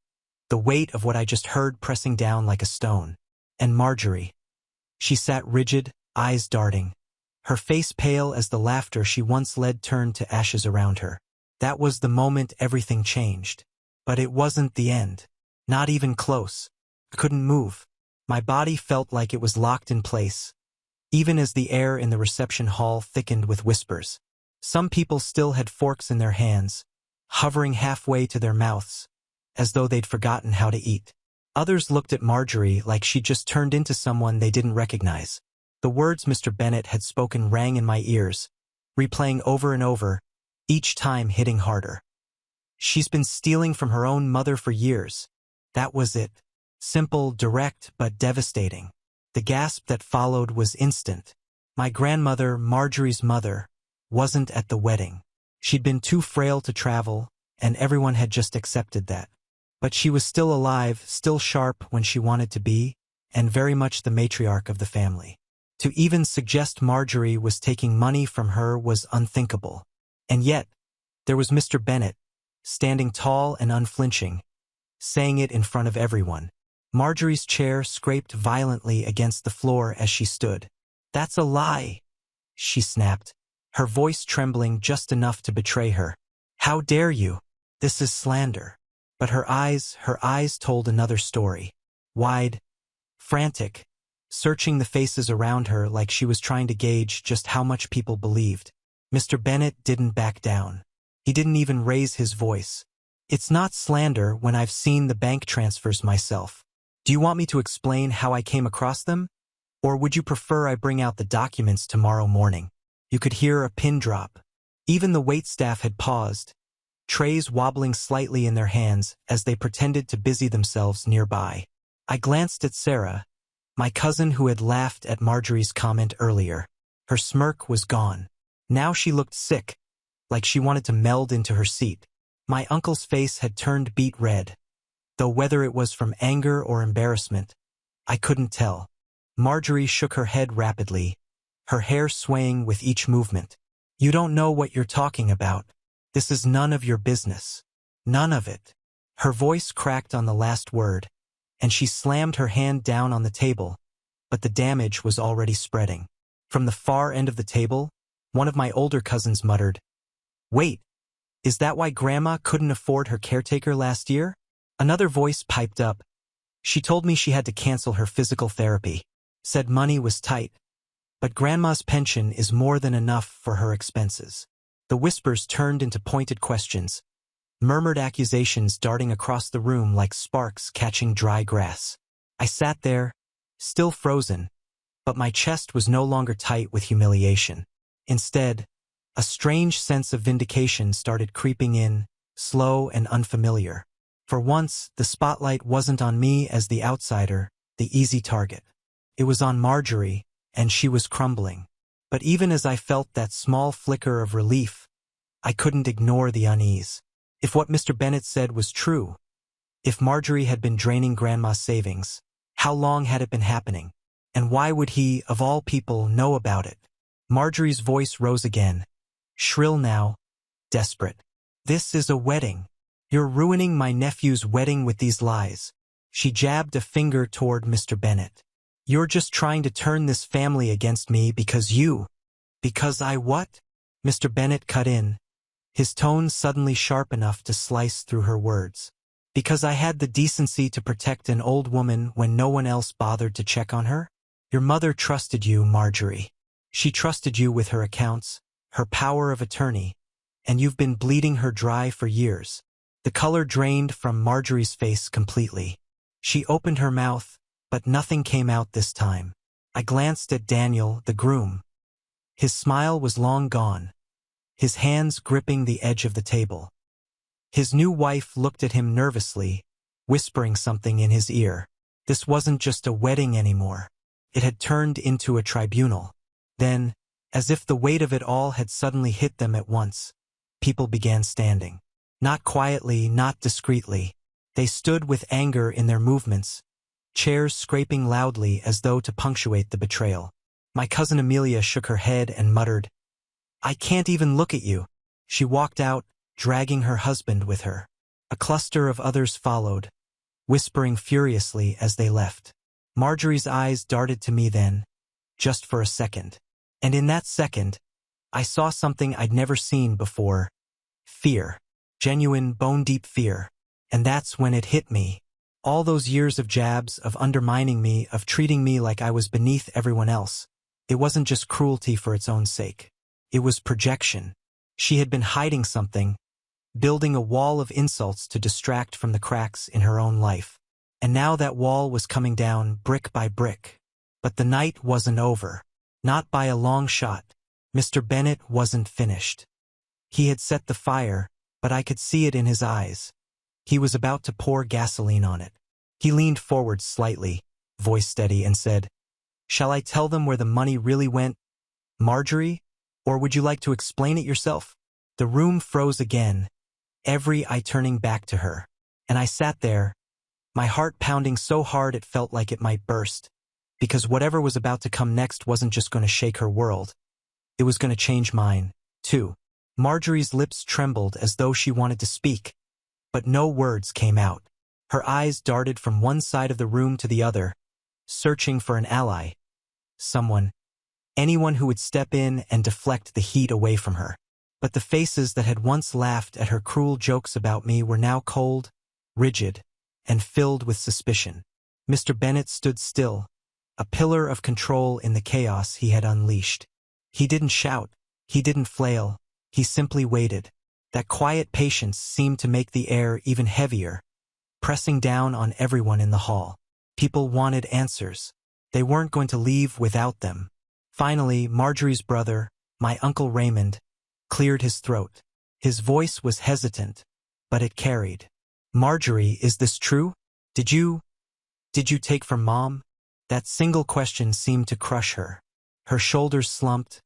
the weight of what I just heard pressing down like a stone. And Marjorie. She sat rigid, eyes darting, her face pale as the laughter she once led turned to ashes around her. That was the moment everything changed. But it wasn't the end. Not even close. I couldn't move. My body felt like it was locked in place, even as the air in the reception hall thickened with whispers. Some people still had forks in their hands, hovering halfway to their mouths, as though they'd forgotten how to eat. Others looked at Marjorie like she'd just turned into someone they didn't recognize. The words Mr. Bennet had spoken rang in my ears, replaying over and over, each time hitting harder. She's been stealing from her own mother for years. That was it. Simple, direct, but devastating. The gasp that followed was instant. My grandmother, Marjorie's mother, wasn't at the wedding. She'd been too frail to travel, and everyone had just accepted that. But she was still alive, still sharp when she wanted to be, and very much the matriarch of the family. To even suggest Marjorie was taking money from her was unthinkable. And yet, there was Mr. Bennet, standing tall and unflinching, saying it in front of everyone. Marjorie's chair scraped violently against the floor as she stood. "That's a lie," she snapped, her voice trembling just enough to betray her. "How dare you? This is slander." But her eyes told another story. Wide, frantic, searching the faces around her like she was trying to gauge just how much people believed. Mr. Bennet didn't back down. He didn't even raise his voice. "It's not slander when I've seen the bank transfers myself. Do you want me to explain how I came across them? Or would you prefer I bring out the documents tomorrow morning?" You could hear a pin drop. Even the waitstaff had paused, trays wobbling slightly in their hands as they pretended to busy themselves nearby. I glanced at Sarah, my cousin who had laughed at Marjorie's comment earlier. Her smirk was gone. Now she looked sick, like she wanted to meld into her seat. My uncle's face had turned beet red, though whether it was from anger or embarrassment, I couldn't tell. Marjorie shook her head rapidly, her hair swaying with each movement. "You don't know what you're talking about. This is none of your business. None of it." Her voice cracked on the last word, and she slammed her hand down on the table, but the damage was already spreading. From the far end of the table, one of my older cousins muttered, "Wait, is that why Grandma couldn't afford her caretaker last year?" Another voice piped up. "She told me she had to cancel her physical therapy. Said money was tight. But Grandma's pension is more than enough for her expenses." The whispers turned into pointed questions, murmured accusations darting across the room like sparks catching dry grass. I sat there, still frozen, but my chest was no longer tight with humiliation. Instead, a strange sense of vindication started creeping in, slow and unfamiliar. For once, the spotlight wasn't on me as the outsider, the easy target. It was on Marjorie, and she was crumbling. But even as I felt that small flicker of relief, I couldn't ignore the unease. If what Mr. Bennet said was true, if Marjorie had been draining Grandma's savings, how long had it been happening? And why would he, of all people, know about it? Marjorie's voice rose again, shrill now, desperate. "This is a wedding. You're ruining my nephew's wedding with these lies. She jabbed a finger toward Mr. Bennet. You're just trying to turn this family against me because I what? Mr. Bennet cut in, his tone suddenly sharp enough to slice through her words. Because I had the decency to protect an old woman when no one else bothered to check on her? Your mother trusted you, Marjorie. She trusted you with her accounts, her power of attorney, and you've been bleeding her dry for years. The color drained from Marjorie's face completely. She opened her mouth, but nothing came out this time. I glanced at Daniel, the groom. His smile was long gone, his hands gripping the edge of the table. His new wife looked at him nervously, whispering something in his ear. This wasn't just a wedding anymore. It had turned into a tribunal. Then, as if the weight of it all had suddenly hit them at once, people began standing. Not quietly, not discreetly. They stood with anger in their movements, chairs scraping loudly as though to punctuate the betrayal. My cousin Amelia shook her head and muttered, I can't even look at you. She walked out, dragging her husband with her. A cluster of others followed, whispering furiously as they left. Marjorie's eyes darted to me then, just for a second. And in that second, I saw something I'd never seen before. Fear. Genuine, bone-deep fear. And that's when it hit me. All those years of jabs, of undermining me, of treating me like I was beneath everyone else. It wasn't just cruelty for its own sake. It was projection. She had been hiding something, building a wall of insults to distract from the cracks in her own life. And now that wall was coming down brick by brick. But the night wasn't over. Not by a long shot. Mr. Bennet wasn't finished. He had set the fire, but I could see it in his eyes. He was about to pour gasoline on it. He leaned forward slightly, voice steady, and said, Shall I tell them where the money really went, Marjorie? Or would you like to explain it yourself? The room froze again, every eye turning back to her. And I sat there, my heart pounding so hard it felt like it might burst. Because whatever was about to come next wasn't just going to shake her world. It was going to change mine, too. Marjorie's lips trembled as though she wanted to speak, but no words came out. Her eyes darted from one side of the room to the other, searching for an ally. Someone, anyone who would step in and deflect the heat away from her. But the faces that had once laughed at her cruel jokes about me were now cold, rigid, and filled with suspicion. Mr. Bennet stood still, a pillar of control in the chaos he had unleashed. He didn't shout, he didn't flail, he simply waited. That quiet patience seemed to make the air even heavier, pressing down on everyone in the hall. People wanted answers. They weren't going to leave without them. Finally, Marjorie's brother, my Uncle Raymond, cleared his throat. His voice was hesitant, but it carried. Marjorie, is this true? Did you take from Mom? That single question seemed to crush her. Her shoulders slumped,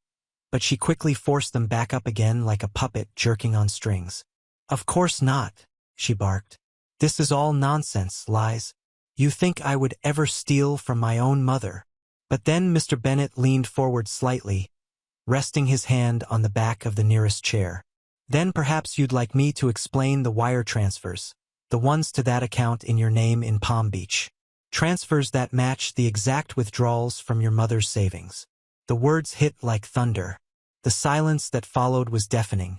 but she quickly forced them back up again like a puppet jerking on strings. Of course not, she barked. This is all nonsense, lies. You think I would ever steal from my own mother? But then Mr. Bennet leaned forward slightly, resting his hand on the back of the nearest chair. Then perhaps you'd like me to explain the wire transfers, the ones to that account in your name in Palm Beach. Transfers that match the exact withdrawals from your mother's savings. The words hit like thunder. The silence that followed was deafening,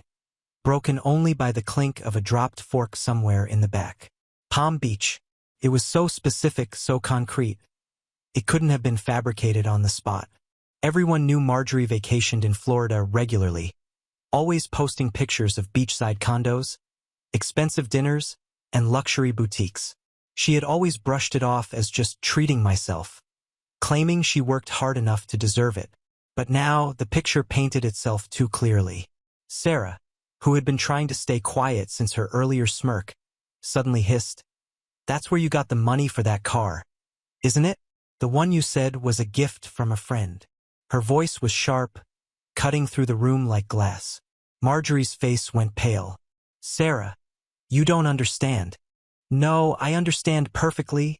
broken only by the clink of a dropped fork somewhere in the back. Palm Beach. It was so specific, so concrete. It couldn't have been fabricated on the spot. Everyone knew Marjorie vacationed in Florida regularly, always posting pictures of beachside condos, expensive dinners, and luxury boutiques. She had always brushed it off as just treating myself, claiming she worked hard enough to deserve it. But now the picture painted itself too clearly. Sarah, who had been trying to stay quiet since her earlier smirk, suddenly hissed, That's where you got the money for that car, isn't it? The one you said was a gift from a friend. Her voice was sharp, cutting through the room like glass. Marjorie's face went pale. Sarah, you don't understand. No, I understand perfectly,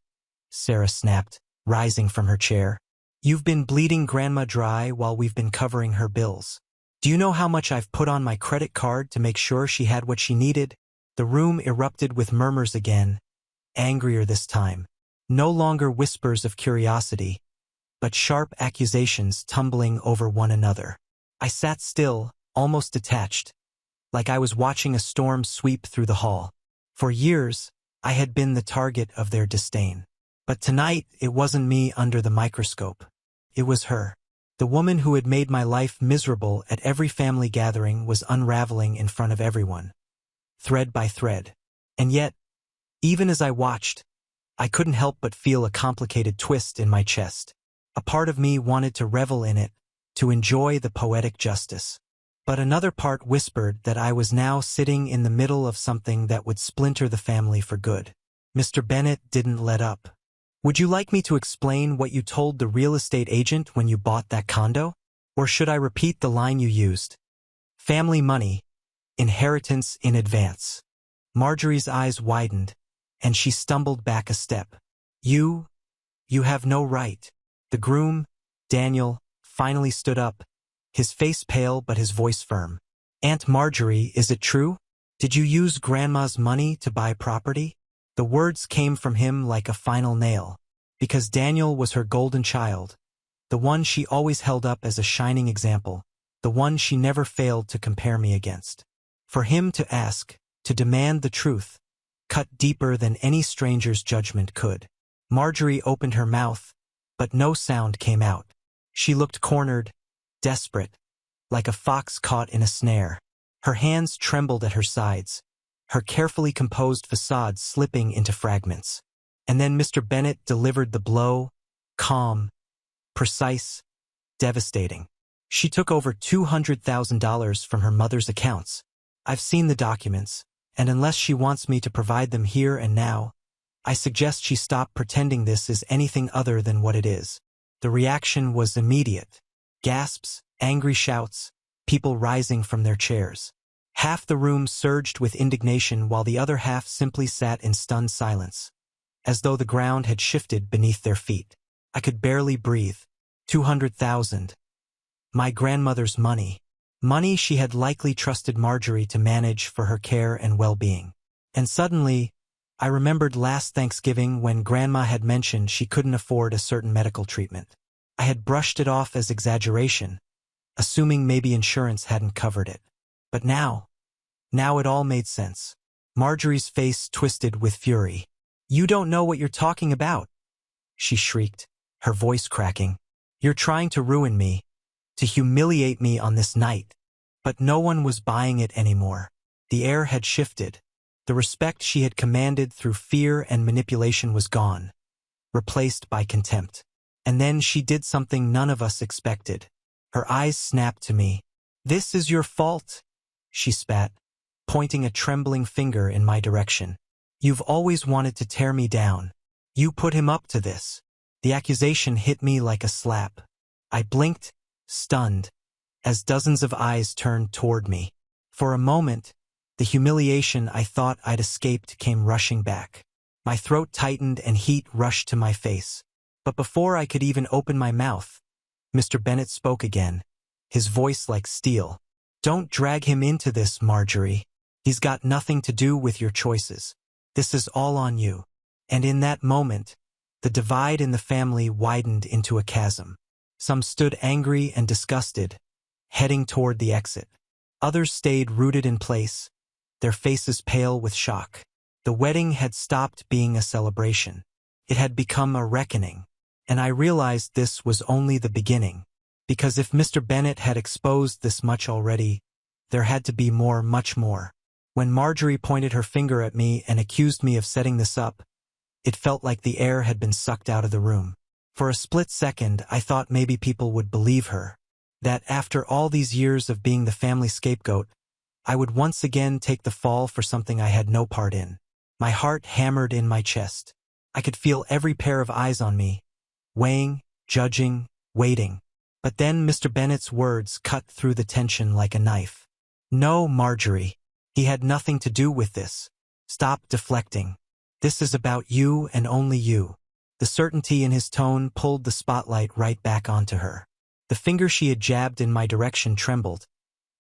Sarah snapped, rising from her chair. You've been bleeding Grandma dry while we've been covering her bills. Do you know how much I've put on my credit card to make sure she had what she needed? The room erupted with murmurs again, angrier this time. No longer whispers of curiosity, but sharp accusations tumbling over one another. I sat still, almost detached, like I was watching a storm sweep through the hall. For years, I had been the target of their disdain. But tonight, it wasn't me under the microscope. It was her. The woman who had made my life miserable at every family gathering was unraveling in front of everyone, thread by thread. And yet, even as I watched, I couldn't help but feel a complicated twist in my chest. A part of me wanted to revel in it, to enjoy the poetic justice. But another part whispered that I was now sitting in the middle of something that would splinter the family for good. Mr. Bennett didn't let up. Would you like me to explain what you told the real estate agent when you bought that condo? Or should I repeat the line you used? Family money, inheritance in advance. Marjorie's eyes widened, and she stumbled back a step. You have no right. The groom, Daniel, finally stood up, his face pale but his voice firm. Aunt Marjorie, is it true? Did you use Grandma's money to buy property? The words came from him like a final nail, because Daniel was her golden child, the one she always held up as a shining example, the one she never failed to compare me against. For him to ask, to demand the truth, cut deeper than any stranger's judgment could. Marjorie opened her mouth, but no sound came out. She looked cornered, desperate, like a fox caught in a snare. Her hands trembled at her sides, her carefully composed facade slipping into fragments. And then Mr. Bennett delivered the blow, calm, precise, devastating. She took over $200,000 from her mother's accounts. I've seen the documents, and unless she wants me to provide them here and now, I suggest she stop pretending this is anything other than what it is. The reaction was immediate. Gasps, angry shouts, people rising from their chairs. Half the room surged with indignation while the other half simply sat in stunned silence, as though the ground had shifted beneath their feet. I could barely breathe. 200,000. My grandmother's money. Money she had likely trusted Marjorie to manage for her care and well-being. And suddenly, I remembered last Thanksgiving when Grandma had mentioned she couldn't afford a certain medical treatment. I had brushed it off as exaggeration, assuming maybe insurance hadn't covered it. But now it all made sense. Marjorie's face twisted with fury. You don't know what you're talking about, she shrieked, her voice cracking. You're trying to ruin me, to humiliate me on this night. But no one was buying it anymore. The air had shifted. The respect she had commanded through fear and manipulation was gone, replaced by contempt. And then she did something none of us expected. Her eyes snapped to me. This is your fault, she spat, pointing a trembling finger in my direction. You've always wanted to tear me down. You put him up to this. The accusation hit me like a slap. I blinked, stunned, as dozens of eyes turned toward me. For a moment, the humiliation I thought I'd escaped came rushing back. My throat tightened and heat rushed to my face. But before I could even open my mouth, Mr. Bennett spoke again, his voice like steel. Don't drag him into this, Marjorie. He's got nothing to do with your choices. This is all on you. And in that moment, the divide in the family widened into a chasm. Some stood angry and disgusted, heading toward the exit. Others stayed rooted in place, their faces pale with shock. The wedding had stopped being a celebration. It had become a reckoning. And I realized this was only the beginning. Because if Mr. Bennett had exposed this much already, there had to be more, much more. When Marjorie pointed her finger at me and accused me of setting this up, it felt like the air had been sucked out of the room. For a split second, I thought maybe people would believe her. That after all these years of being the family scapegoat, I would once again take the fall for something I had no part in. My heart hammered in my chest. I could feel every pair of eyes on me, weighing, judging, waiting. But then Mr. Bennett's words cut through the tension like a knife. No, Marjorie. He had nothing to do with this. Stop deflecting. This is about you and only you. The certainty in his tone pulled the spotlight right back onto her. The finger she had jabbed in my direction trembled,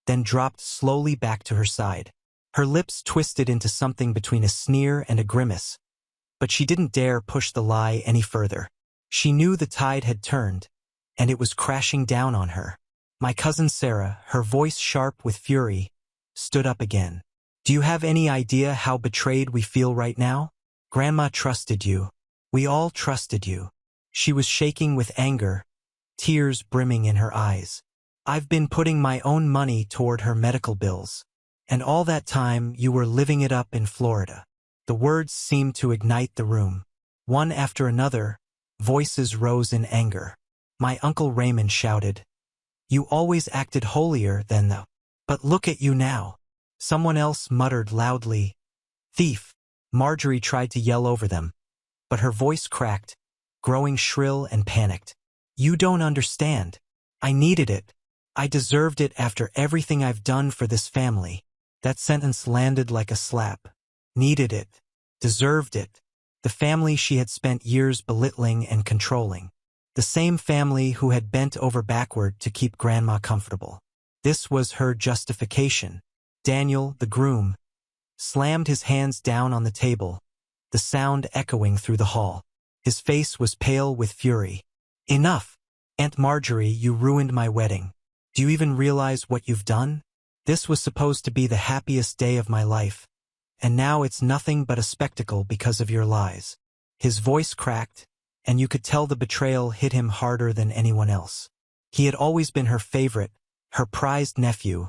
then dropped slowly back to her side. Her lips twisted into something between a sneer and a grimace, but she didn't dare push the lie any further. She knew the tide had turned, and it was crashing down on her. My cousin Sarah, her voice sharp with fury, stood up again. Do you have any idea how betrayed we feel right now? Grandma trusted you. We all trusted you. She was shaking with anger, tears brimming in her eyes. I've been putting my own money toward her medical bills. And all that time you were living it up in Florida. The words seemed to ignite the room. One after another, voices rose in anger. My Uncle Raymond shouted, "You always acted holier than thou. But look at you now." Someone else muttered loudly, "Thief." Marjorie tried to yell over them, but her voice cracked, growing shrill and panicked. "You don't understand. I needed it. I deserved it after everything I've done for this family." That sentence landed like a slap. Needed it. Deserved it. The family she had spent years belittling and controlling. The same family who had bent over backward to keep Grandma comfortable. This was her justification. Daniel, the groom, slammed his hands down on the table, the sound echoing through the hall. His face was pale with fury. "Enough! Aunt Marjorie, you ruined my wedding. Do you even realize what you've done? This was supposed to be the happiest day of my life, and now it's nothing but a spectacle because of your lies." His voice cracked, and you could tell the betrayal hit him harder than anyone else. He had always been her favorite, her prized nephew,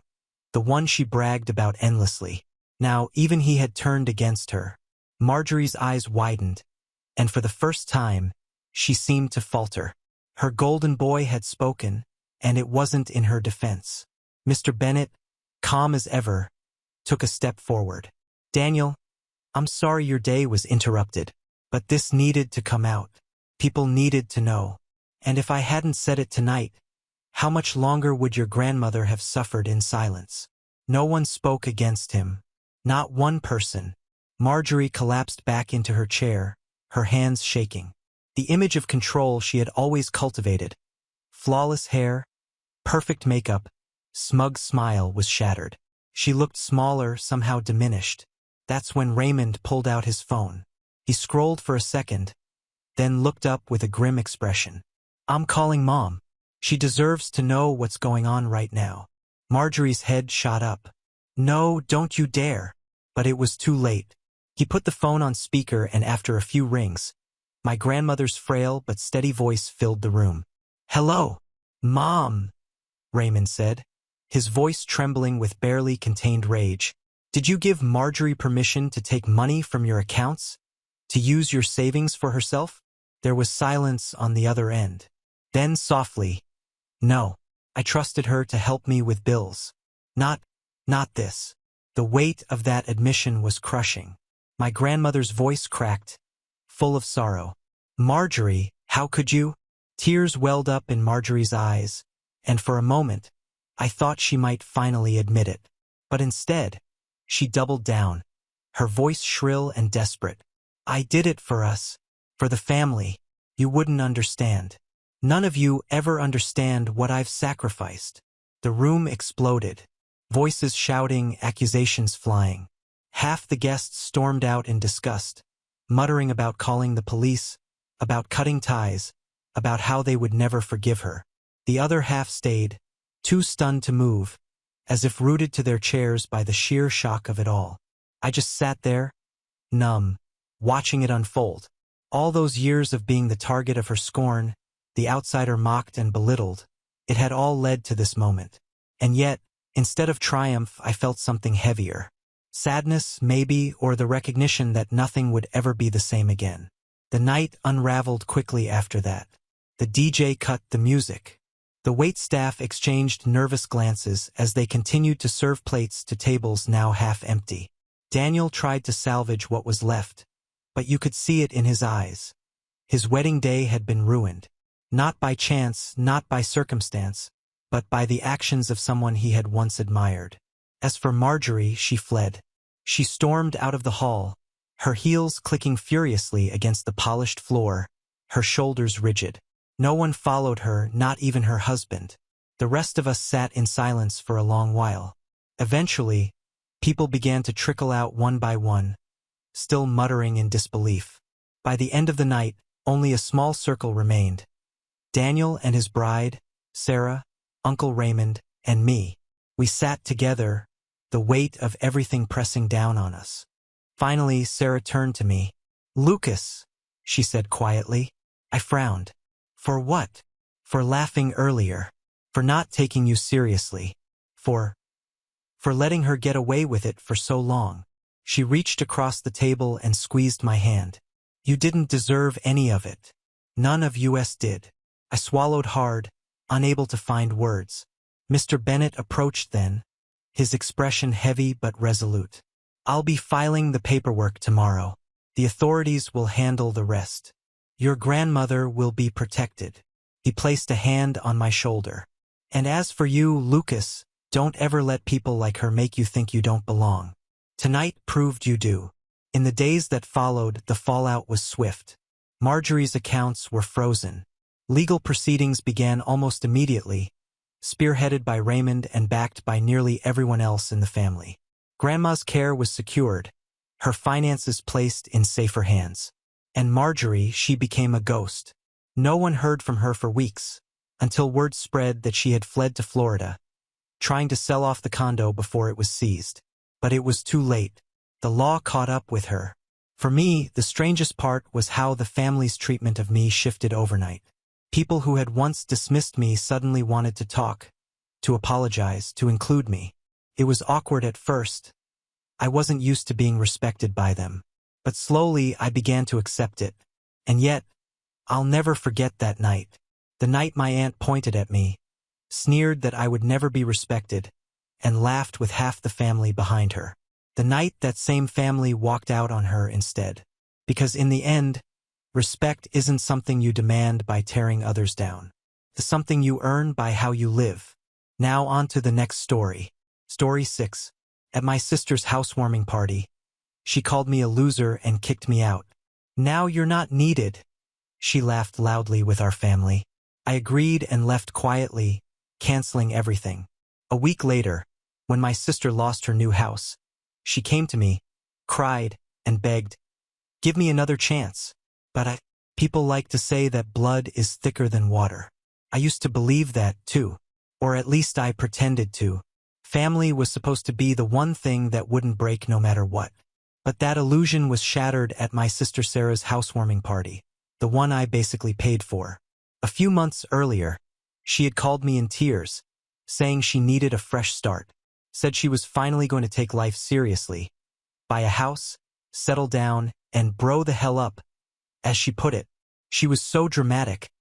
the one she bragged about endlessly. Now even he had turned against her. Marjorie's eyes widened, and for the first time, she seemed to falter. Her golden boy had spoken, and it wasn't in her defense. Mr. Bennett, calm as ever, took a step forward. "Daniel, I'm sorry your day was interrupted, but this needed to come out. People needed to know. And if I hadn't said it tonight, how much longer would your grandmother have suffered in silence?" No one spoke against him. Not one person. Marjorie collapsed back into her chair, her hands shaking. The image of control she had always cultivated, flawless hair, perfect makeup, smug smile, was shattered. She looked smaller, somehow diminished. That's when Raymond pulled out his phone. He scrolled for a second, then looked up with a grim expression. "I'm calling Mom. She deserves to know what's going on right now." Marjorie's head shot up. "No, don't you dare." But it was too late. He put the phone on speaker, and after a few rings, my grandmother's frail but steady voice filled the room. "Hello, Mom," Raymond said, his voice trembling with barely contained rage. "Did you give Marjorie permission to take money from your accounts? To use your savings for herself?" There was silence on the other end. Then softly, "No, I trusted her to help me with bills. Not this." The weight of that admission was crushing. My grandmother's voice cracked, full of sorrow. "Marjorie, how could you?" Tears welled up in Marjorie's eyes, and for a moment, I thought she might finally admit it. But instead, she doubled down, her voice shrill and desperate. "I did it for us, for the family. You wouldn't understand. None of you ever understand what I've sacrificed." The room exploded. Voices shouting, accusations flying. Half the guests stormed out in disgust, muttering about calling the police, about cutting ties, about how they would never forgive her. The other half stayed, too stunned to move, as if rooted to their chairs by the sheer shock of it all. I just sat there, numb, watching it unfold. All those years of being the target of her scorn, the outsider mocked and belittled, it had all led to this moment. And yet, instead of triumph, I felt something heavier. Sadness, maybe, or the recognition that nothing would ever be the same again. The night unraveled quickly after that. The DJ cut the music. The waitstaff exchanged nervous glances as they continued to serve plates to tables now half empty. Daniel tried to salvage what was left, but you could see it in his eyes. His wedding day had been ruined. Not by chance, not by circumstance, but by the actions of someone he had once admired. As for Marjorie, she fled. She stormed out of the hall, her heels clicking furiously against the polished floor, her shoulders rigid. No one followed her, not even her husband. The rest of us sat in silence for a long while. Eventually, People began to trickle out one by one, still muttering in disbelief. By the end of the night, only a small circle remained. Daniel and his bride, Sarah, Uncle Raymond, and me. We sat together, the weight of everything pressing down on us. Finally, Sarah turned to me. "Lucas," she said quietly. I frowned. "For what?" "For laughing earlier. For not taking you seriously. For letting her get away with it for so long." She reached across the table and squeezed my hand. "You didn't deserve any of it. None of us did." I swallowed hard, unable to find words. Mr. Bennett approached then, his expression heavy but resolute. "I'll be filing the paperwork tomorrow. The authorities will handle the rest. Your grandmother will be protected." He placed a hand on my shoulder. "And as for you, Lucas, don't ever let people like her make you think you don't belong. Tonight proved you do." In the days that followed, the fallout was swift. Marjorie's accounts were frozen. Legal proceedings began almost immediately, spearheaded by Raymond and backed by nearly everyone else in the family. Grandma's care was secured, her finances placed in safer hands. And Marjorie, she became a ghost. No one heard from her for weeks, until word spread that she had fled to Florida, trying to sell off the condo before it was seized. But it was too late. The law caught up with her. For me, the strangest part was how the family's treatment of me shifted overnight. People who had once dismissed me suddenly wanted to talk, to apologize, to include me. It was awkward at first. I wasn't used to being respected by them. But slowly I began to accept it. And yet, I'll never forget that night. The night my aunt pointed at me, sneered that I would never be respected, and laughed with half the family behind her. The night that same family walked out on her instead. Because in the end, respect isn't something you demand by tearing others down. It's something you earn by how you live. Now on to the next story. Story 6. At my sister's housewarming party, she called me a loser and kicked me out. "Now you're not needed." She laughed loudly with our family. I agreed and left quietly, canceling everything. A week later, when my sister lost her new house, she came to me, cried, and begged, "Give me another chance." But people like to say that blood is thicker than water. I used to believe that, too. Or at least I pretended to. Family was supposed to be the one thing that wouldn't break no matter what. But that illusion was shattered at my sister Sarah's housewarming party, the one I basically paid for. A few months earlier, she had called me in tears, saying she needed a fresh start, said she was finally going to take life seriously, buy a house, settle down, and bro the hell up, as she put it. She was so dramatic,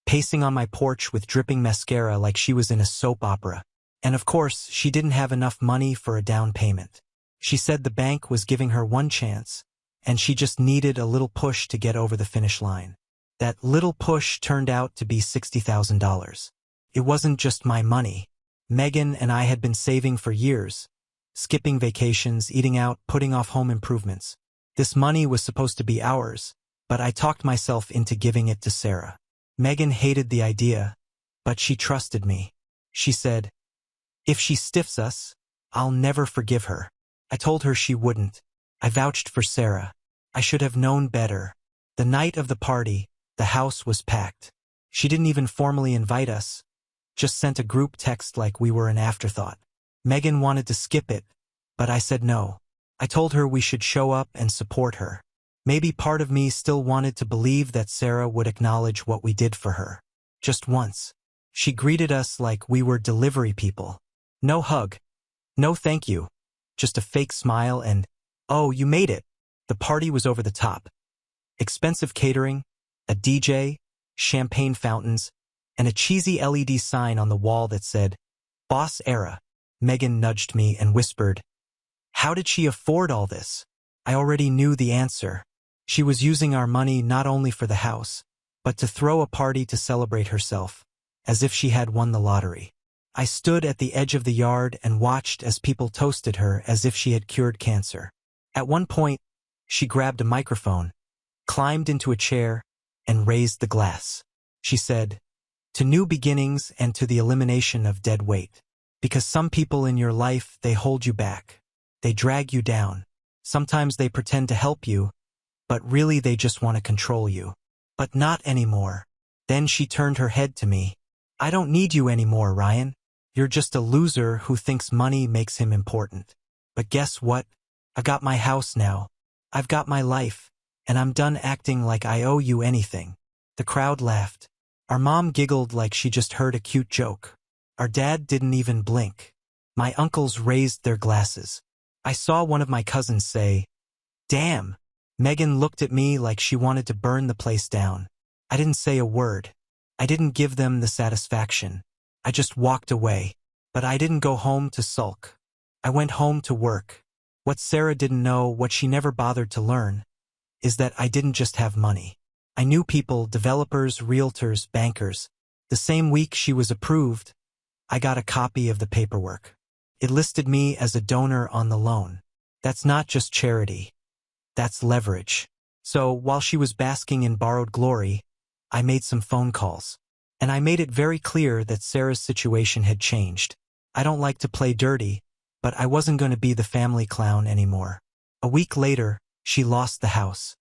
pacing on my porch with dripping mascara like she was in a soap opera. And of course, she didn't have enough money for a down payment. She said the bank was giving her one chance, and she just needed a little push to get over the finish line. That little push turned out to be $60,000. It wasn't just my money. Megan and I had been saving for years, skipping vacations, eating out, putting off home improvements. This money was supposed to be ours, but I talked myself into giving it to Sarah. Megan hated the idea, but she trusted me. She said, "If she stiffs us, I'll never forgive her." I told her she wouldn't. I vouched for Sarah. I should have known better. The night of the party, the house was packed. She didn't even formally invite us, just sent a group text like we were an afterthought. Megan wanted to skip it, but I said no. I told her we should show up and support her. Maybe part of me still wanted to believe that Sarah would acknowledge what we did for her. Just once. She greeted us like we were delivery people. No hug. No thank you. Just a fake smile and, "Oh, you made it." The party was over the top. Expensive catering, a DJ, champagne fountains, and a cheesy LED sign on the wall that said, "Boss Era." Megan nudged me and whispered, "How did she afford all this?" I already knew the answer. She was using our money not only for the house, but to throw a party to celebrate herself, as if she had won the lottery. I stood at the edge of the yard and watched as people toasted her as if she had cured cancer. At one point, she grabbed a microphone, climbed into a chair, and raised the glass. She said, "To new beginnings and to the elimination of dead weight. Because some people in your life, they hold you back. They drag you down. Sometimes they pretend to help you, but really they just want to control you. But not anymore. Then she turned her head to me. I don't need you anymore, Ryan. You're just a loser who thinks money makes him important. But guess what? I got my house now. I've got my life, and I'm done acting like I owe you anything. The crowd laughed. Our mom giggled like she just heard a cute joke. Our dad didn't even blink. My uncles raised their glasses. I saw one of my cousins say, "Damn." Megan looked at me like she wanted to burn the place down. I didn't say a word. I didn't give them the satisfaction. I just walked away. But I didn't go home to sulk. I went home to work. What Sarah didn't know, what she never bothered to learn, is that I didn't just have money. I knew people, developers, realtors, bankers. The same week she was approved, I got a copy of the paperwork. It listed me as a donor on the loan. That's not just charity. That's leverage. So while she was basking in borrowed glory, I made some phone calls. And I made it very clear that Sarah's situation had changed. I don't like to play dirty, but I wasn't going to be the family clown anymore. A week later, she lost the house.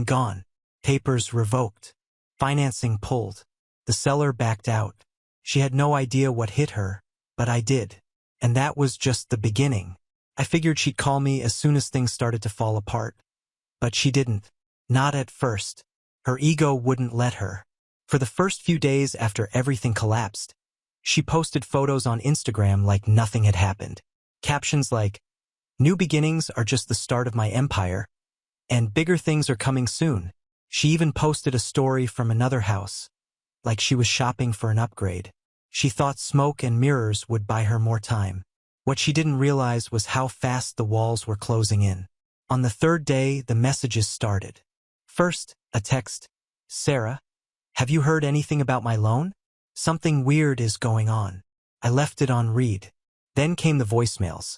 Gone. Papers revoked. Financing pulled. The seller backed out. She had no idea what hit her, but I did. And that was just the beginning. I figured she'd call me as soon as things started to fall apart. But she didn't. Not at first. Her ego wouldn't let her. For the first few days after everything collapsed, she posted photos on Instagram like nothing had happened. Captions like, "New beginnings are just the start of my empire," and "Bigger things are coming soon." She even posted a story from another house, like she was shopping for an upgrade. She thought smoke and mirrors would buy her more time. What she didn't realize was how fast the walls were closing in. On the third day, the messages started. First, a text. "Sarah, have you heard anything about my loan? Something weird is going on." I left it on read. Then came the voicemails.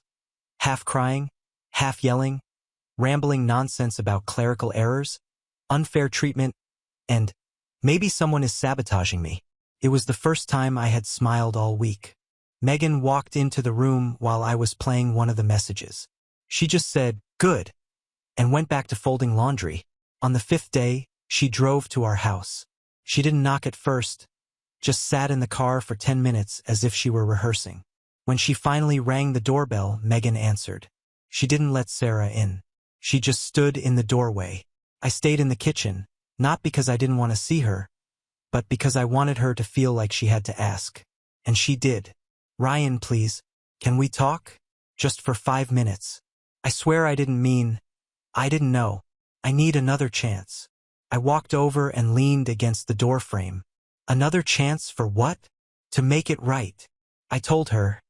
Half crying, half yelling, rambling nonsense about clerical errors, unfair treatment, and maybe someone is sabotaging me. It was the first time I had smiled all week. Megan walked into the room while I was playing one of the messages. She just said, "Good," and went back to folding laundry. On the fifth day, she drove to our house. She didn't knock at first, just sat in the car for 10 minutes as if she were rehearsing. When she finally rang the doorbell, Megan answered. She didn't let Sarah in. She just stood in the doorway. I stayed in the kitchen, not because I didn't want to see her, but because I wanted her to feel like she had to ask. And she did. "Ryan, please, can we talk? Just for 5 minutes. I swear I didn't know. I need another chance." I walked over and leaned against the doorframe. Another chance for what? To make it right. I told her,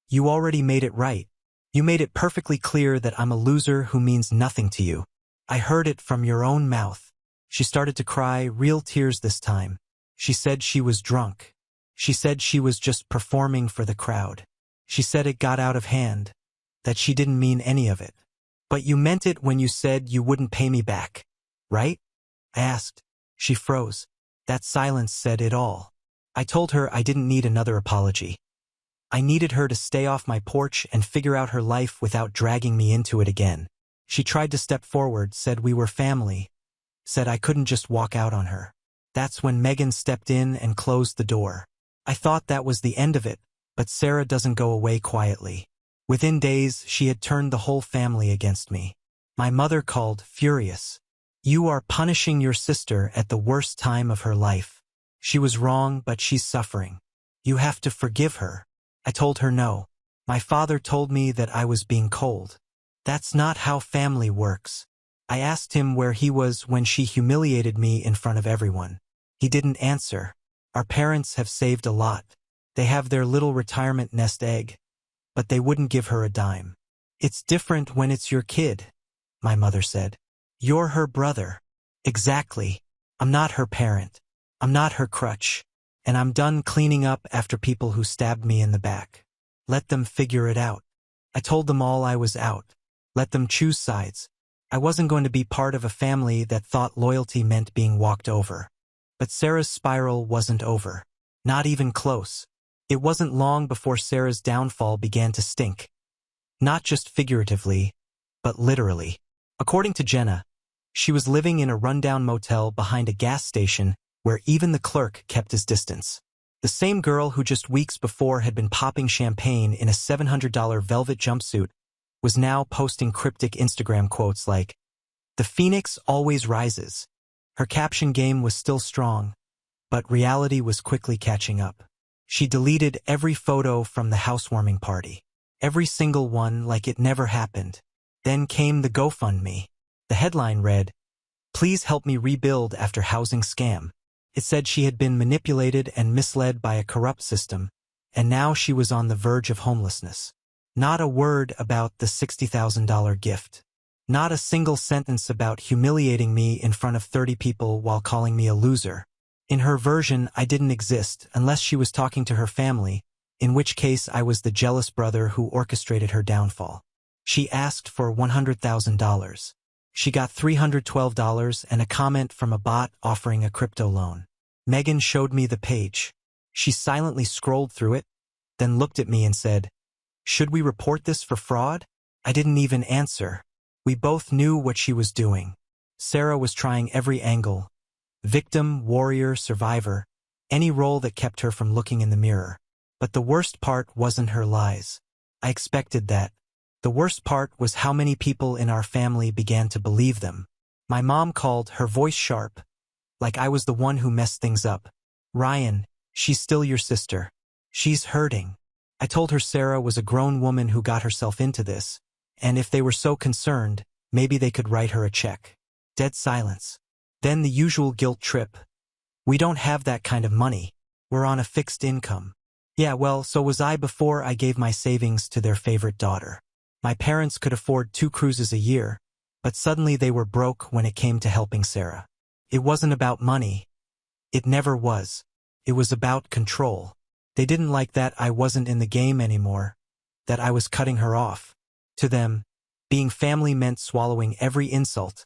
"You already made it right. You made it perfectly clear that I'm a loser who means nothing to you. I heard it from your own mouth." She started to cry, real tears this time. She said she was drunk. She said she was just performing for the crowd. She said it got out of hand, that she didn't mean any of it. "But you meant it when you said you wouldn't pay me back, right?" I asked. She froze. That silence said it all. I told her I didn't need another apology. I needed her to stay off my porch and figure out her life without dragging me into it again. She tried to step forward, said we were family, said I couldn't just walk out on her. That's when Megan stepped in and closed the door. I thought that was the end of it, but Sarah doesn't go away quietly. Within days, she had turned the whole family against me. My mother called, furious. "You are punishing your sister at the worst time of her life. She was wrong, but she's suffering. You have to forgive her." I told her no. My father told me that I was being cold. That's not how family works. I asked him where he was when she humiliated me in front of everyone. He didn't answer. Our parents have saved a lot. They have their little retirement nest egg, but they wouldn't give her a dime. "It's different when it's your kid," my mother said. "You're her brother." Exactly. I'm not her parent. I'm not her crutch. And I'm done cleaning up after people who stabbed me in the back. Let them figure it out. I told them all I was out. Let them choose sides. I wasn't going to be part of a family that thought loyalty meant being walked over. But Sarah's spiral wasn't over. Not even close. It wasn't long before Sarah's downfall began to stink. Not just figuratively, but literally. According to Jenna, she was living in a rundown motel behind a gas station where even the clerk kept his distance. The same girl who just weeks before had been popping champagne in a $700 velvet jumpsuit was now posting cryptic Instagram quotes like, "The phoenix always rises." Her caption game was still strong, but reality was quickly catching up. She deleted every photo from the housewarming party. Every single one like it never happened. Then came the GoFundMe. The headline read, "Please help me rebuild after housing scam." It said she had been manipulated and misled by a corrupt system, and now she was on the verge of homelessness. Not a word about the $60,000 gift. Not a single sentence about humiliating me in front of 30 people while calling me a loser. In her version, I didn't exist unless she was talking to her family, in which case I was the jealous brother who orchestrated her downfall. She asked for $100,000. She got $312 and a comment from a bot offering a crypto loan. Megan showed me the page. She silently scrolled through it, then looked at me and said, "Should we report this for fraud?" I didn't even answer. We both knew what she was doing. Sarah was trying every angle. Victim, warrior, survivor, any role that kept her from looking in the mirror. But the worst part wasn't her lies. I expected that. The worst part was how many people in our family began to believe them. My mom called, her voice sharp, like I was the one who messed things up. "Ryan, she's still your sister. She's hurting." I told her Sarah was a grown woman who got herself into this, and if they were so concerned, maybe they could write her a check. Dead silence. Then the usual guilt trip. "We don't have that kind of money. We're on a fixed income." Yeah, well, so was I before I gave my savings to their favorite daughter. My parents could afford 2 cruises a year, but suddenly they were broke when it came to helping Sarah. It wasn't about money. It never was. It was about control. They didn't like that I wasn't in the game anymore, that I was cutting her off. To them, being family meant swallowing every insult,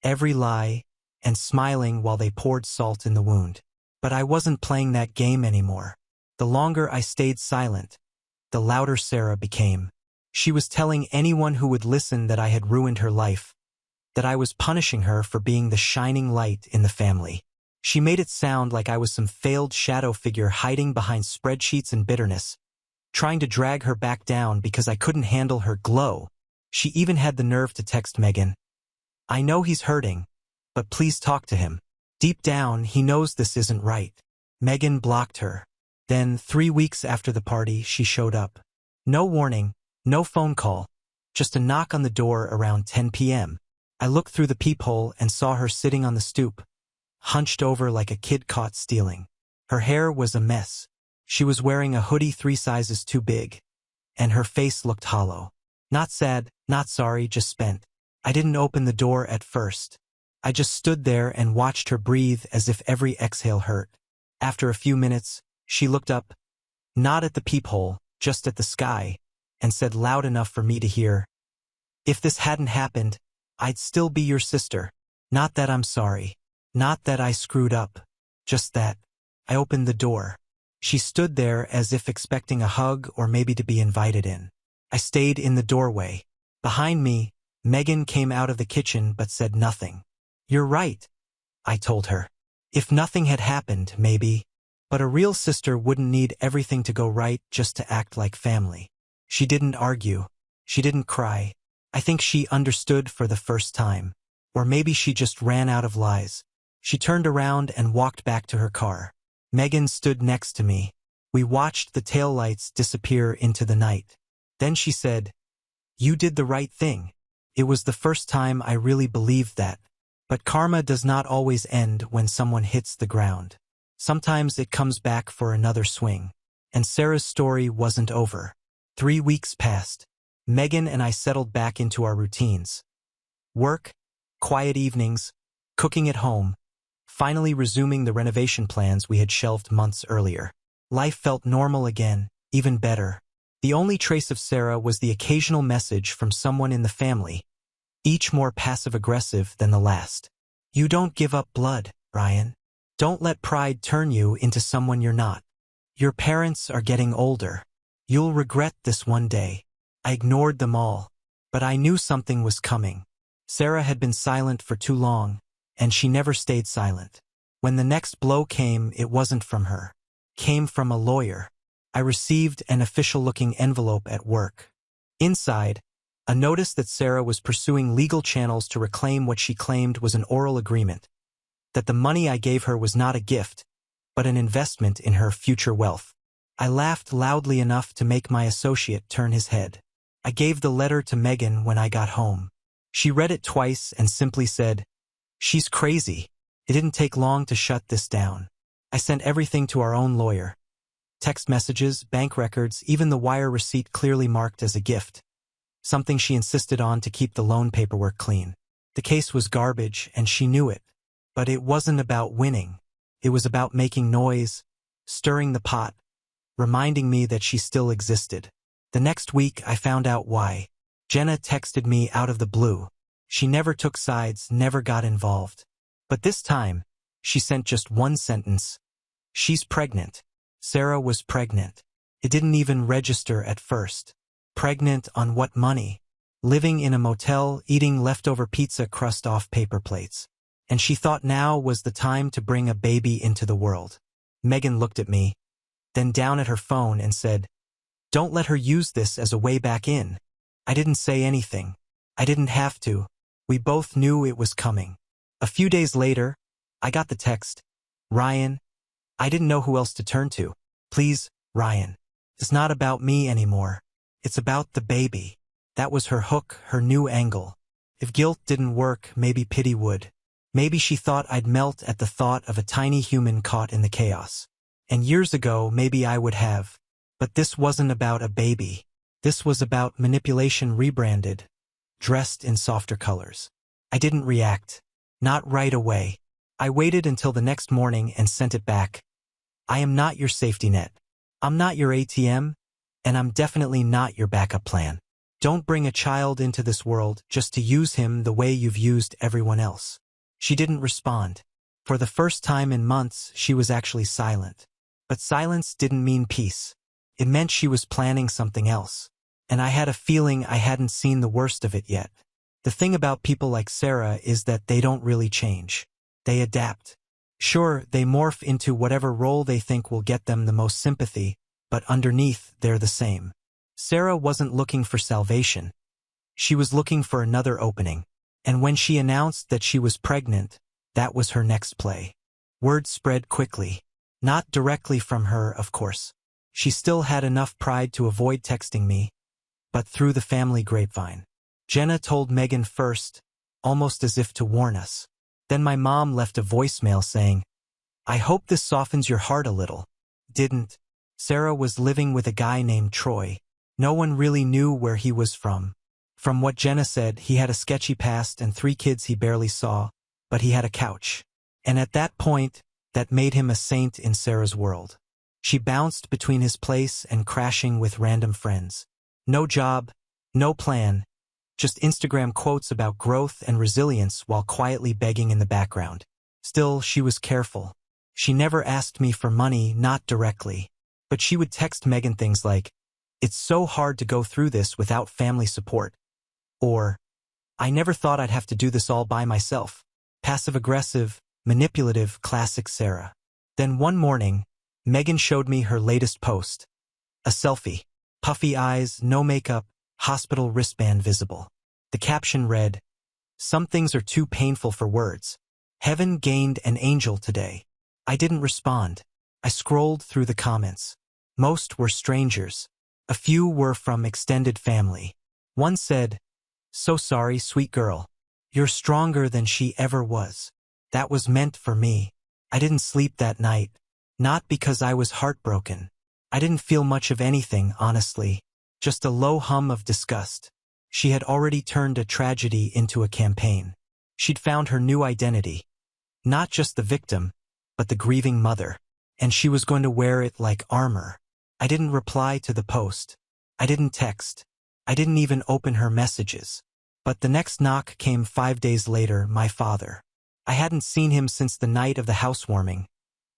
every lie, and smiling while they poured salt in the wound. But I wasn't playing that game anymore. The longer I stayed silent, the louder Sarah became. She was telling anyone who would listen that I had ruined her life, that I was punishing her for being the shining light in the family. She made it sound like I was some failed shadow figure hiding behind spreadsheets and bitterness, trying to drag her back down because I couldn't handle her glow. She even had the nerve to text Megan, "I know he's hurting, but please talk to him. Deep down, he knows this isn't right." Megan blocked her. Then, 3 weeks after the party, she showed up. No warning, no phone call, just a knock on the door around 10 p.m. I looked through the peephole and saw her sitting on the stoop, hunched over like a kid caught stealing. Her hair was a mess. She was wearing a hoodie 3 sizes too big, and her face looked hollow. Not sad, not sorry, just spent. I didn't open the door at first. I just stood there and watched her breathe as if every exhale hurt. After a few minutes, she looked up, not at the peephole, just at the sky, and said loud enough for me to hear, "If this hadn't happened, I'd still be your sister. Not that I'm sorry. Not that I screwed up. Just that." I opened the door. She stood there as if expecting a hug or maybe to be invited in. I stayed in the doorway. Behind me, Megan came out of the kitchen but said nothing. "You're right," I told her. "If nothing had happened, maybe. But a real sister wouldn't need everything to go right just to act like family." She didn't argue. She didn't cry. I think she understood for the first time. Or maybe she just ran out of lies. She turned around and walked back to her car. Megan stood next to me. We watched the taillights disappear into the night. Then she said, "You did the right thing." It was the first time I really believed that. But karma does not always end when someone hits the ground. Sometimes it comes back for another swing. And Sarah's story wasn't over. 3 weeks passed. Megan and I settled back into our routines. Work, quiet evenings, cooking at home, finally resuming the renovation plans we had shelved months earlier. Life felt normal again, even better. The only trace of Sarah was the occasional message from someone in the family, each more passive-aggressive than the last. "You don't give up blood, Ryan. Don't let pride turn you into someone you're not. Your parents are getting older. You'll regret this one day." I ignored them all. But I knew something was coming. Sarah had been silent for too long, and she never stayed silent. When the next blow came, it wasn't from her. Came from a lawyer. I received an official-looking envelope at work. Inside, a notice that Sarah was pursuing legal channels to reclaim what she claimed was an oral agreement, that the money I gave her was not a gift, but an investment in her future wealth. I laughed loudly enough to make my associate turn his head. I gave the letter to Megan when I got home. She read it twice and simply said, "She's crazy." It didn't take long to shut this down. I sent everything to our own lawyer. Text messages, bank records, even the wire receipt clearly marked as a gift. Something she insisted on to keep the loan paperwork clean. The case was garbage, and she knew it. But it wasn't about winning. It was about making noise, stirring the pot, reminding me that she still existed. The next week, I found out why. Jenna texted me out of the blue. She never took sides, never got involved. But this time, she sent just one sentence. "She's pregnant." Sarah was pregnant. It didn't even register at first. Pregnant on what money? Living in a motel, eating leftover pizza crust off paper plates. And she thought now was the time to bring a baby into the world. Megan looked at me, then down at her phone and said, "Don't let her use this as a way back in." I didn't say anything. I didn't have to. We both knew it was coming. A few days later, I got the text, "Ryan." I didn't know who else to turn to. "Please, Ryan. It's not about me anymore. It's about the baby." That was her hook, her new angle. If guilt didn't work, maybe pity would. Maybe she thought I'd melt at the thought of a tiny human caught in the chaos. And years ago, maybe I would have. But this wasn't about a baby. This was about manipulation rebranded, dressed in softer colors. I didn't react. Not right away. I waited until the next morning and sent it back. "I am not your safety net. I'm not your ATM, and I'm definitely not your backup plan. Don't bring a child into this world just to use him the way you've used everyone else." She didn't respond. For the first time in months, she was actually silent. But silence didn't mean peace. It meant she was planning something else. And I had a feeling I hadn't seen the worst of it yet. The thing about people like Sarah is that they don't really change. They adapt. Sure, they morph into whatever role they think will get them the most sympathy, but underneath, they're the same. Sarah wasn't looking for salvation. She was looking for another opening. And when she announced that she was pregnant, that was her next play. Word spread quickly. Not directly from her, of course. She still had enough pride to avoid texting me, but through the family grapevine. Jenna told Megan first, almost as if to warn us. Then my mom left a voicemail saying, "I hope this softens your heart a little." Didn't. Sarah was living with a guy named Troy. No one really knew where he was from. From what Jenna said, he had a sketchy past and 3 kids he barely saw, but he had a couch. And at that point, that made him a saint in Sarah's world. She bounced between his place and crashing with random friends. No job, no plan, just Instagram quotes about growth and resilience while quietly begging in the background. Still, she was careful. She never asked me for money, not directly. But she would text Megan things like, "It's so hard to go through this without family support." Or, "I never thought I'd have to do this all by myself." Passive-aggressive, manipulative, classic Sarah. Then one morning, Megan showed me her latest post. A selfie. Puffy eyes, no makeup, hospital wristband visible. The caption read, "Some things are too painful for words. Heaven gained an angel today." I didn't respond. I scrolled through the comments. Most were strangers. A few were from extended family. One said, "So sorry, sweet girl. You're stronger than she ever was." That was meant for me. I didn't sleep that night. Not because I was heartbroken. I didn't feel much of anything, honestly. Just a low hum of disgust. She had already turned a tragedy into a campaign. She'd found her new identity. Not just the victim, but the grieving mother. And she was going to wear it like armor. I didn't reply to the post. I didn't text. I didn't even open her messages. But the next knock came 5 days later, my father. I hadn't seen him since the night of the housewarming,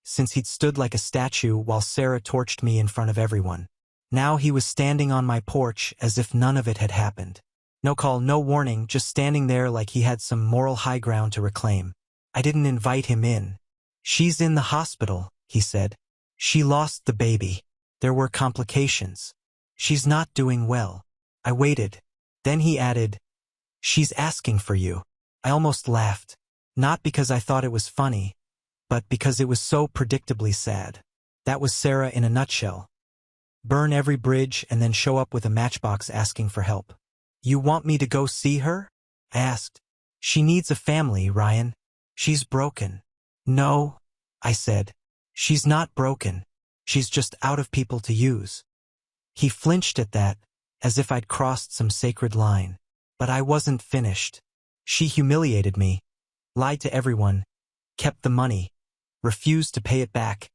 since he'd stood like a statue while Sarah torched me in front of everyone. Now he was standing on my porch as if none of it had happened. No call, no warning, just standing there like he had some moral high ground to reclaim. I didn't invite him in. "She's in the hospital," he said. "She lost the baby. There were complications. She's not doing well." I waited. Then he added, "She's asking for you." I almost laughed. Not because I thought it was funny, but because it was so predictably sad. That was Sarah in a nutshell. Burn every bridge and then show up with a matchbox asking for help. "You want me to go see her?" I asked. "She needs a family, Ryan. She's broken." "No," I said. "She's not broken. She's just out of people to use." He flinched at that, as if I'd crossed some sacred line. But I wasn't finished. "She humiliated me, lied to everyone, kept the money, refused to pay it back,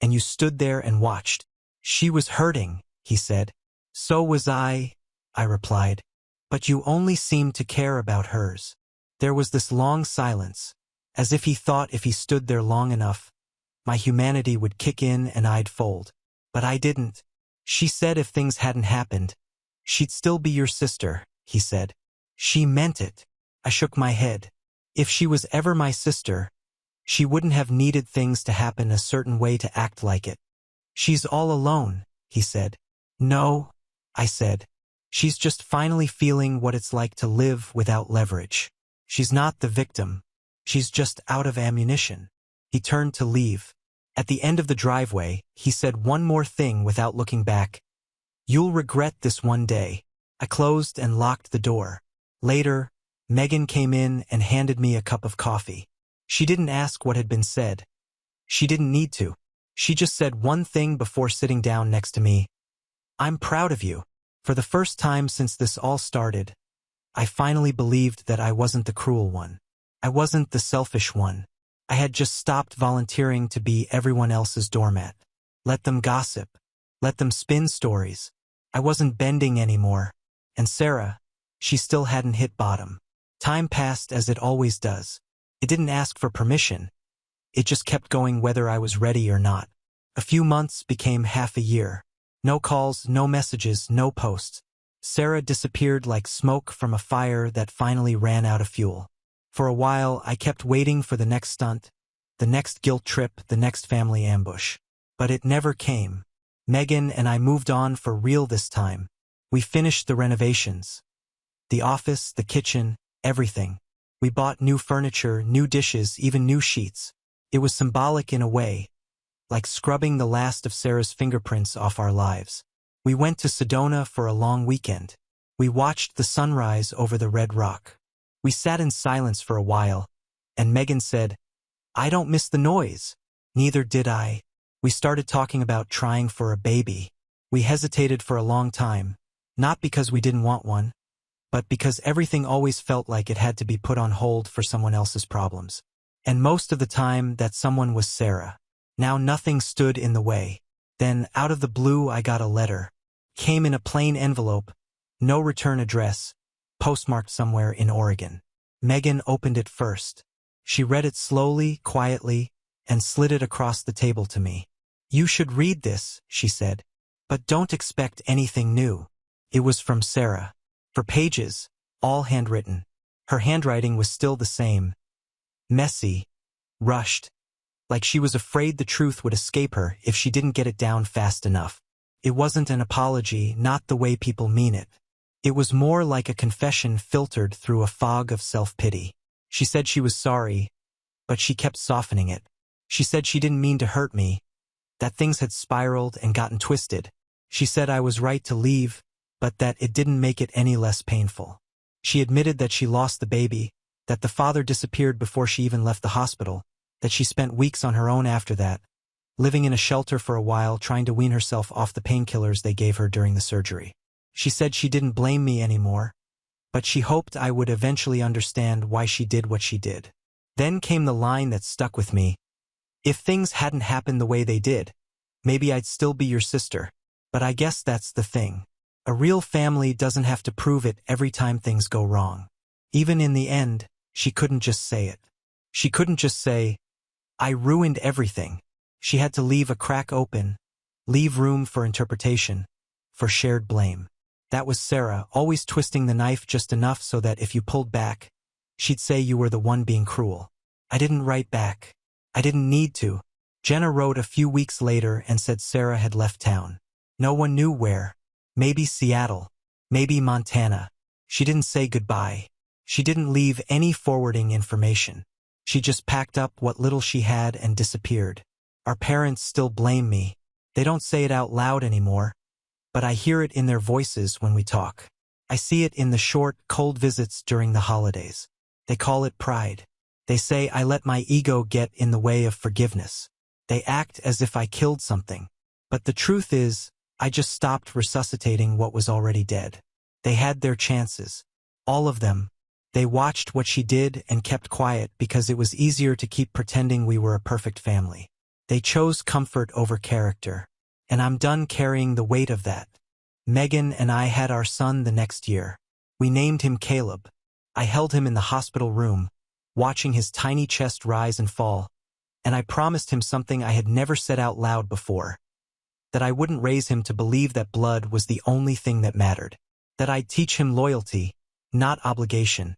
and you stood there and watched." "She was hurting," he said. "So was I," I replied. "But you only seemed to care about hers." There was this long silence, as if he thought if he stood there long enough, my humanity would kick in and I'd fold. But I didn't. "She said if things hadn't happened, she'd still be your sister," he said. "She meant it." I shook my head. "If she was ever my sister, she wouldn't have needed things to happen a certain way to act like it." "She's all alone," he said. "No," I said. "She's just finally feeling what it's like to live without leverage. She's not the victim. She's just out of ammunition." He turned to leave. At the end of the driveway, he said one more thing without looking back. "You'll regret this one day." I closed and locked the door. Later, Megan came in and handed me a cup of coffee. She didn't ask what had been said. She didn't need to. She just said one thing before sitting down next to me. "I'm proud of you." For the first time since this all started, I finally believed that I wasn't the cruel one. I wasn't the selfish one. I had just stopped volunteering to be everyone else's doormat. Let them gossip. Let them spin stories. I wasn't bending anymore. And Sarah, she still hadn't hit bottom. Time passed as it always does. It didn't ask for permission. It just kept going whether I was ready or not. A few months became half a year. No calls, no messages, no posts. Sarah disappeared like smoke from a fire that finally ran out of fuel. For a while, I kept waiting for the next stunt, the next guilt trip, the next family ambush. But it never came. Megan and I moved on for real this time. We finished the renovations. The office, the kitchen, everything. We bought new furniture, new dishes, even new sheets. It was symbolic in a way, like scrubbing the last of Sarah's fingerprints off our lives. We went to Sedona for a long weekend. We watched the sunrise over the Red Rock. We sat in silence for a while, and Megan said, "I don't miss the noise." Neither did I. We started talking about trying for a baby. We hesitated for a long time, not because we didn't want one, but because everything always felt like it had to be put on hold for someone else's problems. And most of the time, that someone was Sarah. Now nothing stood in the way. Then, out of the blue, I got a letter. Came in a plain envelope, no return address, postmarked somewhere in Oregon. Megan opened it first. She read it slowly, quietly, and slid it across the table to me. "You should read this," she said. "But don't expect anything new." It was from Sarah. For pages, all handwritten. Her handwriting was still the same. Messy, rushed, like she was afraid the truth would escape her if she didn't get it down fast enough. It wasn't an apology, not the way people mean it. It was more like a confession filtered through a fog of self-pity. She said she was sorry, but she kept softening it. She said she didn't mean to hurt me, that things had spiraled and gotten twisted. She said I was right to leave, but that it didn't make it any less painful. She admitted that she lost the baby, that the father disappeared before she even left the hospital, that she spent weeks on her own after that, living in a shelter for a while trying to wean herself off the painkillers they gave her during the surgery. She said she didn't blame me anymore, but she hoped I would eventually understand why she did what she did. Then came the line that stuck with me. "If things hadn't happened the way they did, maybe I'd still be your sister. But I guess that's the thing. A real family doesn't have to prove it every time things go wrong." Even in the end, she couldn't just say it. She couldn't just say, "I ruined everything." She had to leave a crack open, leave room for interpretation, for shared blame. That was Sarah, always twisting the knife just enough so that if you pulled back, she'd say you were the one being cruel. I didn't write back. I didn't need to. Jenna wrote a few weeks later and said Sarah had left town. No one knew where. Maybe Seattle. Maybe Montana. She didn't say goodbye. She didn't leave any forwarding information. She just packed up what little she had and disappeared. Our parents still blame me. They don't say it out loud anymore, but I hear it in their voices when we talk. I see it in the short, cold visits during the holidays. They call it pride. They say I let my ego get in the way of forgiveness. They act as if I killed something. But the truth is, I just stopped resuscitating what was already dead. They had their chances. All of them. They watched what she did and kept quiet because it was easier to keep pretending we were a perfect family. They chose comfort over character. And I'm done carrying the weight of that. Megan and I had our son the next year. We named him Caleb. I held him in the hospital room, watching his tiny chest rise and fall, and I promised him something I had never said out loud before. That I wouldn't raise him to believe that blood was the only thing that mattered. That I'd teach him loyalty, not obligation.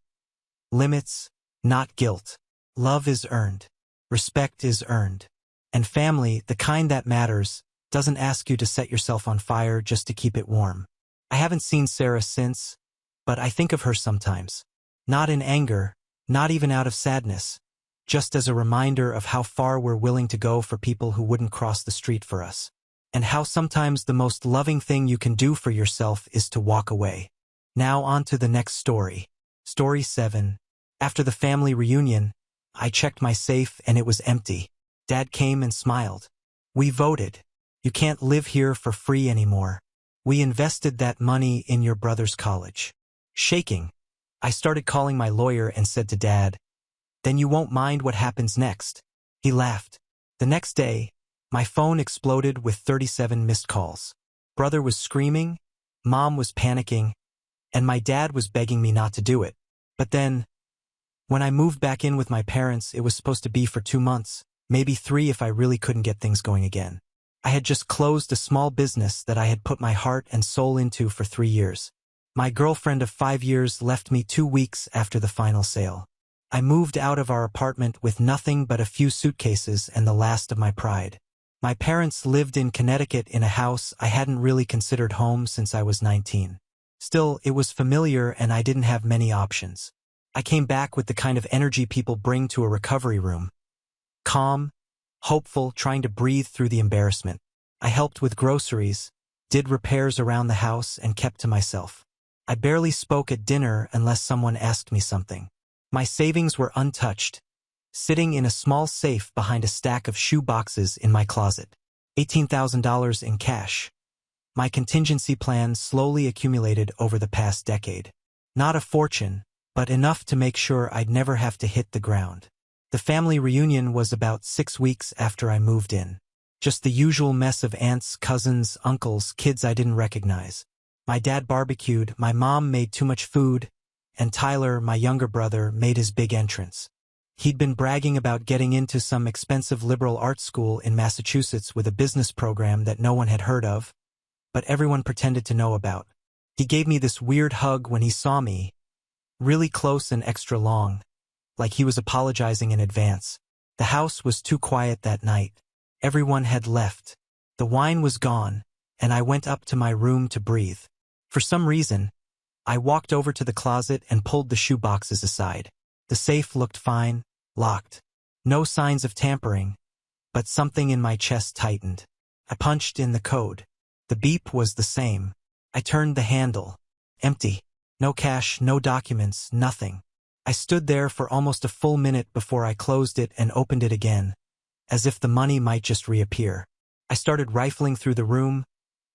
Limits, not guilt. Love is earned. Respect is earned. And family, the kind that matters, doesn't ask you to set yourself on fire just to keep it warm. I haven't seen Sarah since, but I think of her sometimes. Not in anger, not even out of sadness, just as a reminder of how far we're willing to go for people who wouldn't cross the street for us. And how sometimes the most loving thing you can do for yourself is to walk away. Now on to the next story. Story 7. After the family reunion, I checked my safe and it was empty. Dad came and smiled. We voted. You can't live here for free anymore. We invested that money in your brother's college. Shaking, I started calling my lawyer and said to Dad, "Then you won't mind what happens next." He laughed. The next day, my phone exploded with 37 missed calls. Brother was screaming, Mom was panicking, and my dad was begging me not to do it. But then, when I moved back in with my parents, it was supposed to be for 2 months, maybe 3 if I really couldn't get things going again. I had just closed a small business that I had put my heart and soul into for 3 years. My girlfriend of 5 years left me 2 weeks after the final sale. I moved out of our apartment with nothing but a few suitcases and the last of my pride. My parents lived in Connecticut in a house I hadn't really considered home since I was 19. Still, it was familiar and I didn't have many options. I came back with the kind of energy people bring to a recovery room. Calm, hopeful, trying to breathe through the embarrassment. I helped with groceries, did repairs around the house, and kept to myself. I barely spoke at dinner unless someone asked me something. My savings were untouched, sitting in a small safe behind a stack of shoe boxes in my closet. $18,000 in cash. My contingency plan slowly accumulated over the past decade. Not a fortune, but enough to make sure I'd never have to hit the ground. The family reunion was about 6 weeks after I moved in. Just the usual mess of aunts, cousins, uncles, kids I didn't recognize. My dad barbecued, my mom made too much food, and Tyler, my younger brother, made his big entrance. He'd been bragging about getting into some expensive liberal arts school in Massachusetts with a business program that no one had heard of, but everyone pretended to know about. He gave me this weird hug when he saw me, really close and extra long, like he was apologizing in advance. The house was too quiet that night. Everyone had left. The wine was gone, and I went up to my room to breathe. For some reason, I walked over to the closet and pulled the shoe boxes aside. The safe looked fine, locked. No signs of tampering, but something in my chest tightened. I punched in the code. The beep was the same. I turned the handle. Empty. No cash, no documents, nothing. I stood there for almost a full minute before I closed it and opened it again, as if the money might just reappear. I started rifling through the room,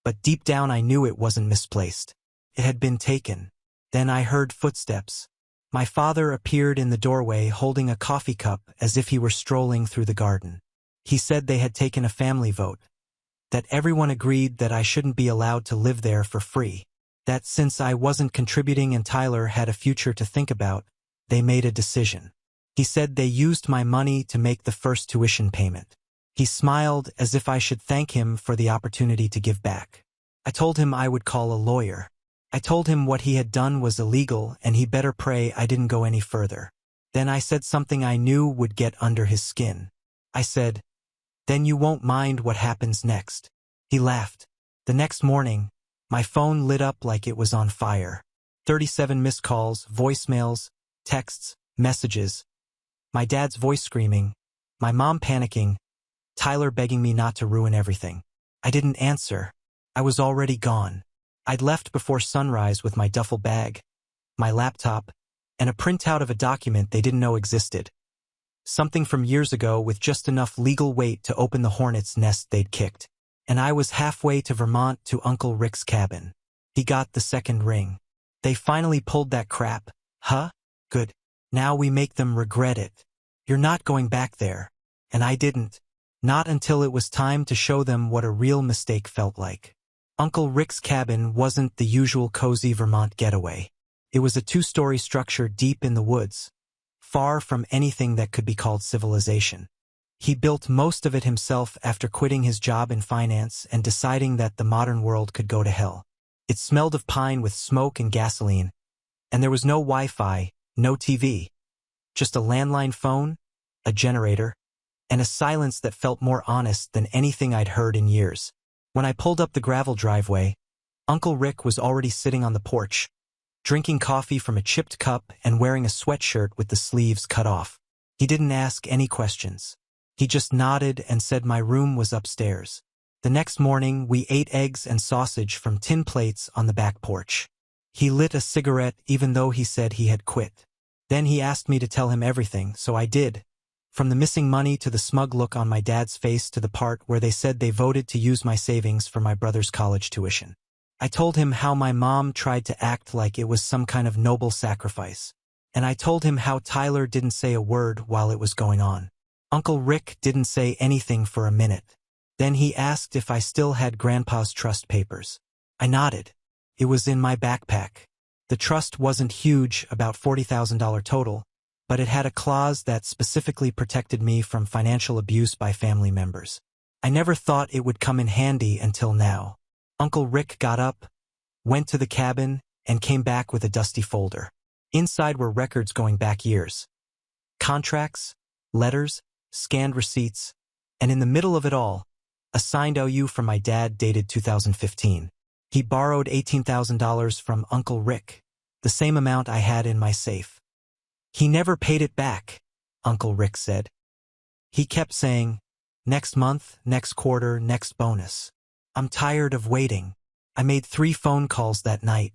but deep down I knew it wasn't misplaced. It had been taken. Then I heard footsteps. My father appeared in the doorway holding a coffee cup as if he were strolling through the garden. He said they had taken a family vote, that everyone agreed that I shouldn't be allowed to live there for free, that since I wasn't contributing and Tyler had a future to think about, they made a decision. He said they used my money to make the first tuition payment. He smiled as if I should thank him for the opportunity to give back. I told him I would call a lawyer. I told him what he had done was illegal and he better pray I didn't go any further. Then I said something I knew would get under his skin. I said, "Then you won't mind what happens next." He laughed. The next morning, my phone lit up like it was on fire. 37 missed calls, voicemails, texts, messages. My dad's voice screaming, my mom panicking, Tyler begging me not to ruin everything. I didn't answer. I was already gone. I'd left before sunrise with my duffel bag, my laptop, and a printout of a document they didn't know existed. Something from years ago with just enough legal weight to open the hornet's nest they'd kicked. And I was halfway to Vermont to Uncle Rick's cabin. He got the second ring. They finally pulled that crap. Huh? Good. Now we make them regret it. You're not going back there. And I didn't. Not until it was time to show them what a real mistake felt like. Uncle Rick's cabin wasn't the usual cozy Vermont getaway. It was a 2-story structure deep in the woods, far from anything that could be called civilization. He built most of it himself after quitting his job in finance and deciding that the modern world could go to hell. It smelled of pine with smoke and gasoline, and there was no Wi-Fi, no TV, just a landline phone, a generator, and a silence that felt more honest than anything I'd heard in years. When I pulled up the gravel driveway, Uncle Rick was already sitting on the porch, drinking coffee from a chipped cup and wearing a sweatshirt with the sleeves cut off. He didn't ask any questions. He just nodded and said my room was upstairs. The next morning, we ate eggs and sausage from tin plates on the back porch. He lit a cigarette even though he said he had quit. Then he asked me to tell him everything, so I did. From the missing money to the smug look on my dad's face to the part where they said they voted to use my savings for my brother's college tuition. I told him how my mom tried to act like it was some kind of noble sacrifice. And I told him how Tyler didn't say a word while it was going on. Uncle Rick didn't say anything for a minute. Then he asked if I still had Grandpa's trust papers. I nodded. It was in my backpack. The trust wasn't huge, about $40,000 total, but it had a clause that specifically protected me from financial abuse by family members. I never thought it would come in handy until now. Uncle Rick got up, went to the cabin, and came back with a dusty folder. Inside were records going back years. Contracts, letters, scanned receipts, and in the middle of it all, a signed OU from my dad dated 2015. He borrowed $18,000 from Uncle Rick, the same amount I had in my safe. He never paid it back, Uncle Rick said. He kept saying, next month, next quarter, next bonus. I'm tired of waiting. I made 3 phone calls that night.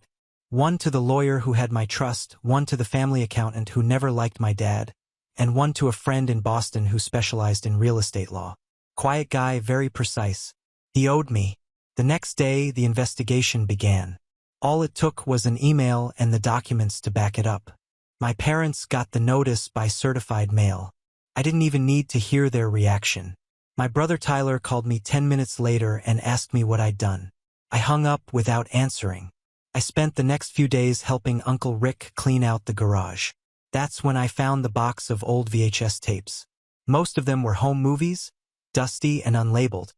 One to the lawyer who had my trust, one to the family accountant who never liked my dad, and one to a friend in Boston who specialized in real estate law. Quiet guy, very precise. He owed me. The next day, the investigation began. All it took was an email and the documents to back it up. My parents got the notice by certified mail. I didn't even need to hear their reaction. My brother Tyler called me 10 minutes later and asked me what I'd done. I hung up without answering. I spent the next few days helping Uncle Rick clean out the garage. That's when I found the box of old VHS tapes. Most of them were home movies, dusty and unlabeled.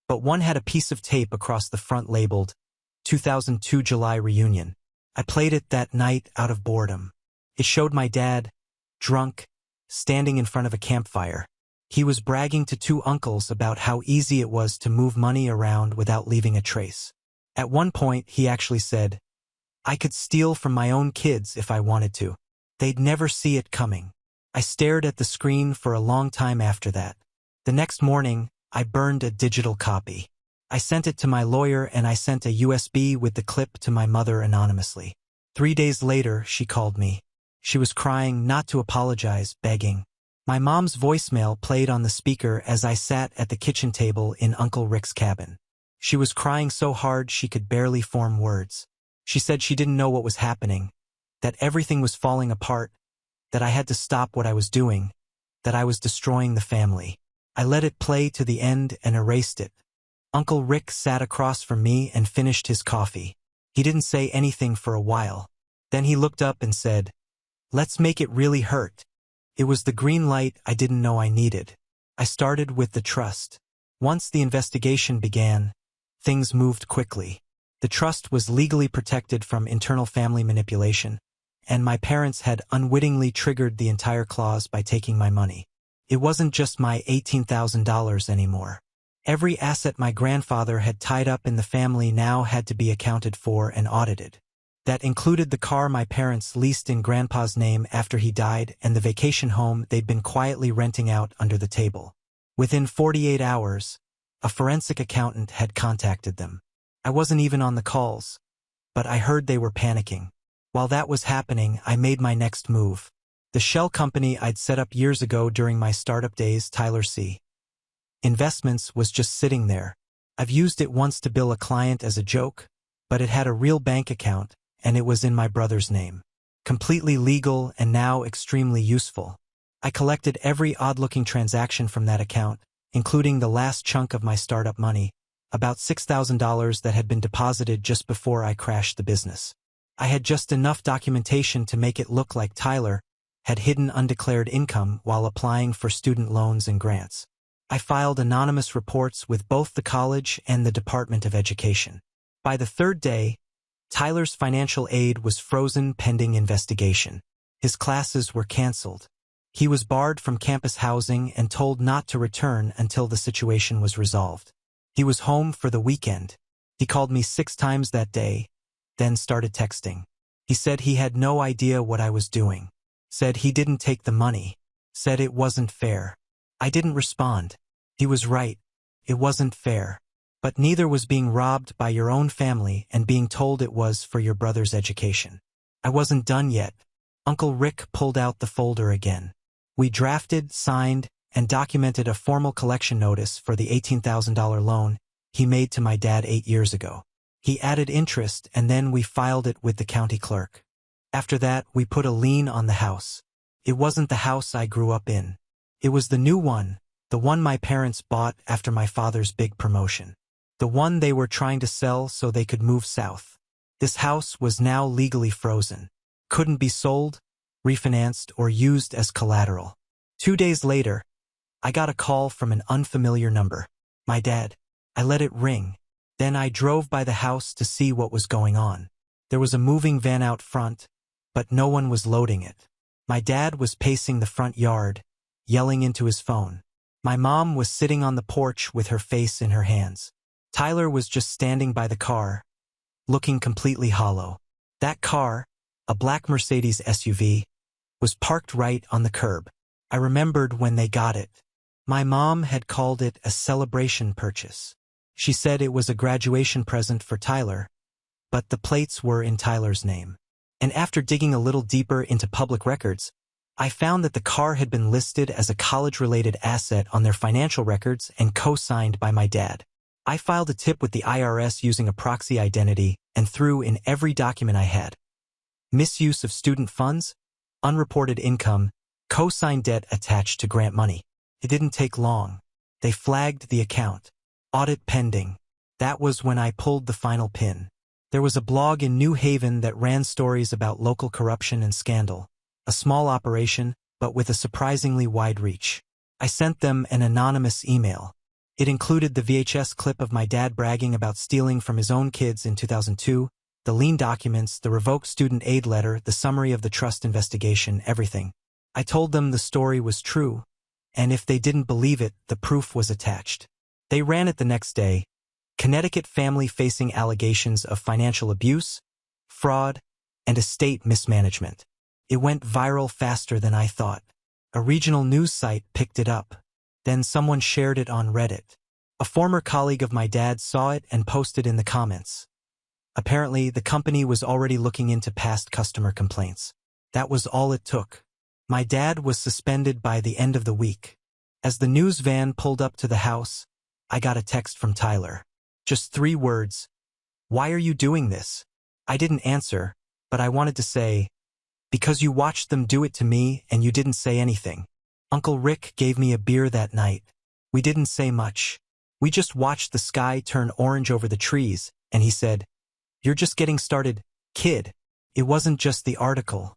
But one had a piece of tape across the front labeled, 2002 July Reunion. I played it that night out of boredom. It showed my dad, drunk, standing in front of a campfire. He was bragging to 2 uncles about how easy it was to move money around without leaving a trace. At one point, he actually said, I could steal from my own kids if I wanted to. They'd never see it coming. I stared at the screen for a long time after that. The next morning, I burned a digital copy. I sent it to my lawyer and I sent a USB with the clip to my mother anonymously. 3 days later, she called me. She was crying, not to apologize, begging. My mom's voicemail played on the speaker as I sat at the kitchen table in Uncle Rick's cabin. She was crying so hard she could barely form words. She said she didn't know what was happening, that everything was falling apart, that I had to stop what I was doing, that I was destroying the family. I let it play to the end and erased it. Uncle Rick sat across from me and finished his coffee. He didn't say anything for a while. Then he looked up and said, Let's make it really hurt. It was the green light I didn't know I needed. I started with the trust. Once the investigation began, things moved quickly. The trust was legally protected from internal family manipulation, and my parents had unwittingly triggered the entire clause by taking my money. It wasn't just my $18,000 anymore. Every asset my grandfather had tied up in the family now had to be accounted for and audited. That included the car my parents leased in Grandpa's name after he died and the vacation home they'd been quietly renting out under the table. Within 48 hours, a forensic accountant had contacted them. I wasn't even on the calls, but I heard they were panicking. While that was happening, I made my next move. The shell company I'd set up years ago during my startup days, Tyler C. Investments, was just sitting there. I've used it once to bill a client as a joke, but it had a real bank account, and it was in my brother's name. Completely legal and now extremely useful. I collected every odd-looking transaction from that account, including the last chunk of my startup money, about $6,000 that had been deposited just before I crashed the business. I had just enough documentation to make it look like Tyler had hidden undeclared income while applying for student loans and grants. I filed anonymous reports with both the college and the Department of Education. By the third day, Tyler's financial aid was frozen pending investigation. His classes were canceled. He was barred from campus housing and told not to return until the situation was resolved. He was home for the weekend. He called me 6 times that day, then started texting. He said he had no idea what I was doing. Said he didn't take the money. Said it wasn't fair. I didn't respond. He was right. It wasn't fair. But neither was being robbed by your own family and being told it was for your brother's education. I wasn't done yet. Uncle Rick pulled out the folder again. We drafted, signed, and documented a formal collection notice for the $18,000 loan he made to my dad 8 years ago. He added interest, and then we filed it with the county clerk. After that, we put a lien on the house. It wasn't the house I grew up in. It was the new one, the one my parents bought after my father's big promotion. The one they were trying to sell so they could move south. This house was now legally frozen. Couldn't be sold, refinanced, or used as collateral. 2 days later, I got a call from an unfamiliar number. My dad. I let it ring. Then I drove by the house to see what was going on. There was a moving van out front, but no one was loading it. My dad was pacing the front yard, yelling into his phone. My mom was sitting on the porch with her face in her hands. Tyler was just standing by the car, looking completely hollow. That car, a black Mercedes SUV, was parked right on the curb. I remembered when they got it. My mom had called it a celebration purchase. She said it was a graduation present for Tyler, but the plates were in Tyler's name. And after digging a little deeper into public records, I found that the car had been listed as a college-related asset on their financial records and co-signed by my dad. I filed a tip with the IRS using a proxy identity and threw in every document I had. Misuse of student funds, unreported income, co-signed debt attached to grant money. It didn't take long. They flagged the account. Audit pending. That was when I pulled the final pin. There was a blog in New Haven that ran stories about local corruption and scandal. A small operation, but with a surprisingly wide reach. I sent them an anonymous email. It included the VHS clip of my dad bragging about stealing from his own kids in 2002, the lien documents, the revoked student aid letter, the summary of the trust investigation, everything. I told them the story was true, and if they didn't believe it, the proof was attached. They ran it the next day. Connecticut family facing allegations of financial abuse, fraud, and estate mismanagement. It went viral faster than I thought. A regional news site picked it up. Then someone shared it on Reddit. A former colleague of my dad saw it and posted in the comments. Apparently, the company was already looking into past customer complaints. That was all it took. My dad was suspended by the end of the week. As the news van pulled up to the house, I got a text from Tyler. Just 3 words. "Why are you doing this?" I didn't answer, but I wanted to say, "Because you watched them do it to me and you didn't say anything." Uncle Rick gave me a beer that night. We didn't say much. We just watched the sky turn orange over the trees, and he said, "You're just getting started, kid." It wasn't just the article.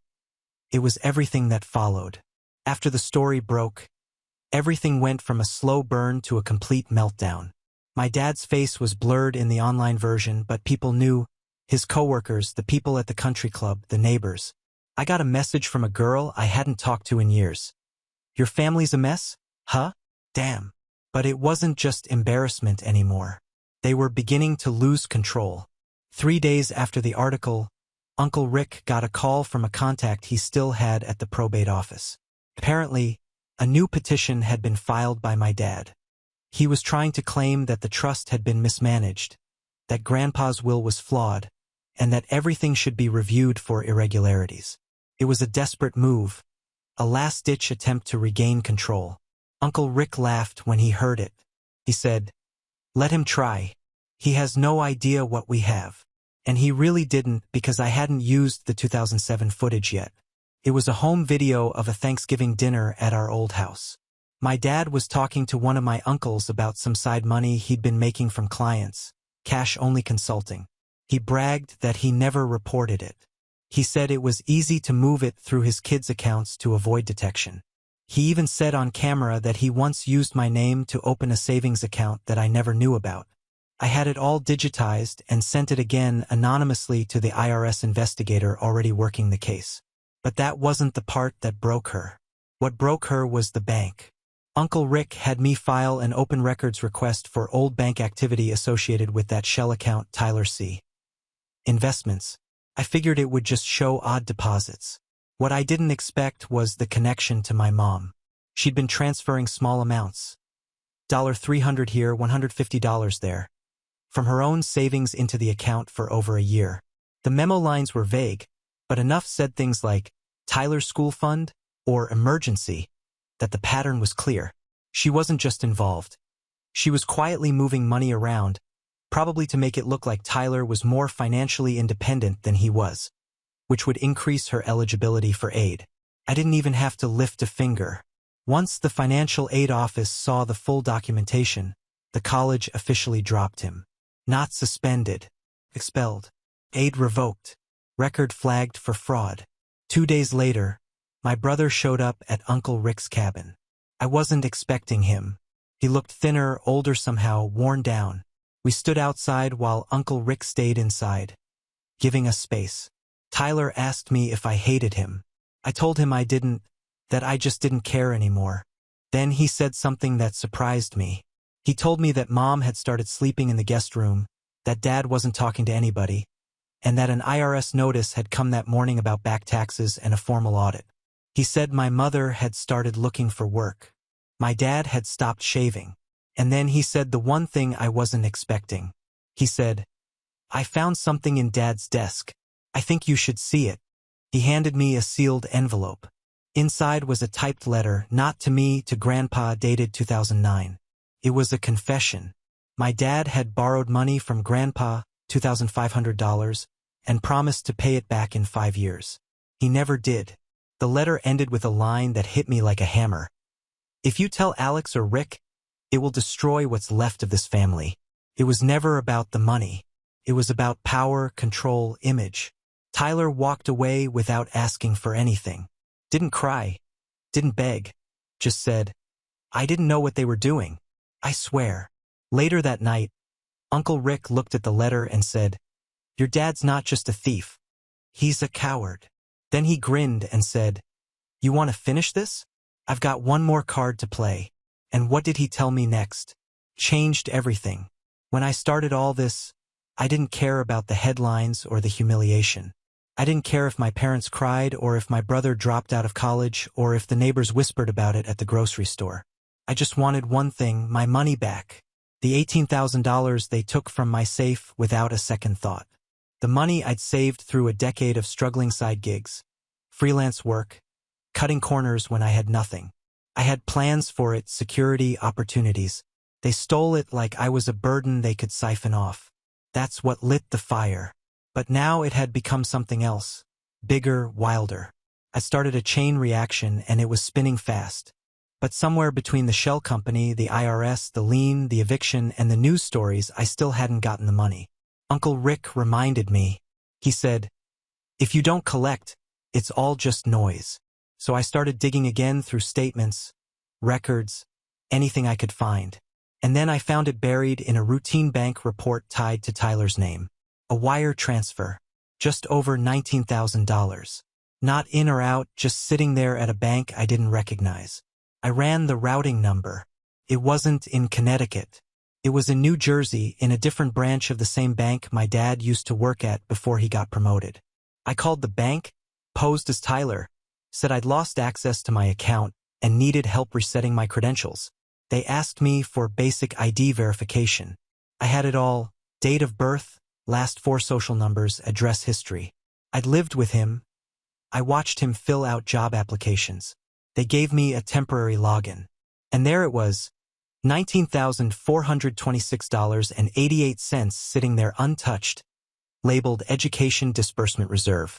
It was everything that followed. After the story broke, everything went from a slow burn to a complete meltdown. My dad's face was blurred in the online version, but people knew. His coworkers, the people at the country club, the neighbors. I got a message from a girl I hadn't talked to in years. Your family's a mess? Huh? Damn. But it wasn't just embarrassment anymore. They were beginning to lose control. 3 days after the article, Uncle Rick got a call from a contact he still had at the probate office. Apparently, a new petition had been filed by my dad. He was trying to claim that the trust had been mismanaged, that Grandpa's will was flawed, and that everything should be reviewed for irregularities. It was a desperate move, a last-ditch attempt to regain control. Uncle Rick laughed when he heard it. He said, "Let him try. He has no idea what we have." And he really didn't, because I hadn't used the 2007 footage yet. It was a home video of a Thanksgiving dinner at our old house. My dad was talking to one of my uncles about some side money he'd been making from clients, cash-only consulting. He bragged that he never reported it. He said it was easy to move it through his kids' accounts to avoid detection. He even said on camera that he once used my name to open a savings account that I never knew about. I had it all digitized and sent it again anonymously to the IRS investigator already working the case. But that wasn't the part that broke her. What broke her was the bank. Uncle Rick had me file an open records request for old bank activity associated with that shell account Tyler C. Investments. I figured it would just show odd deposits. What I didn't expect was the connection to my mom. She'd been transferring small amounts. $300 here, $150 there. From her own savings into the account for over a year. The memo lines were vague, but enough said things like, Tyler's school fund, or emergency, that the pattern was clear. She wasn't just involved. She was quietly moving money around, probably to make it look like Tyler was more financially independent than he was, which would increase her eligibility for aid. I didn't even have to lift a finger. Once the financial aid office saw the full documentation, the college officially dropped him. Not suspended. Expelled. Aid revoked. Record flagged for fraud. 2 days later, my brother showed up at Uncle Rick's cabin. I wasn't expecting him. He looked thinner, older somehow, worn down. We stood outside while Uncle Rick stayed inside, giving us space. Tyler asked me if I hated him. I told him I didn't, that I just didn't care anymore. Then he said something that surprised me. He told me that Mom had started sleeping in the guest room, that Dad wasn't talking to anybody, and that an IRS notice had come that morning about back taxes and a formal audit. He said my mother had started looking for work. My dad had stopped shaving. And then he said the one thing I wasn't expecting. He said, "I found something in Dad's desk. I think you should see it." He handed me a sealed envelope. Inside was a typed letter, not to me, to Grandpa, dated 2009. It was a confession. My dad had borrowed money from Grandpa, $2,500, and promised to pay it back in 5 years. He never did. The letter ended with a line that hit me like a hammer. "If you tell Alex or Rick, it will destroy what's left of this family." It was never about the money. It was about power, control, image. Tyler walked away without asking for anything. Didn't cry. Didn't beg. Just said, "I didn't know what they were doing. I swear." Later that night, Uncle Rick looked at the letter and said, "Your dad's not just a thief. He's a coward." Then he grinned and said, "You want to finish this? I've got one more card to play." And what did he tell me next? Changed everything. When I started all this, I didn't care about the headlines or the humiliation. I didn't care if my parents cried or if my brother dropped out of college or if the neighbors whispered about it at the grocery store. I just wanted one thing, my money back. The $18,000 they took from my safe without a second thought. The money I'd saved through a decade of struggling side gigs, freelance work, cutting corners when I had nothing. I had plans for it, security, opportunities. They stole it like I was a burden they could siphon off. That's what lit the fire. But now it had become something else. Bigger, wilder. I started a chain reaction and it was spinning fast. But somewhere between the shell company, the IRS, the lien, the eviction, and the news stories, I still hadn't gotten the money. Uncle Rick reminded me. He said, "If you don't collect, it's all just noise." So I started digging again through statements, records, anything I could find. And then I found it buried in a routine bank report tied to Tyler's name. A wire transfer. Just over $19,000. Not in or out, just sitting there at a bank I didn't recognize. I ran the routing number. It wasn't in Connecticut. It was in New Jersey, in a different branch of the same bank my dad used to work at before he got promoted. I called the bank, posed as Tyler, said I'd lost access to my account and needed help resetting my credentials. They asked me for basic ID verification. I had it all: date of birth, last 4 social numbers, address history. I'd lived with him. I watched him fill out job applications. They gave me a temporary login. And there it was, $19,426.88 sitting there untouched, labeled Education Disbursement Reserve.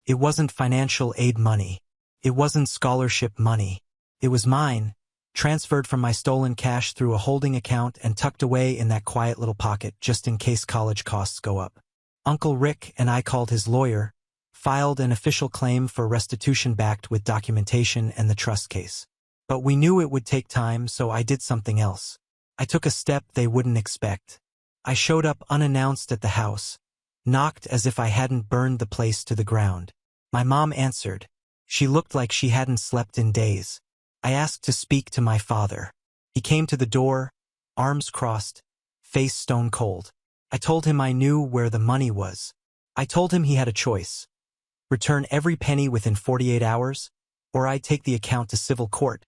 It wasn't financial aid money. It wasn't scholarship money. It was mine, transferred from my stolen cash through a holding account and tucked away in that quiet little pocket just in case college costs go up. Uncle Rick and I called his lawyer, filed an official claim for restitution backed with documentation and the trust case. But we knew it would take time, so I did something else. I took a step they wouldn't expect. I showed up unannounced at the house, knocked as if I hadn't burned the place to the ground. My mom answered. She looked like she hadn't slept in days. I asked to speak to my father. He came to the door, arms crossed, face stone cold. I told him I knew where the money was. I told him he had a choice: return every penny within 48 hours, or I'd take the account to civil court,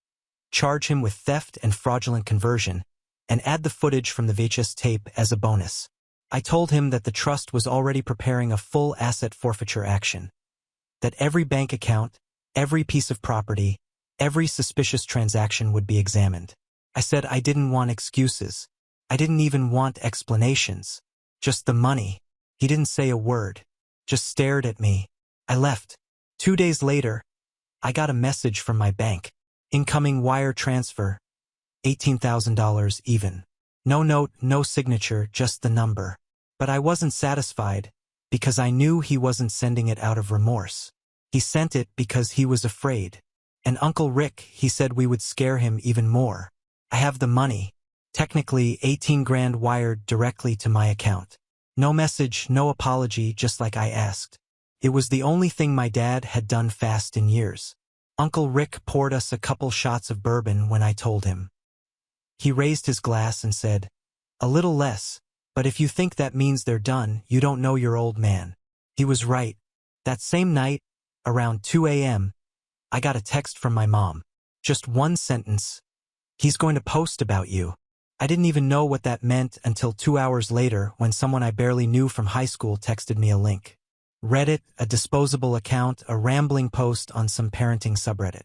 charge him with theft and fraudulent conversion, and add the footage from the VHS tape as a bonus. I told him that the trust was already preparing a full asset forfeiture action, that every bank account, every piece of property, every suspicious transaction would be examined. I said I didn't want excuses. I didn't even want explanations. Just the money. He didn't say a word, just stared at me. I left. 2 days later, I got a message from my bank. Incoming wire transfer, $18,000 even. No note, no signature, just the number. But I wasn't satisfied, because I knew he wasn't sending it out of remorse. He sent it because he was afraid. And Uncle Rick, he said we would scare him even more. I have the money. Technically, 18 grand wired directly to my account. No message, no apology, just like I asked. It was the only thing my dad had done fast in years. Uncle Rick poured us a couple shots of bourbon when I told him. He raised his glass and said, "A little less, but if you think that means they're done, you don't know your old man." He was right. That same night, around 2 a.m., I got a text from my mom. Just one sentence. "He's going to post about you." I didn't even know what that meant until 2 hours later when someone I barely knew from high school texted me a link. Reddit, a disposable account, a rambling post on some parenting subreddit.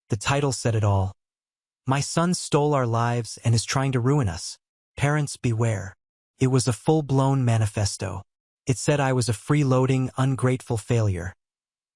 The title said it all. "My son stole our lives and is trying to ruin us. Parents beware." It was a full-blown manifesto. It said I was a freeloading, ungrateful failure.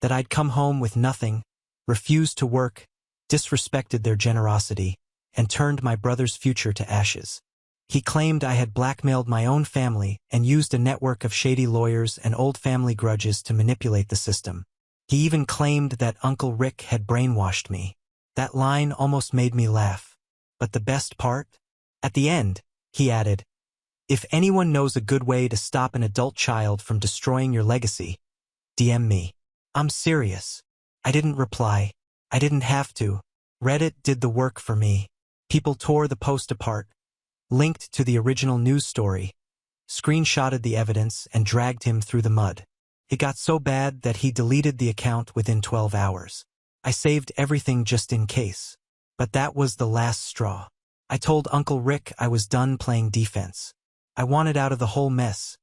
That I'd come home with nothing, refused to work, disrespected their generosity, and turned my brother's future to ashes. He claimed I had blackmailed my own family and used a network of shady lawyers and old family grudges to manipulate the system. He even claimed that Uncle Rick had brainwashed me. That line almost made me laugh. But the best part? At the end, he added, "If anyone knows a good way to stop an adult child from destroying your legacy, DM me." I'm serious. I didn't reply. I didn't have to. Reddit did the work for me. People tore the post apart, linked to the original news story, screenshotted the evidence, and dragged him through the mud. It got so bad that he deleted the account within 12 hours. I saved everything just in case. But that was the last straw. I told Uncle Rick I was done playing defense. I wanted out of the whole mess.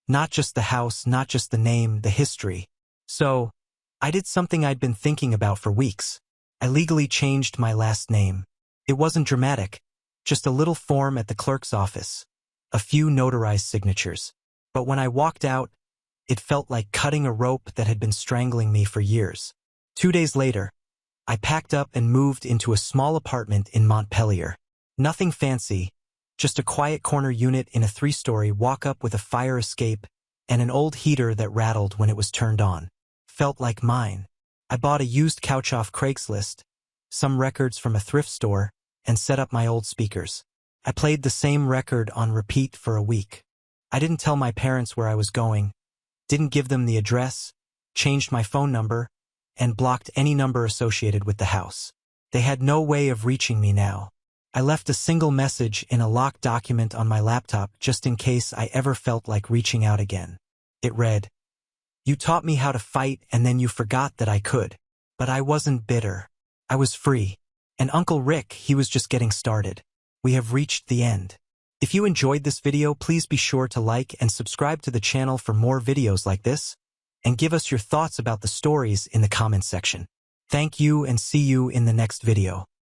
Not just the house, not just the name, the history. So, I did something I'd been thinking about for weeks. I legally changed my last name. It wasn't dramatic, just a little form at the clerk's office, a few notarized signatures. But when I walked out, it felt like cutting a rope that had been strangling me for years. 2 days later, I packed up and moved into a small apartment in Montpelier. Nothing fancy, just a quiet corner unit in a 3-story walk-up with a fire escape and an old heater that rattled when it was turned on. Felt like mine. I bought a used couch off Craigslist, some records from a thrift store, and set up my old speakers. I played the same record on repeat for a week. I didn't tell my parents where I was going, didn't give them the address, changed my phone number, and blocked any number associated with the house. They had no way of reaching me now. I left a single message in a locked document on my laptop just in case I ever felt like reaching out again. It read, "You taught me how to fight and then you forgot that I could. But I wasn't bitter. I was free. And Uncle Rick, he was just getting started. We have reached the end." If you enjoyed this video, please be sure to like and subscribe to the channel for more videos like this, and give us your thoughts about the stories in the comments section. Thank you and see you in the next video.